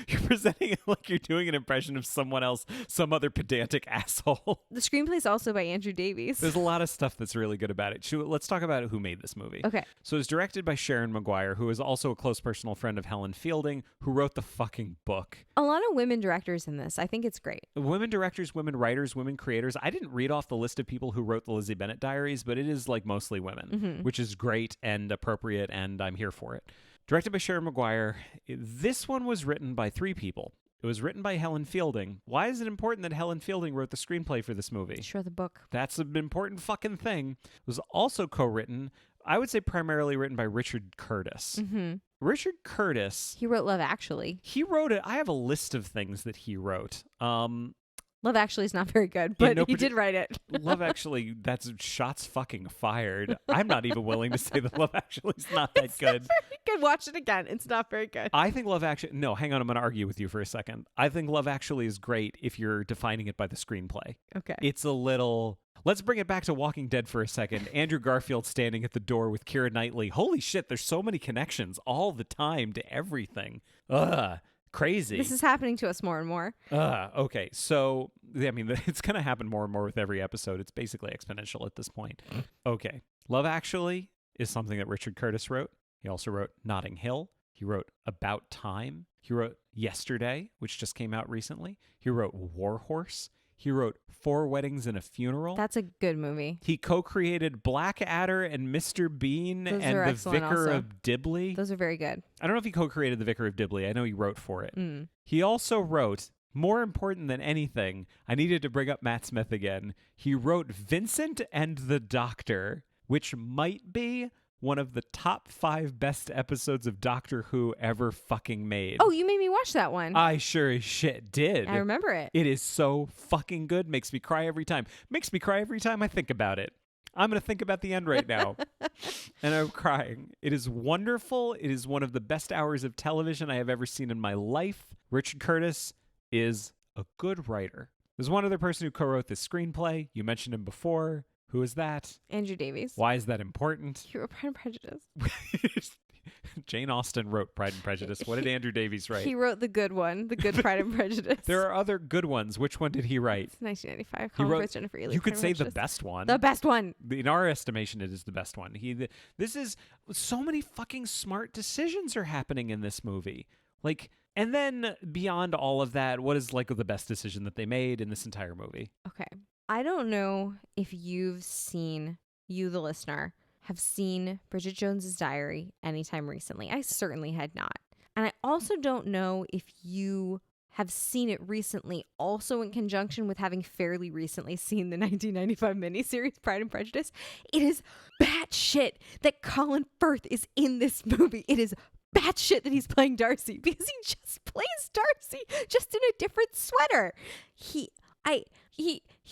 You're presenting it like you're doing an impression of someone else, some other pedantic asshole. The screenplay is also by Andrew Davies. There's a lot of stuff that's really good about it. Let's talk about who made this movie. Okay. So it was directed by Sharon Maguire, who is also a close personal friend of Helen Fielding, who wrote the fucking book. A lot of women directors in this. I think it's great. Women directors, women writers, women creators. I didn't read off the list of people who wrote the Lizzie Bennet Diaries, but it is like mostly women, Mm-hmm. which is great and appropriate, and I'm here for it. Directed by Sharon Maguire. This one was written by 3 people. It was written by Helen Fielding. Why is it important that Helen Fielding wrote the screenplay for this movie? Sure, the book. That's an important fucking thing. It was also co-written, I would say primarily written by Richard Curtis. Mm-hmm. Richard Curtis, He wrote Love Actually. he wrote it. I have a list of things that he wrote. Love Actually is not very good, but no he did write it. Love Actually, that's shots fucking fired. I'm not even willing to say that Love Actually is not that good. Good. Watch it again. It's not very good. I think Love Actually... No, hang on. I'm going to argue with you for a second. I think Love Actually is great if you're defining it by the screenplay. Okay. It's a little... Let's bring it back to Walking Dead for a second. Andrew Garfield standing at the door with Keira Knightley. Holy shit, there's so many connections all the time to everything. Ugh. crazy. This is happening to us more and more. Okay. So, I mean, it's going to happen more and more with every episode. It's basically exponential at this point. Okay. Love Actually is something that Richard Curtis wrote. He also wrote Notting Hill. He wrote About Time. He wrote Yesterday, which just came out recently. He wrote War Horse. He wrote Four Weddings and a Funeral. That's a good movie. He co-created Blackadder and Mr. Bean and The Vicar of Dibley. Those are very good. I don't know if he co-created The Vicar of Dibley. I know he wrote for it. He also wrote, more important than anything, I needed to bring up Matt Smith again. He wrote Vincent and the Doctor, which might be one of the top 5 best episodes of Doctor Who ever fucking made. Oh, you made me watch that one. I sure as shit did. I remember it. It is so fucking good. Makes me cry every time. Makes me cry every time I think about it. I'm going to think about the end right now. And I'm crying. It is wonderful. It is one of the best hours of television I have ever seen in my life. Richard Curtis is a good writer. There's one other person who co-wrote this screenplay. You mentioned him before. Who is that? Andrew Davies. Why is that important? He wrote Pride and Prejudice. Jane Austen wrote Pride and Prejudice. What did Andrew Davies write? He wrote the good one, the good Pride and Prejudice. There are other good ones. Which one did he write? It's 1995. He wrote, Jennifer Ely, you could Pride say and the Prejudice. best one. The best one. In our estimation, it is the best one. This is so many fucking smart decisions are happening in this movie. Like, and then beyond all of that, what is like the best decision that they made in this entire movie? Okay. I don't know if you've seen, you the listener, have seen Bridget Jones's Diary anytime recently. I certainly had not. And I also don't know if you have seen it recently, also in conjunction with having fairly recently seen the 1995 miniseries Pride and Prejudice. It is batshit that Colin Firth is in this movie. It is batshit that he's playing Darcy because he just plays Darcy, just in a different sweater. He's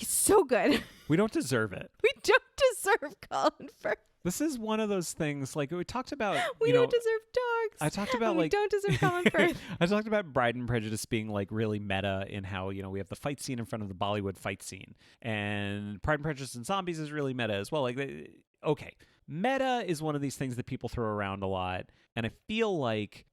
so good. We don't deserve it. We don't deserve Colin Firth. This is one of those things, like we talked about. We don't deserve dogs. I talked about we don't deserve Colin Firth. I talked about Pride and Prejudice being like really meta in how, we have the fight scene in front of the Bollywood fight scene, and Pride and Prejudice and Zombies is really meta as well. Like, okay, meta is one of these things that people throw around a lot, and I feel like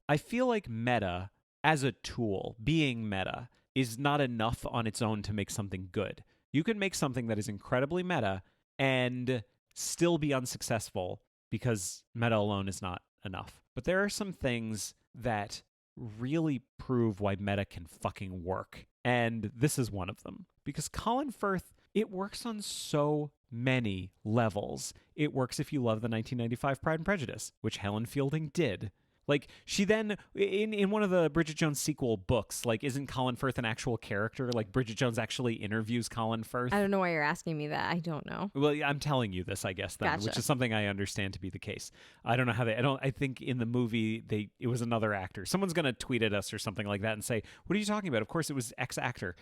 meta as a tool, being meta, is not enough on its own to make something good. You can make something that is incredibly meta and still be unsuccessful because meta alone is not enough. But there are some things that really prove why meta can fucking work. And this is one of them. Because Colin Firth, it works on so many levels. It works if you love the 1995 Pride and Prejudice, which Helen Fielding did. Like, she then, in one of the Bridget Jones sequel books, like, isn't Colin Firth an actual character? Like, Bridget Jones actually interviews Colin Firth. I don't know why you're asking me that. I don't know. Well, I'm telling you this, I guess, then, Gotcha. which is something I understand to be the case. I don't know how I think in the movie, it was another actor. Someone's going to tweet at us or something like that and say, what are you talking about? Of course, it was X actor.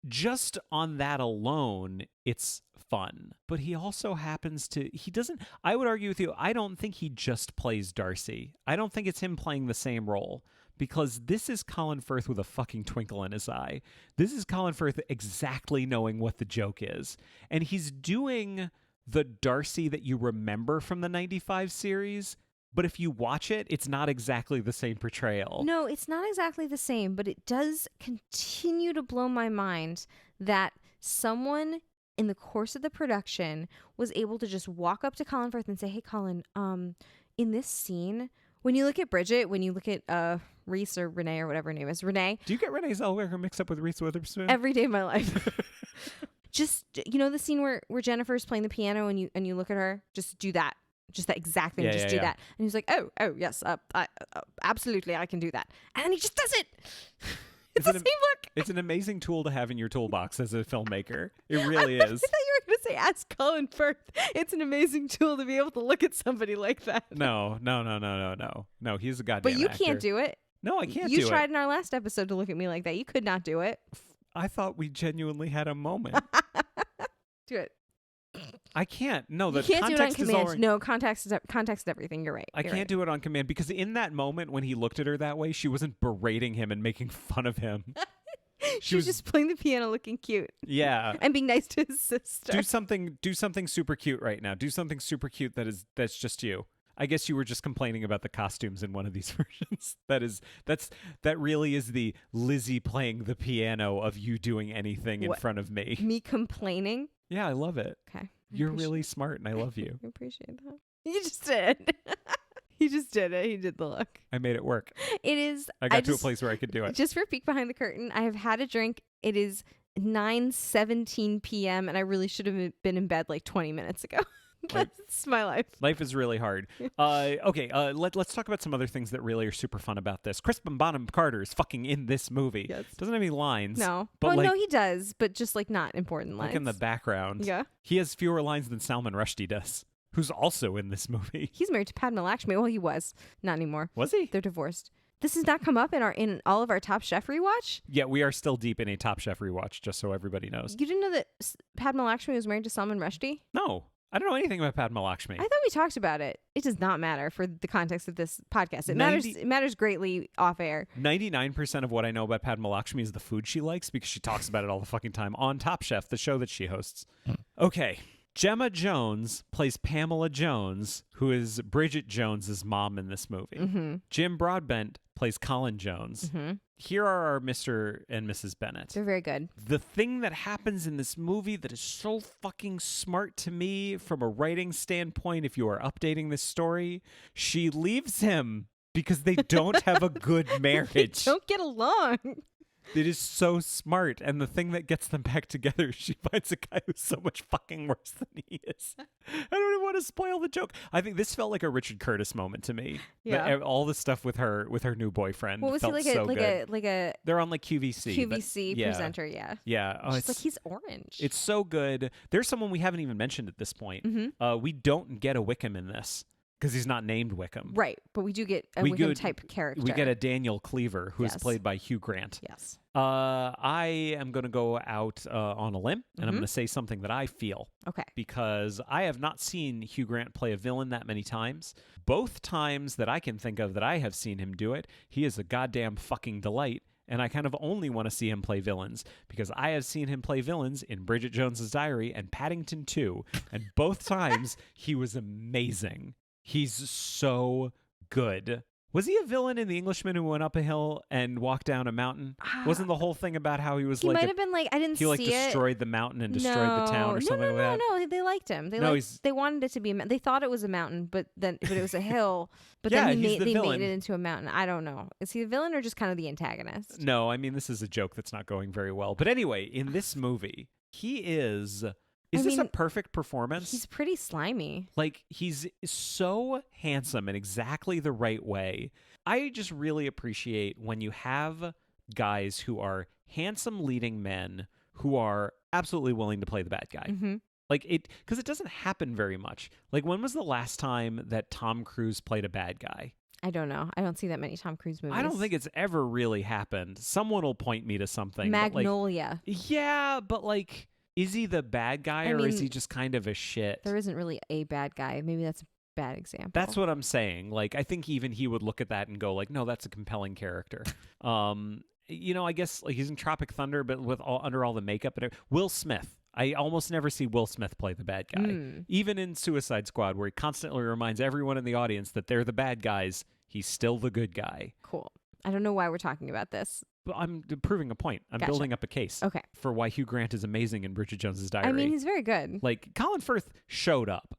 Just on that alone, it's fun. But he also happens to, I would argue with you, I don't think he just plays Darcy. I don't think it's him playing the same role, because this is Colin Firth with a fucking twinkle in his eye. This is Colin Firth exactly knowing what the joke is. And he's doing the Darcy that you remember from the 95 series, but if you watch it, it's not exactly the same portrayal. No, it's not exactly the same, but it does continue to blow my mind that someone in the course of the production was able to just walk up to Colin Firth and say, hey, Colin, in this scene, when you look at Bridget, when you look at Reese or Renee or whatever her name is, Renee. Do you get Renee Zellweger mixed up with Reese Witherspoon? Every day of my life. Just, the scene where Jennifer's playing the piano and you look at her, just do that. Just that exact thing. Do that. And he's like, oh, yes, absolutely, I can do that. And then he just does it. It's the same look. It's an amazing tool to have in your toolbox as a filmmer. It really is. I thought you were going to say, ask Colin Firth. It's an amazing tool to be able to look at somebody like that. No. No, he's a goddamn But you actor. can't do it. No, I can't do it. You tried in our last episode to look at me like that. You could not do it. I thought we genuinely had a moment. Do it. I can't. No, the you can't context do it on is command. already... No, context is everything. You're right. I can't do it on command, because in that moment when he looked at her that way, she wasn't berating him and making fun of him. She was just playing the piano, looking cute. Yeah. And being nice to his sister. Do something super cute right now. Do something super cute that's just you. I guess you were just complaining about the costumes in one of these versions. That really is the Lizzie playing the piano of you doing anything in front of me. Me complaining? Yeah, I love it. Okay. You're really smart and I love you. I appreciate that. You just did. He just did it. He did the look. I made it work. It is. I got to a place where I could do it. Just for a peek behind the curtain, I have had a drink. It is 9:17 p.m. and I really should have been in bed like 20 minutes ago. That's my life. Life is really hard. Okay, let's talk about some other things that really are super fun about this. Crispin Bonham Carter is fucking in this movie. Yes. Doesn't have any lines. No. But no, he does, but just like not important lines. Like in the background. Yeah. He has fewer lines than Salman Rushdie does, who's also in this movie. He's married to Padma Lakshmi. Well, he was. Not anymore. Was he? They're divorced. This has not come up in all of our Top Chef rewatch? Yeah, we are still deep in a Top Chef rewatch, just so everybody knows. You didn't know that Padma Lakshmi was married to Salman Rushdie? No. I don't know anything about Padma Lakshmi. I thought we talked about it. It does not matter for the context of this podcast. It matters greatly off air. 99% of what I know about Padma Lakshmi is the food she likes because she talks about it all the fucking time on Top Chef, the show that she hosts. Okay. Gemma Jones plays Pamela Jones, who is Bridget Jones's mom in this movie. Mm-hmm. Jim Broadbent plays Colin Jones. Mm-hmm. Here are our Mr. and Mrs. Bennett. They're very good. The thing that happens in this movie that is so fucking smart to me from a writing standpoint, if you are updating this story, she leaves him because they don't have a good marriage. They don't get along. It is so smart. And the thing that gets them back together is she finds a guy who's so much fucking worse than he is. I don't even want to spoil the joke. I think this felt like a Richard Curtis moment to me. Yeah. All the stuff with her new boyfriend. What was felt he so like good. They're on like QVC. QVC presenter, yeah. Yeah. Oh, it's like he's orange. It's so good. There's someone we haven't even mentioned at this point. Mm-hmm. We don't get a Wickham in this. Because he's not named Wickham. Right, but we do get a Wickham-type character. We get a Daniel Cleaver, who is played by Hugh Grant. Yes. I am going to go out on a limb, and I'm going to say something that I feel. Okay. Because I have not seen Hugh Grant play a villain that many times. Both times that I can think of that I have seen him do it, he is a goddamn fucking delight. And I kind of only want to see him play villains because I have seen him play villains in Bridget Jones's Diary and Paddington 2. And both times he was amazing. He's so good. Was he a villain in The Englishman who went up a hill and walked down a mountain? Wasn't the whole thing about how he was he might have been like, I didn't see it. He destroyed the mountain and destroyed the town or something like that? No, they liked him. They wanted it to be they thought it was a mountain, but it was a hill. But yeah, then they villain. made it into a mountain. I don't know. Is he the villain or just kind of the antagonist? No, I mean, this is a joke that's not going very well. But anyway, in this movie, he is... Is this a perfect performance? He's pretty slimy. Like, he's so handsome in exactly the right way. I just really appreciate when you have guys who are handsome leading men who are absolutely willing to play the bad guy. Mm-hmm. Like, because it doesn't happen very much. Like, when was the last time that Tom Cruise played a bad guy? I don't know. I don't see that many Tom Cruise movies. I don't think it's ever really happened. Someone will point me to something. Magnolia. But like... Is he the bad guy or is he just kind of a shit? There isn't really a bad guy. Maybe that's a bad example. That's what I'm saying. Like, I think even he would look at that and go like, no, that's a compelling character. I guess like he's in Tropic Thunder, but under all the makeup and Will Smith. I almost never see Will Smith play the bad guy. Even in Suicide Squad, where he constantly reminds everyone in the audience that they're the bad guys, he's still the good guy. Cool. I don't know why we're talking about this. But I'm proving a point. I'm building up a case for why Hugh Grant is amazing in Bridget Jones's Diary. I mean, he's very good. Like, Colin Firth showed up.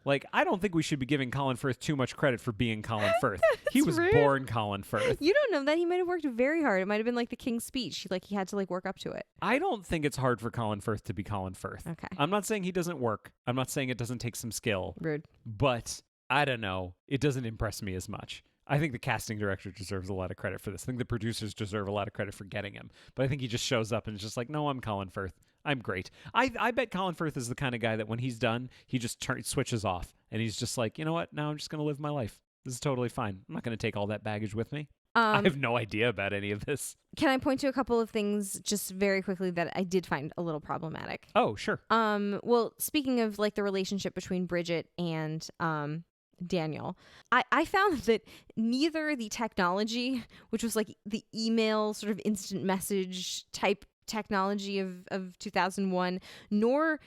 Like, I don't think we should be giving Colin Firth too much credit for being Colin Firth. He was born Colin Firth. You don't know that. He might have worked very hard. It might have been like the King's Speech. He had to work up to it. I don't think it's hard for Colin Firth to be Colin Firth. Okay. I'm not saying he doesn't work. I'm not saying it doesn't take some skill. Rude. But, I don't know. It doesn't impress me as much. I think the casting director deserves a lot of credit for this. I think the producers deserve a lot of credit for getting him. But I think he just shows up and is just like, no, I'm Colin Firth. I'm great. I bet Colin Firth is the kind of guy that when he's done, he just switches off. And he's just like, you know what? Now I'm just going to live my life. This is totally fine. I'm not going to take all that baggage with me. I have no idea about any of this. Can I point to a couple of things just very quickly that I did find a little problematic? Oh, sure. Well, speaking of the relationship between Bridget and Daniel, I found that neither the technology, which was like the email sort of instant message type technology of 2001, nor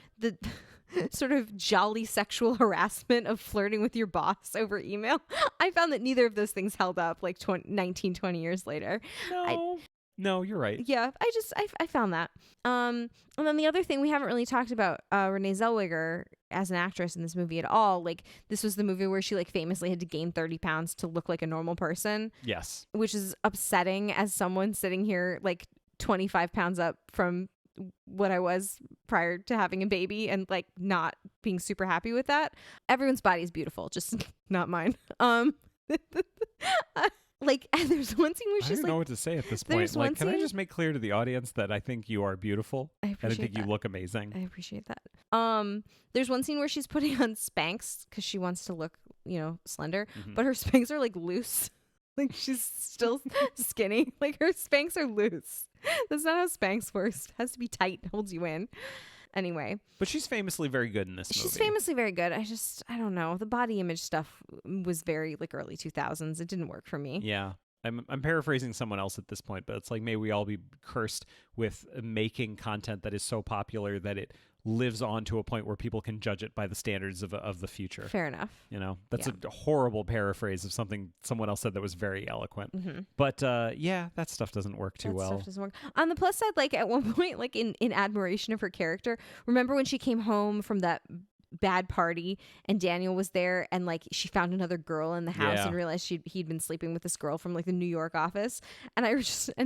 sort of jolly sexual harassment of flirting with your boss over email. I found that neither of those things held up like 19, 20 years later. No, you're right. Yeah, I found that. And then the other thing, we haven't really talked about Renee Zellweger as an actress in this movie at all. Like, this was the movie where she like famously had to gain 30 pounds to look like a normal person. Yes. Which is upsetting as someone sitting here like 25 pounds up from what I was prior to having a baby and like not being super happy with that. Everyone's body is beautiful, just not mine. Like, and there's one scene where she's I don't like, know what to say at this point. Like, can I just make clear to the audience that I think you are beautiful? I think you look amazing. I appreciate that. There's one scene where she's putting on Spanx because she wants to look, slender, but her Spanx are like loose. Like, she's still skinny. Like, her Spanx are loose. That's not how Spanx works. It has to be tight, holds you in. Anyway. But she's famously very good in this movie. She's famously very good. I don't know. The body image stuff was very like early 2000s. It didn't work for me. Yeah. I'm paraphrasing someone else at this point, but it's like, may we all be cursed with making content that is so popular that it lives on to a point where people can judge it by the standards of the future. Fair enough. That's a horrible paraphrase of something someone else said that was very eloquent. But that stuff doesn't work too well. Stuff doesn't work. On the plus side, like at one point, like in admiration of her character, remember when she came home from that bad party and Daniel was there and like she found another girl in the house and realized he'd been sleeping with this girl from like the New York office, and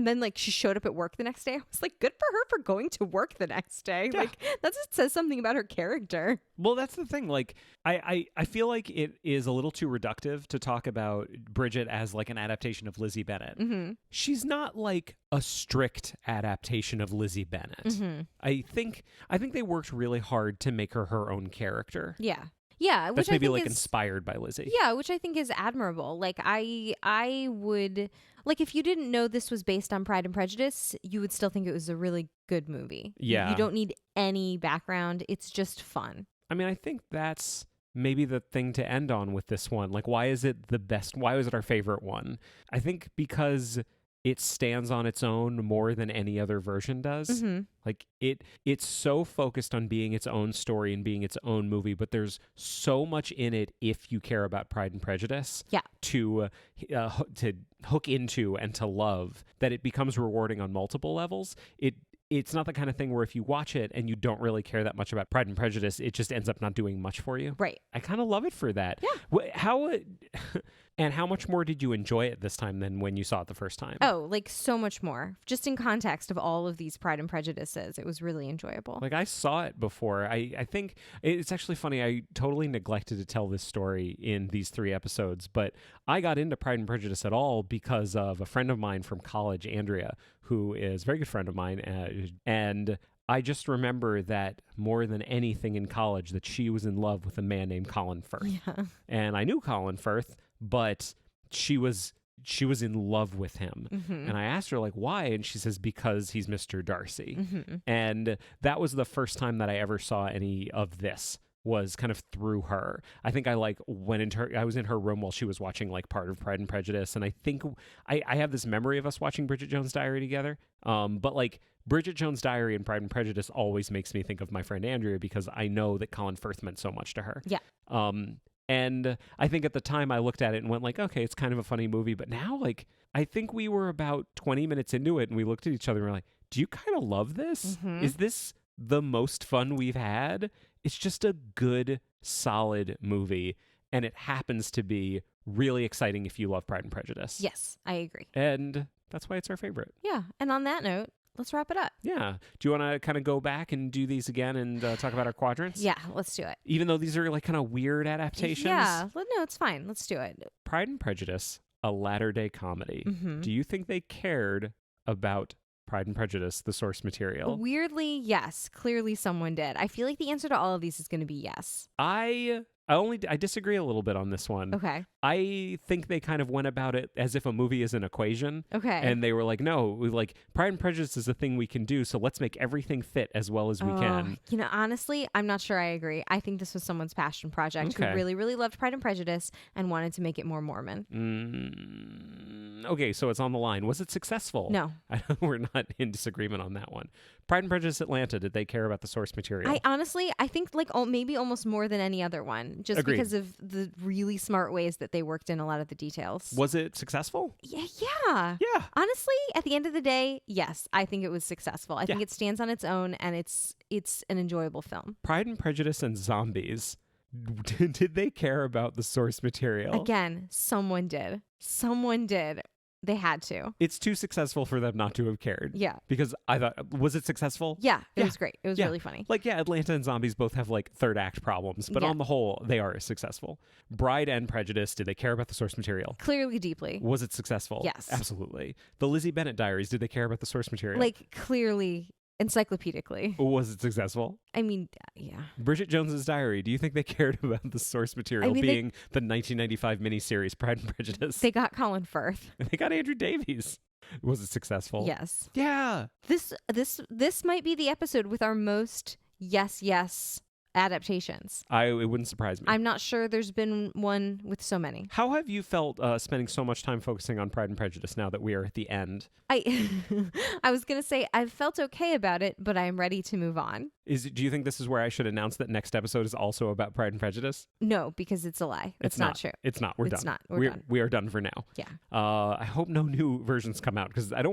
then like she showed up at work the next day. I was like, good for her for going to work the next day. Like, that just says something about her character. Well, that's the thing. Like, I feel like it is a little too reductive to talk about Bridget as like an adaptation of Lizzie Bennet. She's not like a strict adaptation of Lizzie Bennet. I think they worked really hard to make her own character. Yeah, that's maybe like inspired by Lizzie. Yeah, which I think is admirable. Like, I would, like, if you didn't know this was based on Pride and Prejudice, you would still think it was a really good movie. Yeah, you don't need any background. It's just fun. I mean, I think that's maybe the thing to end on with this one. Like, why is it the best? Why was it our favorite one? I think because it stands on its own more than any other version does. Like, it's so focused on being its own story and being its own movie, but there's so much in it if you care about Pride and Prejudice to hook into and to love, that it becomes rewarding on multiple levels. It's not the kind of thing where if you watch it and you don't really care that much about Pride and Prejudice, it just ends up not doing much for you. Right. I kind of love it for that. Yeah. How much more did you enjoy it this time than when you saw it the first time? Oh, like so much more. Just in context of all of these Pride and Prejudices, it was really enjoyable. Like, I saw it before. I think it's actually funny. I totally neglected to tell this story in these 3 episodes, but I got into Pride and Prejudice at all because of a friend of mine from college, Andrea, who is a very good friend of mine. And I just remember that more than anything in college, that she was in love with a man named Colin Firth. Yeah. And I knew Colin Firth, but she was in love with him. And I asked her, like, why? And she says, because he's Mr. Darcy. And that was the first time that I ever saw any of this, was kind of through her. I think I like went into her, I was in her room while she was watching like part of Pride and Prejudice. And I think I have this memory of us watching Bridget Jones' Diary together. But like, Bridget Jones' Diary and Pride and Prejudice always makes me think of my friend Andrea, because I know that Colin Firth meant so much to her. Yeah. And I think at the time I looked at it and went like, okay, it's kind of a funny movie. But now, like, I think we were about 20 minutes into it and we looked at each other and we're like, do you kind of love this? Is this the most fun we've had? It's just a good, solid movie. And it happens to be really exciting if you love Pride and Prejudice. Yes, I agree. And that's why it's our favorite. Yeah. And on that note, let's wrap it up. Yeah. Do you want to kind of go back and do these again and talk about our quadrants? Yeah, let's do it. Even though these are like kind of weird adaptations? Yeah. No, it's fine. Let's do it. Pride and Prejudice, a latter-day comedy. Do you think they cared about Pride and Prejudice, the source material? Weirdly, yes. Clearly someone did. I feel like the answer to all of these is going to be yes. I disagree a little bit on this one. Okay. I think they kind of went about it as if a movie is an equation. Okay. And they were like, no, like, Pride and Prejudice is a thing we can do, so let's make everything fit as well as we can. You know, honestly, I'm not sure I agree. I think this was someone's passion project who really, really loved Pride and Prejudice and wanted to make it more Mormon. Okay, so it's on the line. Was it successful? No. We're not in disagreement on that one. Pride and Prejudice Atlanta, did they care about the source material? I think like maybe almost more than any other one, just Agreed. because of the really smart ways that they worked in a lot of the details. Was it successful? Yeah. Yeah. Honestly, at the end of the day, yes, I think it was successful. I think it stands on its own, and it's an enjoyable film. Pride and Prejudice and zombies. Did they care about the source material? Again, someone did. They had to. It's too successful for them not to have cared. Yeah. Because I thought, was it successful? Yeah, it was great. It was really funny. Like, yeah, Atlanta and zombies both have like third act problems, but on the whole, they are successful. Bride and Prejudice, did they care about the source material? Clearly, deeply. Was it successful? Yes. Absolutely. The Lizzie Bennet Diaries, did they care about the source material? Like, clearly, encyclopedically. Was it successful? I mean, yeah. Bridget Jones's Diary, do you think they cared about the source material being the 1995 miniseries Pride and Prejudice? They got Colin Firth. They got Andrew Davies. Was it successful? Yes. Yeah. This might be the episode with our most yes adaptations. It wouldn't surprise me. I'm not sure there's been one with so many. How have you felt spending so much time focusing on Pride and Prejudice now that we are at the end? I was going to say I've felt okay about it, but I'm ready to move on. Do you think this is where I should announce that next episode is also about Pride and Prejudice? No, because it's a lie. It's not true. It's not. We're done. It's not. We're done. We are done for now. Yeah. I hope no new versions come out because I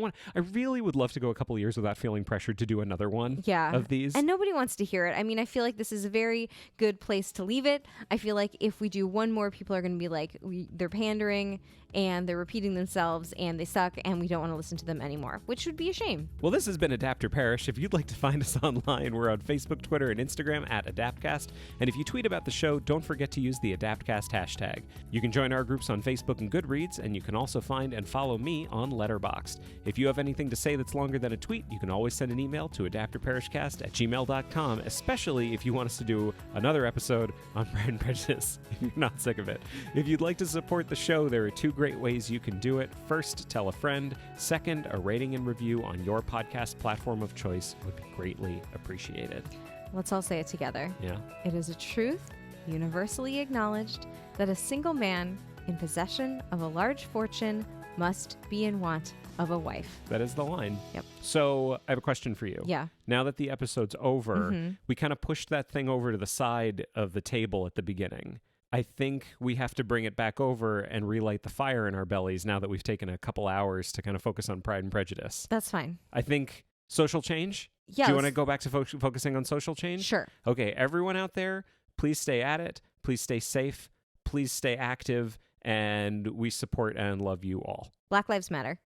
really would love to go a couple of years without feeling pressured to do another one of these. And nobody wants to hear it. I mean, I feel like this is a very good place to leave it. I feel like if we do one more, people are going to be like, they're pandering and they're repeating themselves and they suck and we don't want to listen to them anymore, which would be a shame. Well, this has been Adapt or Perish. If you'd like to find us online, we're on Facebook, Twitter, and Instagram at AdaptCast. And if you tweet about the show, don't forget to use the AdaptCast hashtag. You can join our groups on Facebook and Goodreads, and you can also find and follow me on Letterboxd. If you have anything to say that's longer than a tweet, you can always send an email to adaptorperishcast@gmail.com, especially if you want us to do another episode on Pride and Prejudice, if you're not sick of it. If you'd like to support the show, there are two great ways you can do it. First, tell a friend. Second, a rating and review on your podcast platform of choice would be greatly appreciated. Let's all say it together. Yeah. It is a truth, universally acknowledged, that a single man in possession of a large fortune must be in want of a wife. That is the line. Yep. So I have a question for you. Yeah. Now that the episode's over, we kind of pushed that thing over to the side of the table at the beginning. I think we have to bring it back over and relight the fire in our bellies now that we've taken a couple hours to kind of focus on Pride and Prejudice. That's fine. I think social change? Yes. Do you want to go back to focusing on social change? Sure. Okay, everyone out there, please stay at it. Please stay safe. Please stay active. And we support and love you all. Black Lives Matter.